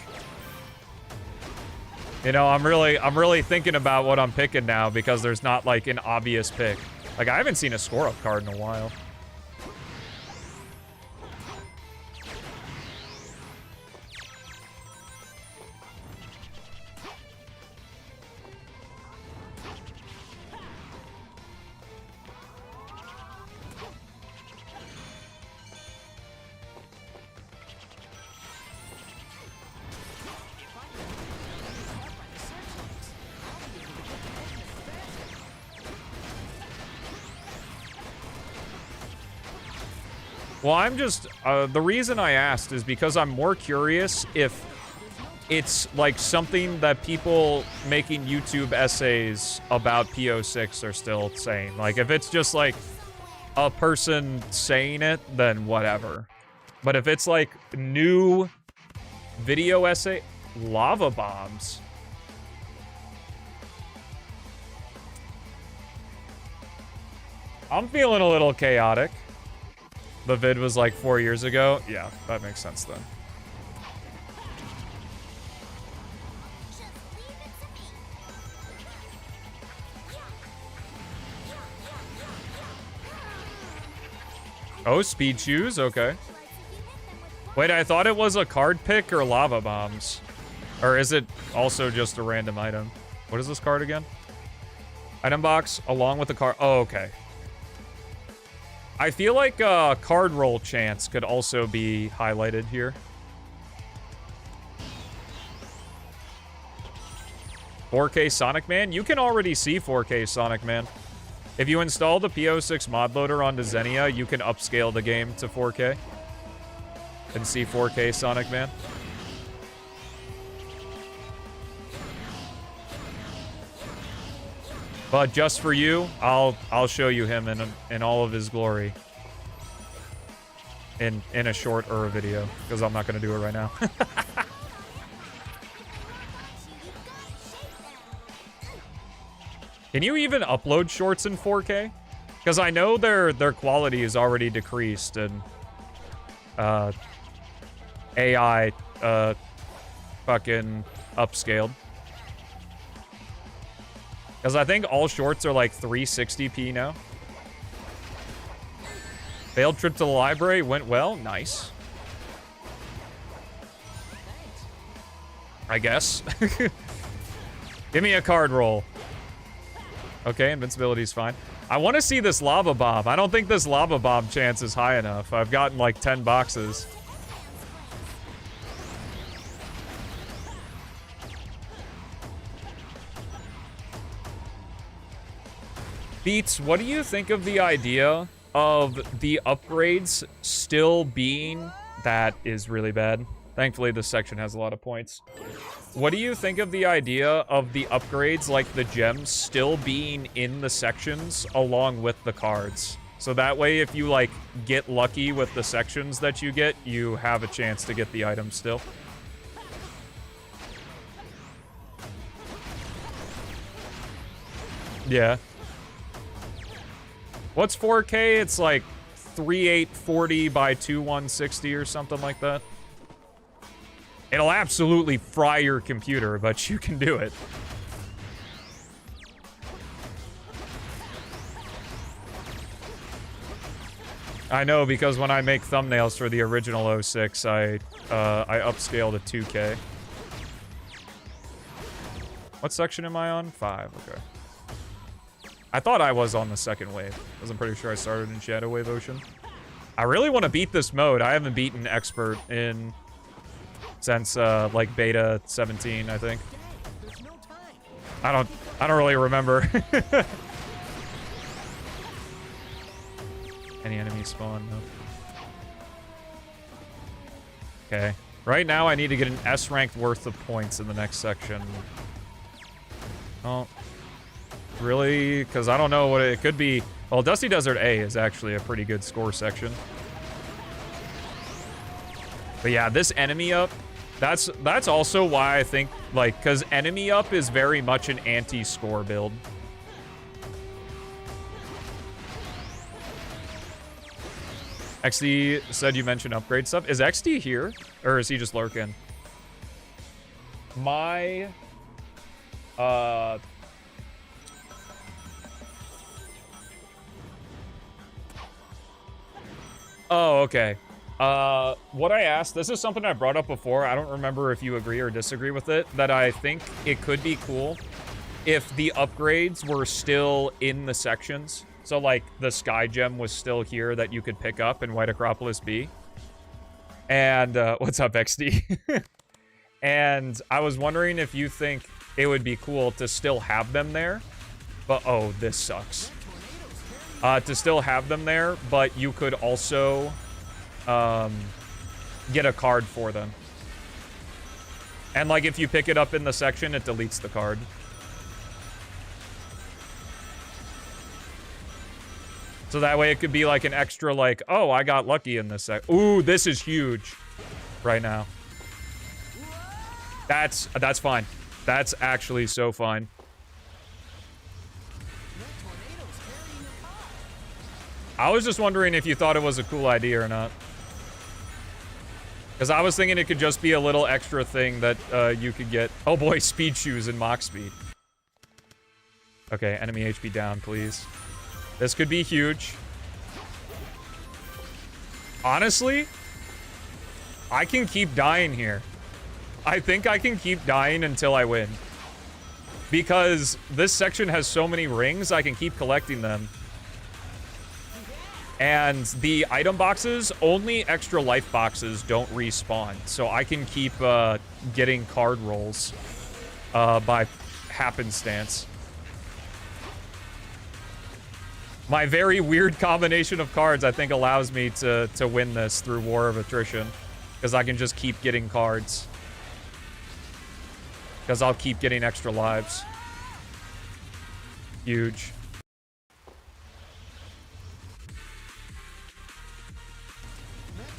you know, I'm really thinking about what I'm picking now because there's not like an obvious pick. Like, I haven't seen a score up card in a while. Well, I'm just, the reason I asked is because I'm more curious if it's like something that people making YouTube essays about P-06 are still saying. Like, if it's just like a person saying it, then whatever. But if it's like new video essay, lava bombs. I'm feeling a little chaotic. The vid was like 4 years ago. Yeah, that makes sense then. Oh, speed shoes, okay. Wait, I thought it was a card pick or lava bombs. Or is it also just a random item? What is this card again? Item box along with the card. Oh, okay. I feel like card roll chance could also be highlighted here. "4K Sonic Man? You can already see 4K Sonic Man. If you install the P-06 mod loader onto Xenia, you can upscale the game to 4K. And see 4K Sonic Man. But just for you, I'll show you him in all of his glory. In a short or a video, because I'm not gonna do it right now. Can you even upload shorts in 4K? Because I know their quality is already decreased and AI fucking upscaled. Because I think all shorts are like 360p now. Failed trip to the library went well. Nice. I guess. Give me a card roll. Okay, invincibility's fine. I want to see this lava bomb. I don't think this lava bomb chance is high enough. I've gotten like 10 boxes. Beats, what do you think of the idea of the upgrades still being... That is really bad. Thankfully, this section has a lot of points. What do you think of the idea of the upgrades, like the gems, still being in the sections along with the cards? So that way, if you, like, get lucky with the sections that you get, you have a chance to get the items still. Yeah. What's 4K? It's like 3840 by 2160 or something like that. It'll absolutely fry your computer, but you can do it. I know, because when I make thumbnails for the original 06, I upscale to 2K. What section am I on? 5, okay. I thought I was on the second wave, because I'm pretty sure I started in Shadow Wave Ocean. I really want to beat this mode. I haven't beaten Expert since like beta 17, I think. I don't really remember. Any enemies spawn? No. Okay. Right now, I need to get an S rank worth of points in the next section. Oh. Really? Because I don't know what it could be. Well, Dusty Desert A is actually a pretty good score section. But yeah, this enemy up, that's also why I think, like, because enemy up is very much an anti-score build. XD said you mentioned upgrade stuff. Is XD here? Or is he just lurking? My... Oh, okay. What I asked, this is something I brought up before. I don't remember if you agree or disagree with it, that I think it could be cool if the upgrades were still in the sections. So, like, the Sky Gem was still here that you could pick up in White Acropolis B. And, what's up, XD? And I was wondering if you think it would be cool to still have them there. But, oh, this sucks. To still have them there, but you could also get a card for them. And, like, if you pick it up in the section, it deletes the card. So that way it could be like an extra, like, oh, I got lucky in this sec. Ooh, this is huge right now. That's fine. That's actually so fine. I was just wondering if you thought it was a cool idea or not. Because I was thinking it could just be a little extra thing that you could get. Oh boy, speed shoes and mock speed. Okay, enemy HP down, please. This could be huge. Honestly, I can keep dying here. I think I can keep dying until I win. Because this section has so many rings, I can keep collecting them. And the item boxes, only extra life boxes don't respawn. So I can keep getting card rolls by happenstance. My very weird combination of cards, I think, allows me to win this through War of Attrition. Because I can just keep getting cards. Because I'll keep getting extra lives. Huge.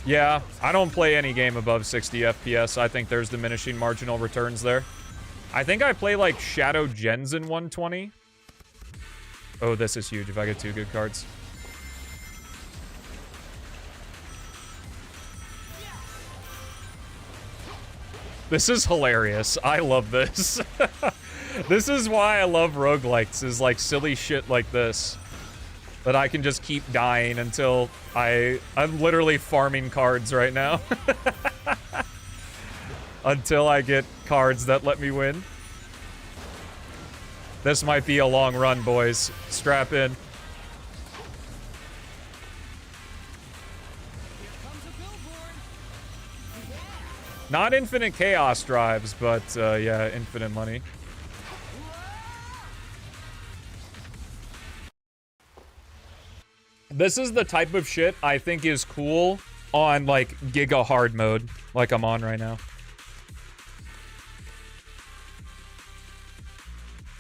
Yeah, I don't play any game above 60 FPS. I think there's diminishing marginal returns there. I think I play, like, Shadow Gens in 120. Oh, this is huge if I get 2 good cards. This is hilarious. I love this. This is why I love roguelikes, is like silly shit like this. That I can just keep dying until I'm literally farming cards right now. Until I get cards that let me win. This might be a long run, boys. Strap in. Not infinite chaos drives, but yeah, infinite money. This is the type of shit I think is cool on, like, Giga Hard mode, like I'm on right now.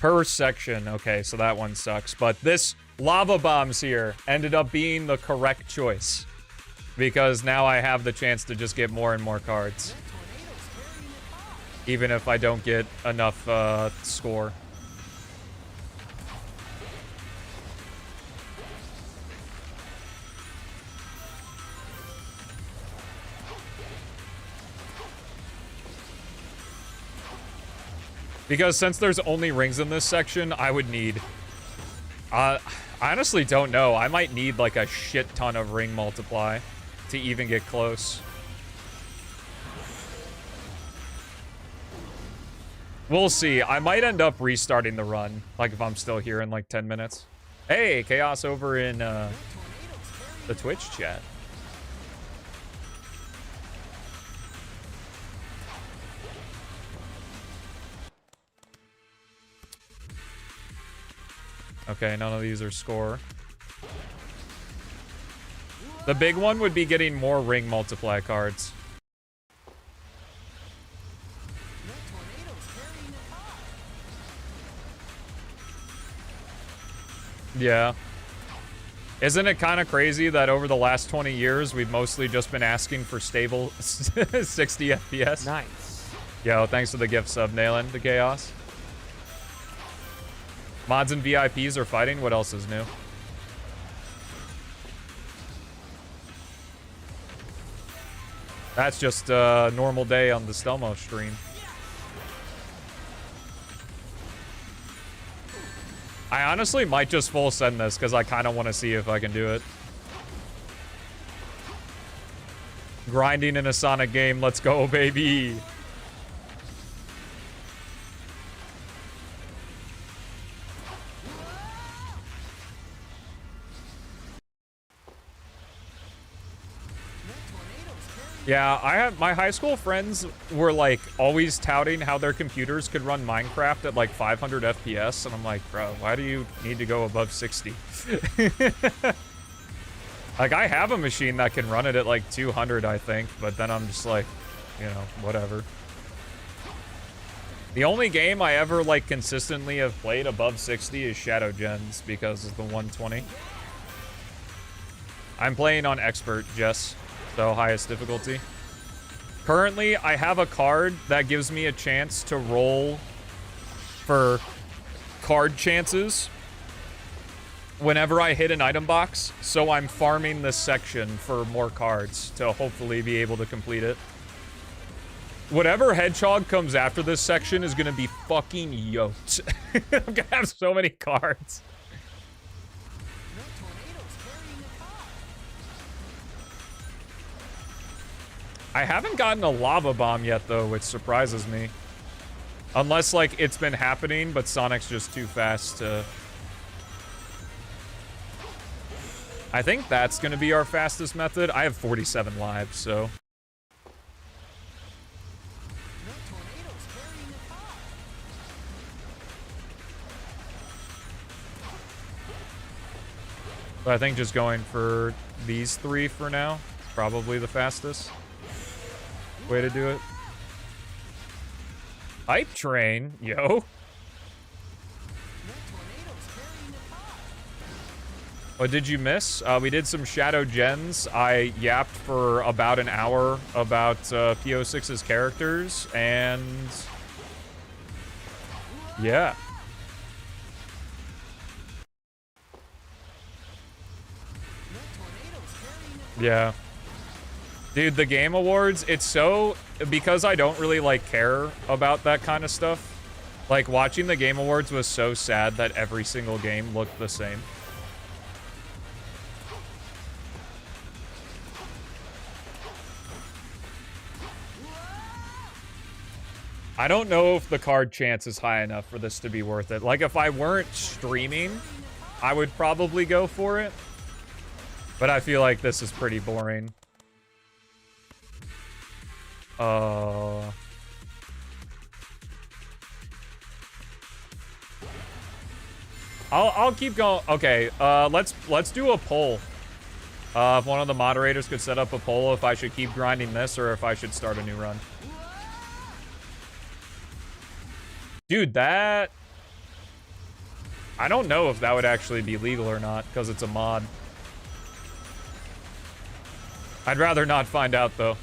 Per section. Okay, so that one sucks. But this lava bombs here ended up being the correct choice. Because now I have the chance to just get more and more cards. Even if I don't get enough score. Because since there's only rings in this section, I would need... I honestly don't know. I might need, like, a shit ton of ring multiply to even get close. We'll see. I might end up restarting the run, like, if I'm still here in, like, 10 minutes. Hey, Chaos over in, the Twitch chat. Okay, none of these are score. The big one would be getting more ring multiply cards. Yeah. Isn't it kind of crazy that over the last 20 years, we've mostly just been asking for stable 60 FPS? Nice. Yo, thanks for the gift sub, Nailing the Chaos. Mods and VIPs are fighting. What else is new? That's just a normal day on the Stelmo stream. I honestly might just full send this because I kind of want to see if I can do it. Grinding in a Sonic game. Let's go, baby. Yeah, I have my high school friends were like always touting how their computers could run Minecraft at like 500 FPS, and I'm like, bro, why do you need to go above 60? Like, I have a machine that can run it at like 200, I think, but then I'm just like, you know, whatever. The only game I ever like consistently have played above 60 is Shadow Gens because of the 120. I'm playing on Expert, Jess. So highest difficulty. Currently, I have a card that gives me a chance to roll for card chances whenever I hit an item box. So I'm farming this section for more cards to hopefully be able to complete it. Whatever hedgehog comes after this section is gonna be fucking yoked. I'm gonna have so many cards. I haven't gotten a lava bomb yet, though, which surprises me. Unless, like, it's been happening, but Sonic's just too fast to... I think that's going to be our fastest method. I have 47 lives, so... But I think just going for these three for now is probably the fastest way to do it. Hype train, yo. What did you miss? We did some Shadow Gens. I yapped for about an hour about P-06's characters, and yeah. Yeah. Dude, the Game Awards, it's so... Because I don't really, like, care about that kind of stuff, like, watching the Game Awards was so sad that every single game looked the same. I don't know if the card chance is high enough for this to be worth it. Like, if I weren't streaming, I would probably go for it. But I feel like this is pretty boring. I'll keep going. Okay, let's do a poll. If one of the moderators could set up a poll if I should keep grinding this or if I should start a new run. Dude, that... I don't know if that would actually be legal or not, because it's a mod. I'd rather not find out, though.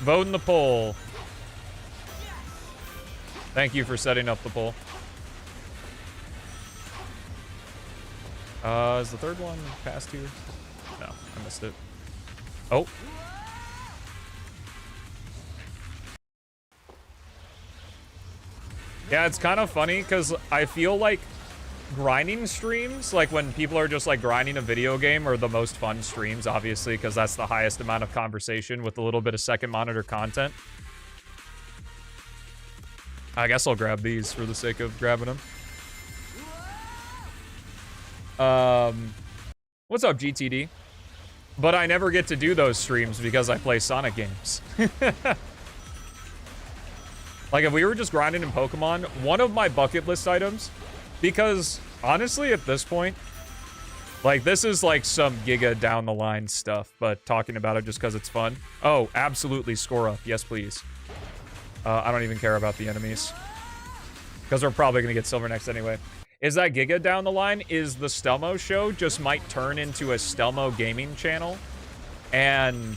Vote in the poll. Thank you for setting up the poll. Is the third one past here? No, I missed it. Oh. Yeah, it's kind of funny because I feel like grinding streams, like when people are just like grinding a video game, are the most fun streams, obviously, because that's the highest amount of conversation with a little bit of second monitor content. I guess I'll grab these for the sake of grabbing them. What's up, GTD? But I never get to do those streams because I play Sonic games. Like, if we were just grinding in Pokemon, one of my bucket list items, because, honestly, at this point, like, this is, like, some Giga down-the-line stuff, but talking about it just because it's fun. Oh, absolutely, score up. Yes, please. I don't even care about the enemies. Because we're probably going to get Silver next anyway. Is that Giga down the line? Is the Stelmo show just might turn into a Stelmo gaming channel? And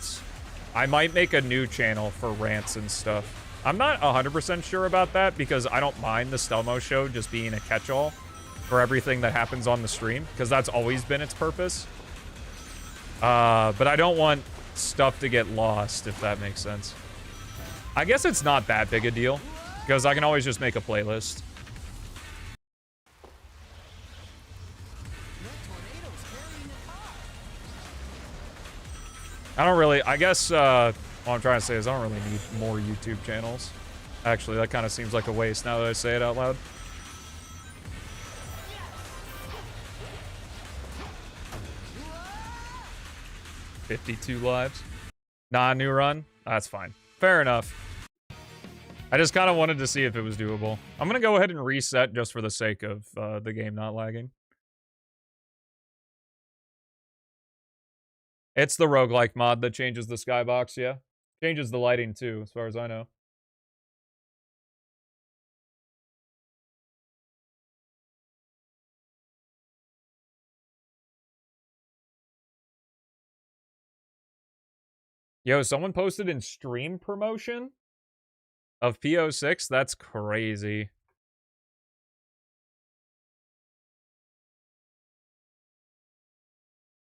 I might make a new channel for rants and stuff. I'm not 100% sure about that because I don't mind the Stelmo show just being a catch-all for everything that happens on the stream, because that's always been its purpose. But I don't want stuff to get lost, if that makes sense. I guess it's not that big a deal, because I can always just make a playlist. I don't really, I guess, what I'm trying to say is I don't really need more YouTube channels. Actually, that kind of seems like a waste now that I say it out loud. $52 lives. Nah, new run? That's fine. Fair enough. I just kind of wanted to see if it was doable. I'm going to go ahead and reset just for the sake of the game not lagging. It's the roguelike mod that changes the skybox, yeah. Changes the lighting too, as far as I know. Yo, someone posted in stream promotion of P-06? That's crazy.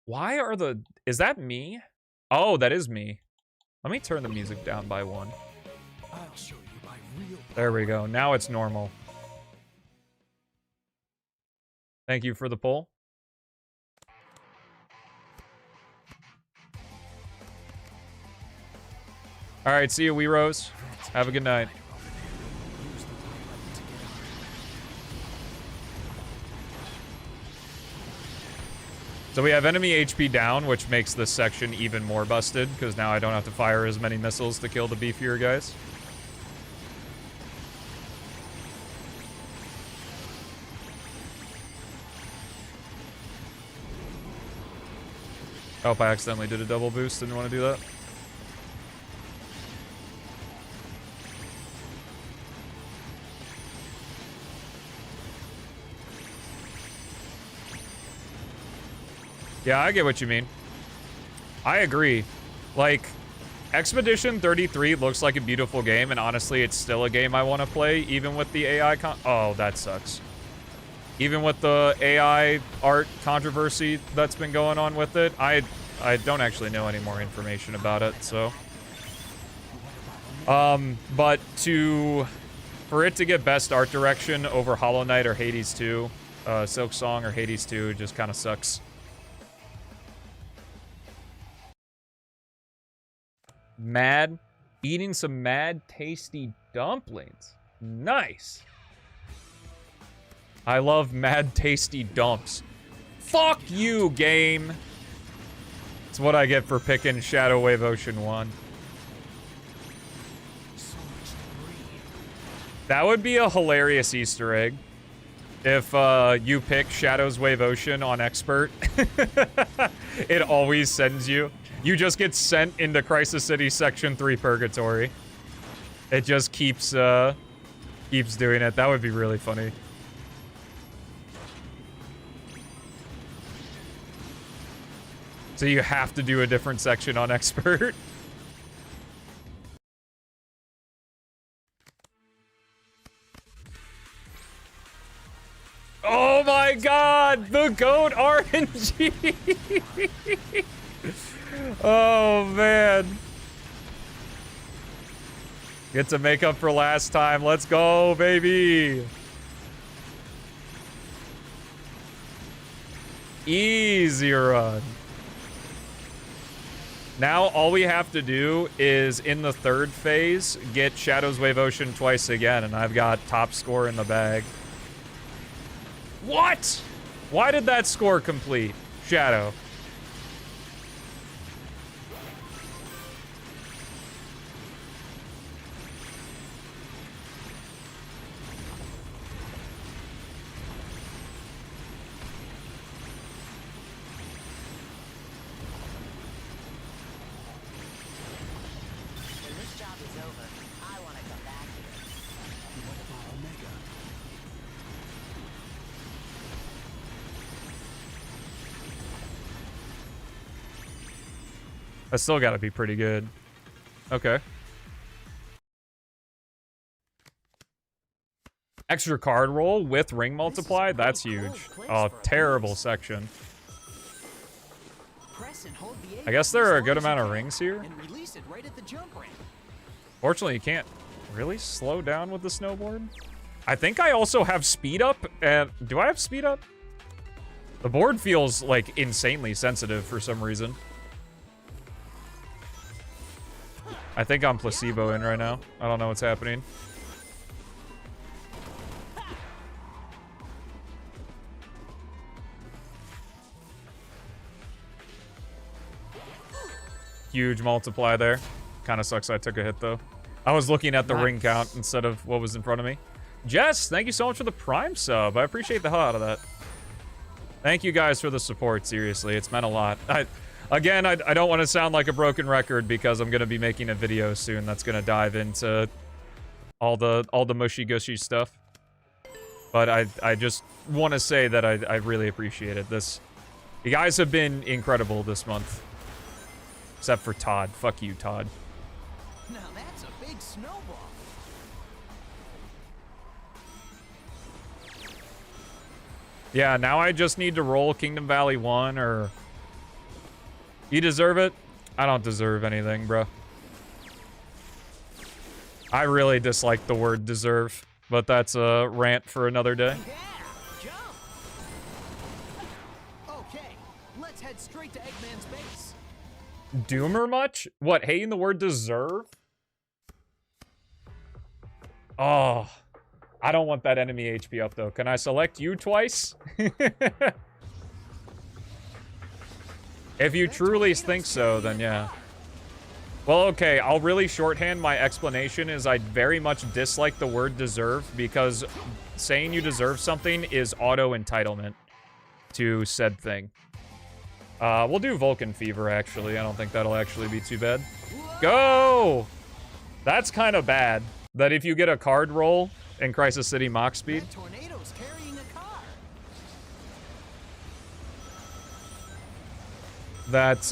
Why are the... Is that me? Oh, that is me. Let me turn the music down by 1. I'll show you my real power. There we go. Now it's normal. Thank you for the poll. All right, see you, Weeros. Have a good night. So we have enemy HP down, which makes this section even more busted, because now I don't have to fire as many missiles to kill the beefier guys. Oh, I accidentally did a double boost. Didn't want to do that. Yeah, I get what you mean. I agree. Like, Expedition 33 looks like a beautiful game, and honestly, it's still a game I want to play, even with the AI oh, that sucks. Even with the AI art controversy that's been going on with it, I don't actually know any more information about it, so. But for it to get best art direction over Hollow Knight or Hades 2, Silk Song or Hades 2 just kind of sucks. Mad, eating some mad tasty dumplings. Nice. I love mad tasty dumps. Fuck you, game. It's what I get for picking Shadow Wave Ocean 1. That would be a hilarious Easter egg. If you pick Shadow's Wave Ocean on Expert. It always sends you. You just get sent into Crisis City Section 3 Purgatory. It just keeps doing it. That would be really funny. So you have to do a different section on Expert. Oh my god! The goat RNG! Oh man. Get to make up for last time. Let's go, baby. Easy run. Now all we have to do is in the third phase get Shadow's Wave Ocean twice again, and I've got top score in the bag. What? Why did that score complete? Shadow. That's still got to be pretty good. Okay. Extra card roll with ring multiply? That's huge. Oh, terrible section. I guess there are a good amount of rings here. Fortunately, you can't really slow down with the snowboard. I think I also have speed up. And do I have speed up? The board feels like insanely sensitive for some reason. I think I'm placebo in right now. I don't know what's happening. Huge multiply there. Kind of sucks I took a hit, though. I was looking at the ring count instead of what was in front of me. Jess, thank you so much for the Prime sub. I appreciate the hell out of that. Thank you guys for the support, seriously. It's meant a lot. Again, I don't want to sound like a broken record because I'm going to be making a video soon that's going to dive into all the mushy-gushy stuff. But I just want to say that I really appreciate it. You guys have been incredible this month. Except for Todd. Fuck you, Todd. Now that's a big snowball. Yeah, now I just need to roll Kingdom Valley 1 or... You deserve it? I don't deserve anything, bro. I really dislike the word deserve, but that's a rant for another day. Yeah, jump. Okay, let's head straight to Eggman's base. Doomer much? What, hating the word deserve? Oh, I don't want that enemy HP up, though. Can I select you twice? If you truly think so, then yeah. Well, okay, I'll really shorthand my explanation is I very much dislike the word deserve because saying you deserve something is auto-entitlement to said thing. We'll do Vulcan Fever, actually. I don't think that'll actually be too bad. Go! That's kind of bad. That if you get a card roll in Crisis City Mach Speed... That tornado's carrying a car. That's,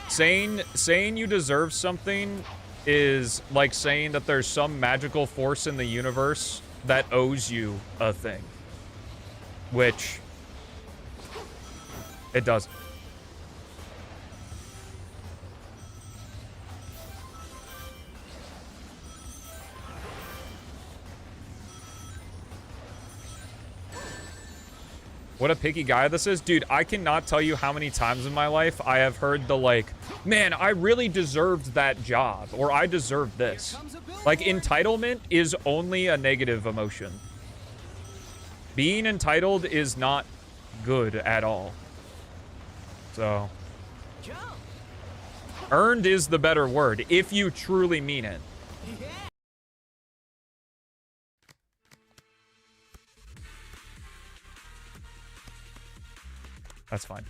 saying you deserve something is like saying that there's some magical force in the universe that owes you a thing. Which... it doesn't. What a picky guy this is. Dude, I cannot tell you how many times in my life I have heard the, like, man, I really deserved that job, or I deserve this. Like, entitlement is only a negative emotion. Being entitled is not good at all. So. Earned is the better word, if you truly mean it. That's fine.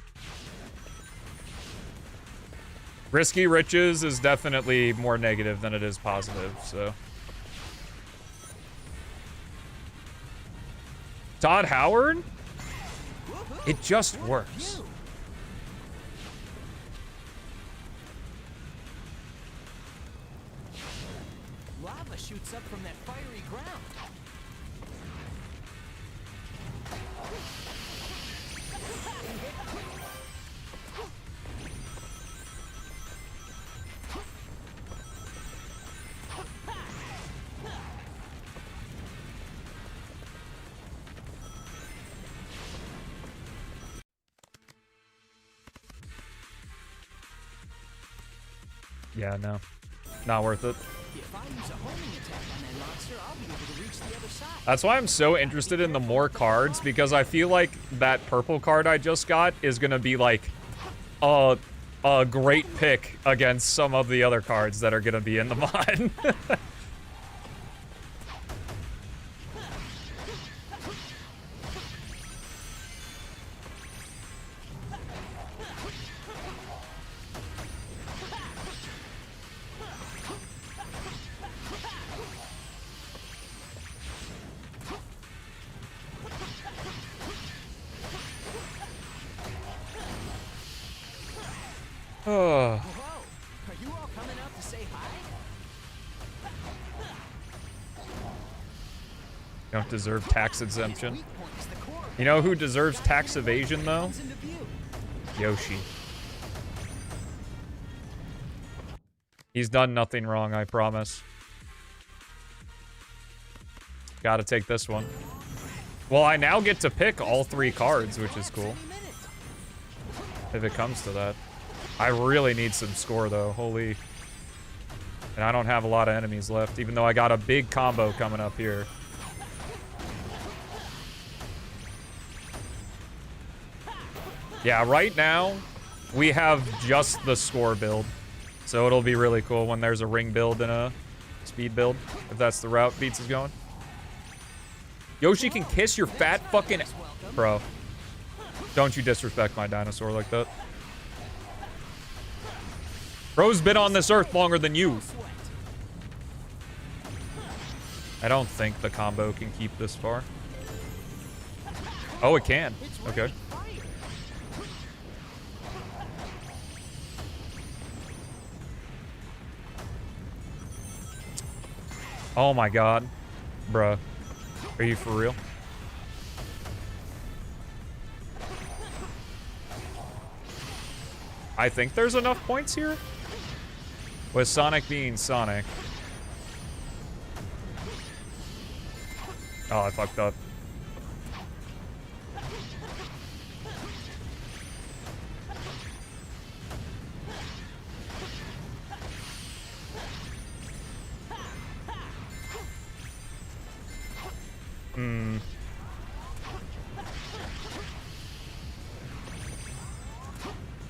Risky riches is definitely more negative than it is positive, so. Todd Howard? It just works. Lava shoots up from that fiery ground. Yeah, no. Not worth it. If I use a homing attack on that monster, I'll be able to reach the other side. That's why I'm so interested in the more cards, because I feel like that purple card I just got is gonna be like a great pick against some of the other cards that are gonna be in the mod. Whoa! Are you all coming out to say hi? You don't deserve tax exemption. You know who deserves tax evasion, though? Yoshi. He's done nothing wrong, I promise. Gotta take this one. Well, I now get to pick all 3 cards, which is cool. If it comes to that. I really need some score, though. Holy. And I don't have a lot of enemies left, even though I got a big combo coming up here. Yeah, right now, we have just the score build. So it'll be really cool when there's a ring build and a speed build, if that's the route Beats is going. Yoshi can kiss your fat fucking... Bro. Don't you disrespect my dinosaur like that. Bro's been on this earth longer than you. I don't think the combo can keep this far. Oh, it can. Okay. Oh my god. Bruh. Are you for real? I think there's enough points here. With Sonic being Sonic. Oh, I fucked up.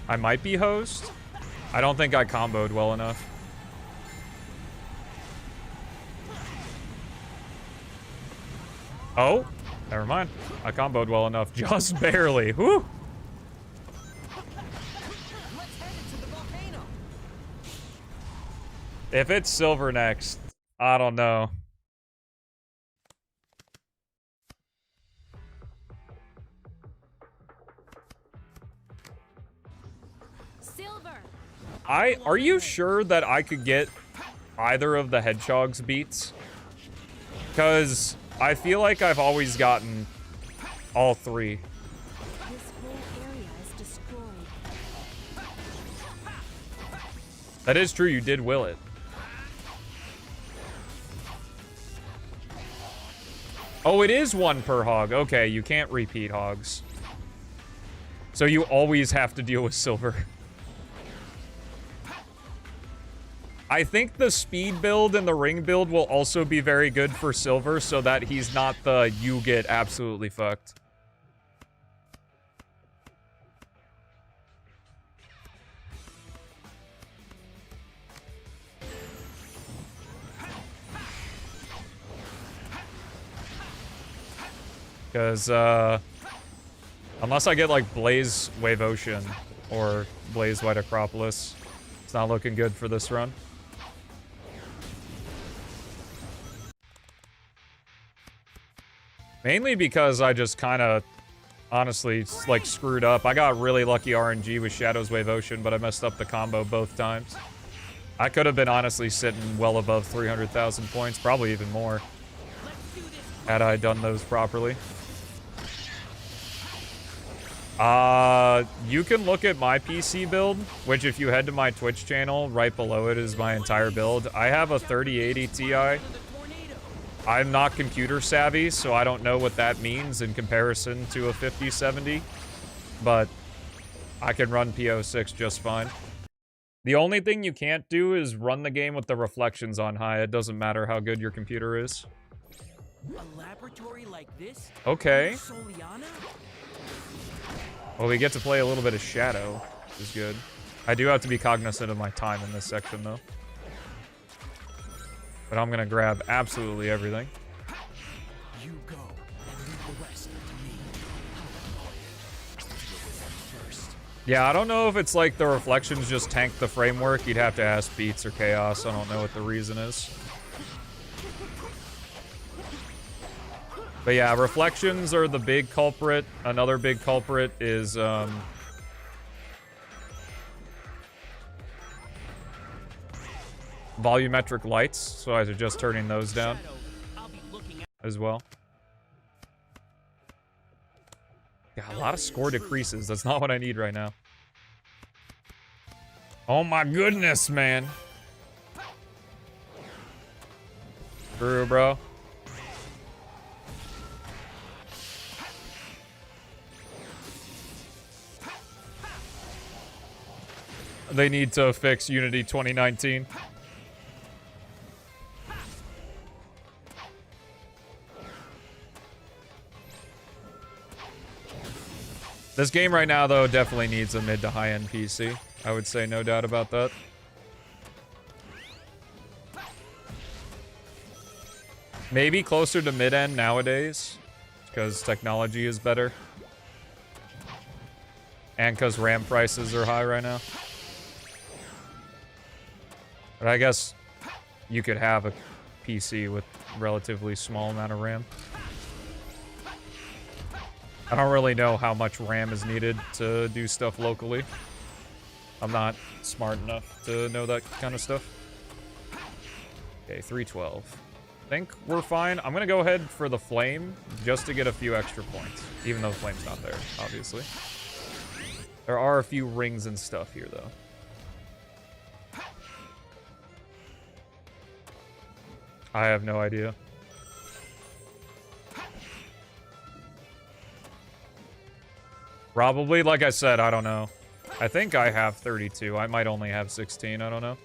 I might be host. I don't think I comboed well enough. Oh, never mind. I comboed well enough. Just barely. Whew. If it's silver next, I don't know. Are you sure that I could get either of the Hedgehog's beats? Because I feel like I've always gotten all 3. This whole area is destroyed. That is true, you did will it. Oh, it is 1 per hog. Okay, you can't repeat hogs. So you always have to deal with silver. I think the speed build and the ring build will also be very good for silver so that he's not the you get absolutely fucked. Because, unless I get, like, Blaze Wave Ocean or Blaze White Acropolis, it's not looking good for this run. Mainly because I just kind of, honestly, like, screwed up. I got really lucky RNG with Shadow's Wave Ocean, but I messed up the combo both times. I could have been, honestly, sitting well above 300,000 points, probably even more, had I done those properly. You can look at my PC build, which if you head to my Twitch channel, right below it is my entire build. I have a 3080 Ti. I'm not computer savvy, so I don't know what that means in comparison to a 5070, but I can run P-06 just fine. The only thing you can't do is run the game with the reflections on high. It doesn't matter how good your computer is. A laboratory like this? Okay. Soliana? Well, we get to play a little bit of Shadow, which is good. I do have to be cognizant of my time in this section, though. But I'm gonna grab absolutely everything. You go and leave the rest to me. First. Yeah, I don't know if it's like the reflections just tank the framework. You'd have to ask Beats or Chaos. I don't know what the reason is. But yeah, reflections are the big culprit. Another big culprit is volumetric lights, so I was just turning those down as well. Got a lot of score decreases. That's not what I need right now. Oh my goodness, man. True, bro. They need to fix Unity 2019. This game right now, though, definitely needs a mid to high-end PC. I would say, no doubt about that. Maybe closer to mid-end nowadays, because technology is better. And because RAM prices are high right now. But I guess you could have a PC with relatively small amount of RAM. I don't really know how much RAM is needed to do stuff locally. I'm not smart enough to know that kind of stuff. Okay, 312. I think we're fine. I'm gonna go ahead for the flame just to get a few extra points, even though the flame's not there, obviously. There are a few rings and stuff here, though. I have no idea. Probably, like I said, I don't know. I think I have 32. I might only have 16, I don't know.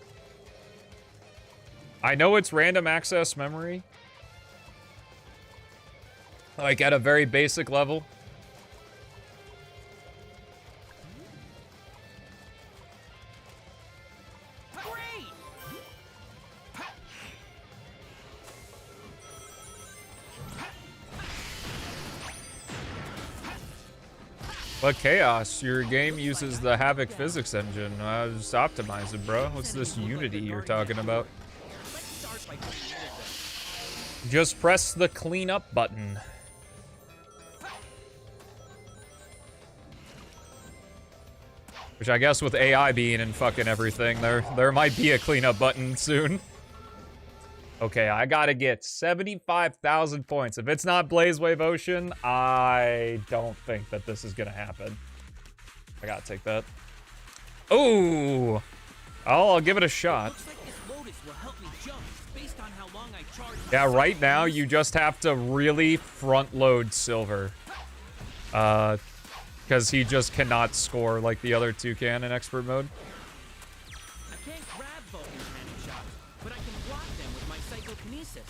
I know it's random access memory. Like, at a very basic level. But Chaos, your game uses the Havoc physics engine. Just optimize it, bro. What's this Unity you're talking about? Just press the clean up button. Which I guess with AI being in fucking everything, there might be a cleanup button soon. Okay, I gotta get 75,000 points. If it's not Blaze Wave Ocean, I don't think that this is gonna happen. I gotta take that. Ooh! I'll give it a shot. Yeah, right now you just have to really front load Silver. Because he just cannot score like the other two can in expert mode. I can't grab Vulcan cannon shots, but I can block them with my psychokinesis.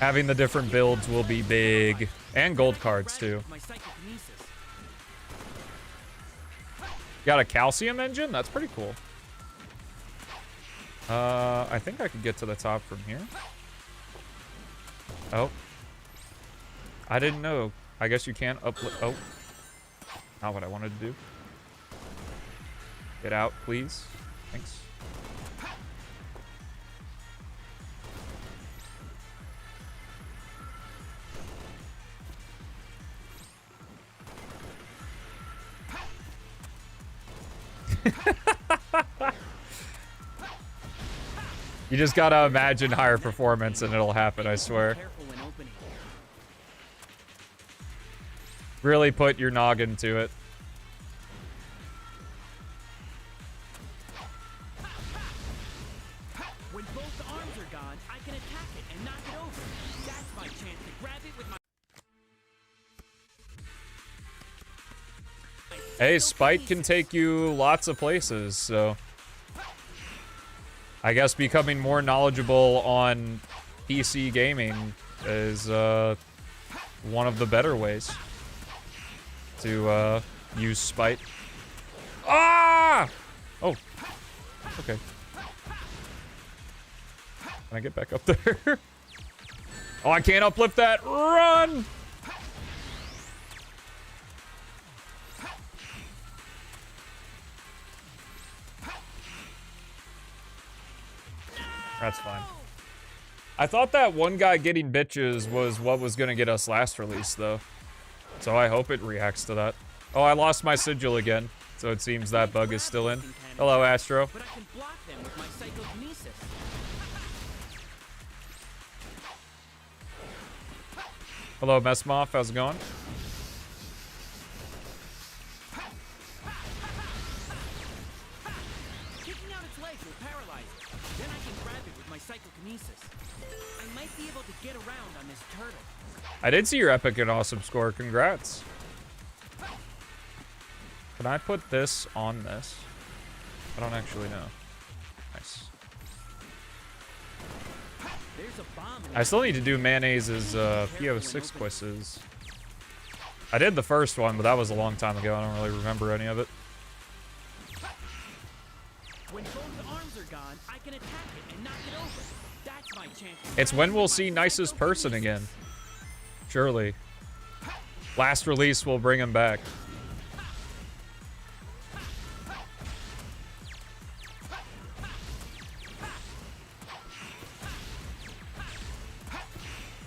Having the different builds will be big. And gold cards, too. Got a calcium engine? That's pretty cool. I think I could get to the top from here. Oh. I didn't know. I guess you can't uplift. Oh. Not what I wanted to do. Get out, please. Thanks. You just gotta imagine higher performance and it'll happen, I swear. Really put your noggin to it. When both arms are gone, I can attack it and knock it over. That's my chance to grab it with my... Hey, Spike can take you lots of places, so... I guess becoming more knowledgeable on PC gaming is one of the better ways to use Spite. Ah! Oh. Okay. Can I get back up there? Oh, I can't uplift that. Run! That's fine. I thought that one guy getting bitches was what was gonna get us last release, though. So I hope it reacts to that. Oh, I lost my sigil again. So it seems that bug is still in. Hello, Astro. But I can block them with my psychokinesis. Hello, Messmoff. How's it going? Kicking out its legs will paralyze it. Then I can grab it with my psychokinesis. I might be able to get around on this turtle. I did see your epic and awesome score. Congrats. Can I put this on this? I don't actually know. Nice. There's a bomb in I still need to do Mayonnaise's P-06 quizzes. I did the first one, but that was a long time ago. I don't really remember any of it. When both arms are gone, I can attack it and knock it over. That's my chance. It's when we'll see Nicest Person again. Surely. Last release will bring him back.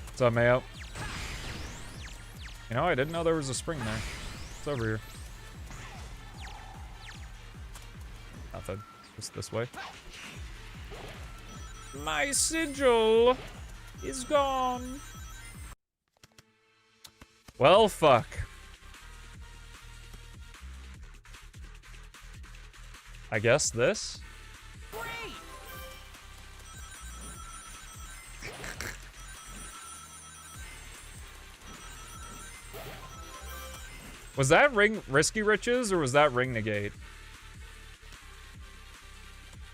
What's up, Mayo? You know, I didn't know there was a spring there. It's over here. Nothing. Just this way. My sigil is gone. Well, fuck. I guess this? Great! Was that Risky Riches or was that Ring Negate?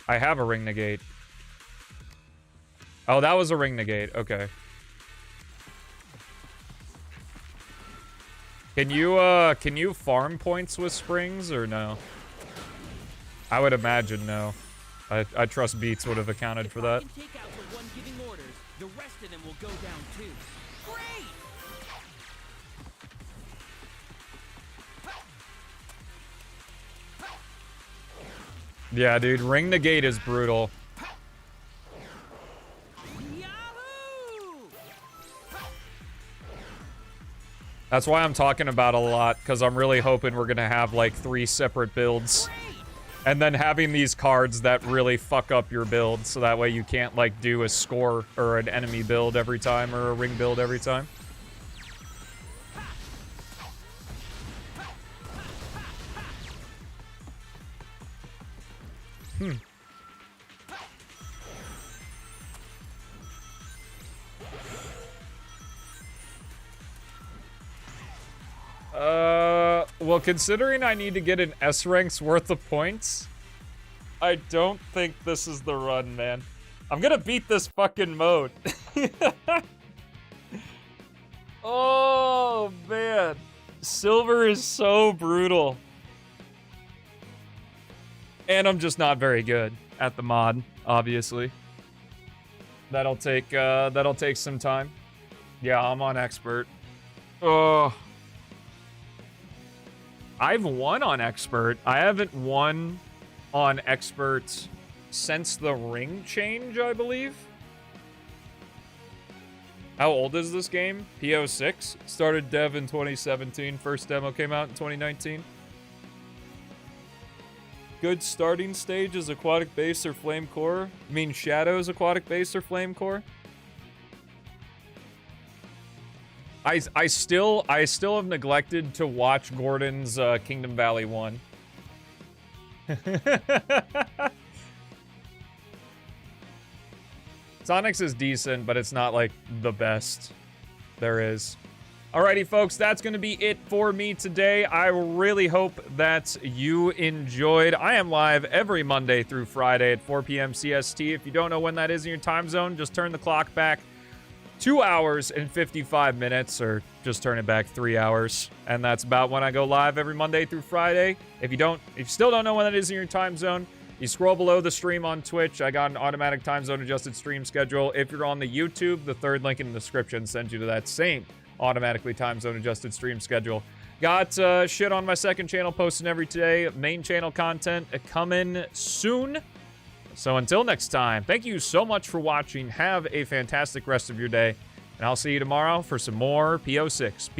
I have a Ring Negate. Oh, that was a Ring Negate. Okay. Can you farm points with springs or no? I would imagine no. I trust Beats would have accounted for that. If I can take out the one giving orders, the rest of them will go down too. Great! Yeah, dude, Ring Negate is brutal. Yahoo! That's why I'm talking about a lot, because I'm really hoping we're gonna have like 3 separate builds. And then having these cards that really fuck up your build, so that way you can't like do a score or an enemy build every time or a ring build every time. Well, considering I need to get an S rank's worth of points, I don't think this is the run, man. I'm gonna beat this fucking mode. Oh, man. Silver is so brutal. And I'm just not very good at the mod, obviously. That'll take some time. Yeah, I'm on expert. Oh. I've won on expert. I haven't won on expert since the ring change, I believe. How old is this game? P-06? Started dev in 2017. First demo came out in 2019. Good starting stage is aquatic base or flame core. I mean shadows aquatic base or flame core. I still have neglected to watch Gordon's Kingdom Valley 1. Sonic's is decent, but it's not like the best there is. Alrighty, folks, that's going to be it for me today. I really hope that you enjoyed. I am live every Monday through Friday at 4 p.m. CST. If you don't know when that is in your time zone, just turn the clock back 2 hours and 55 minutes, or just turn it back 3 hours. And that's about when I go live every Monday through Friday. If you still don't know when that is in your time zone, you scroll below the stream on Twitch. I got an automatic time zone adjusted stream schedule. If you're on the YouTube, the third link in the description sends you to that same automatically time zone adjusted stream schedule. Got shit on my second channel posting every day. Main channel content coming soon. So until next time, thank you so much for watching. Have a fantastic rest of your day. And I'll see you tomorrow for some more P-06.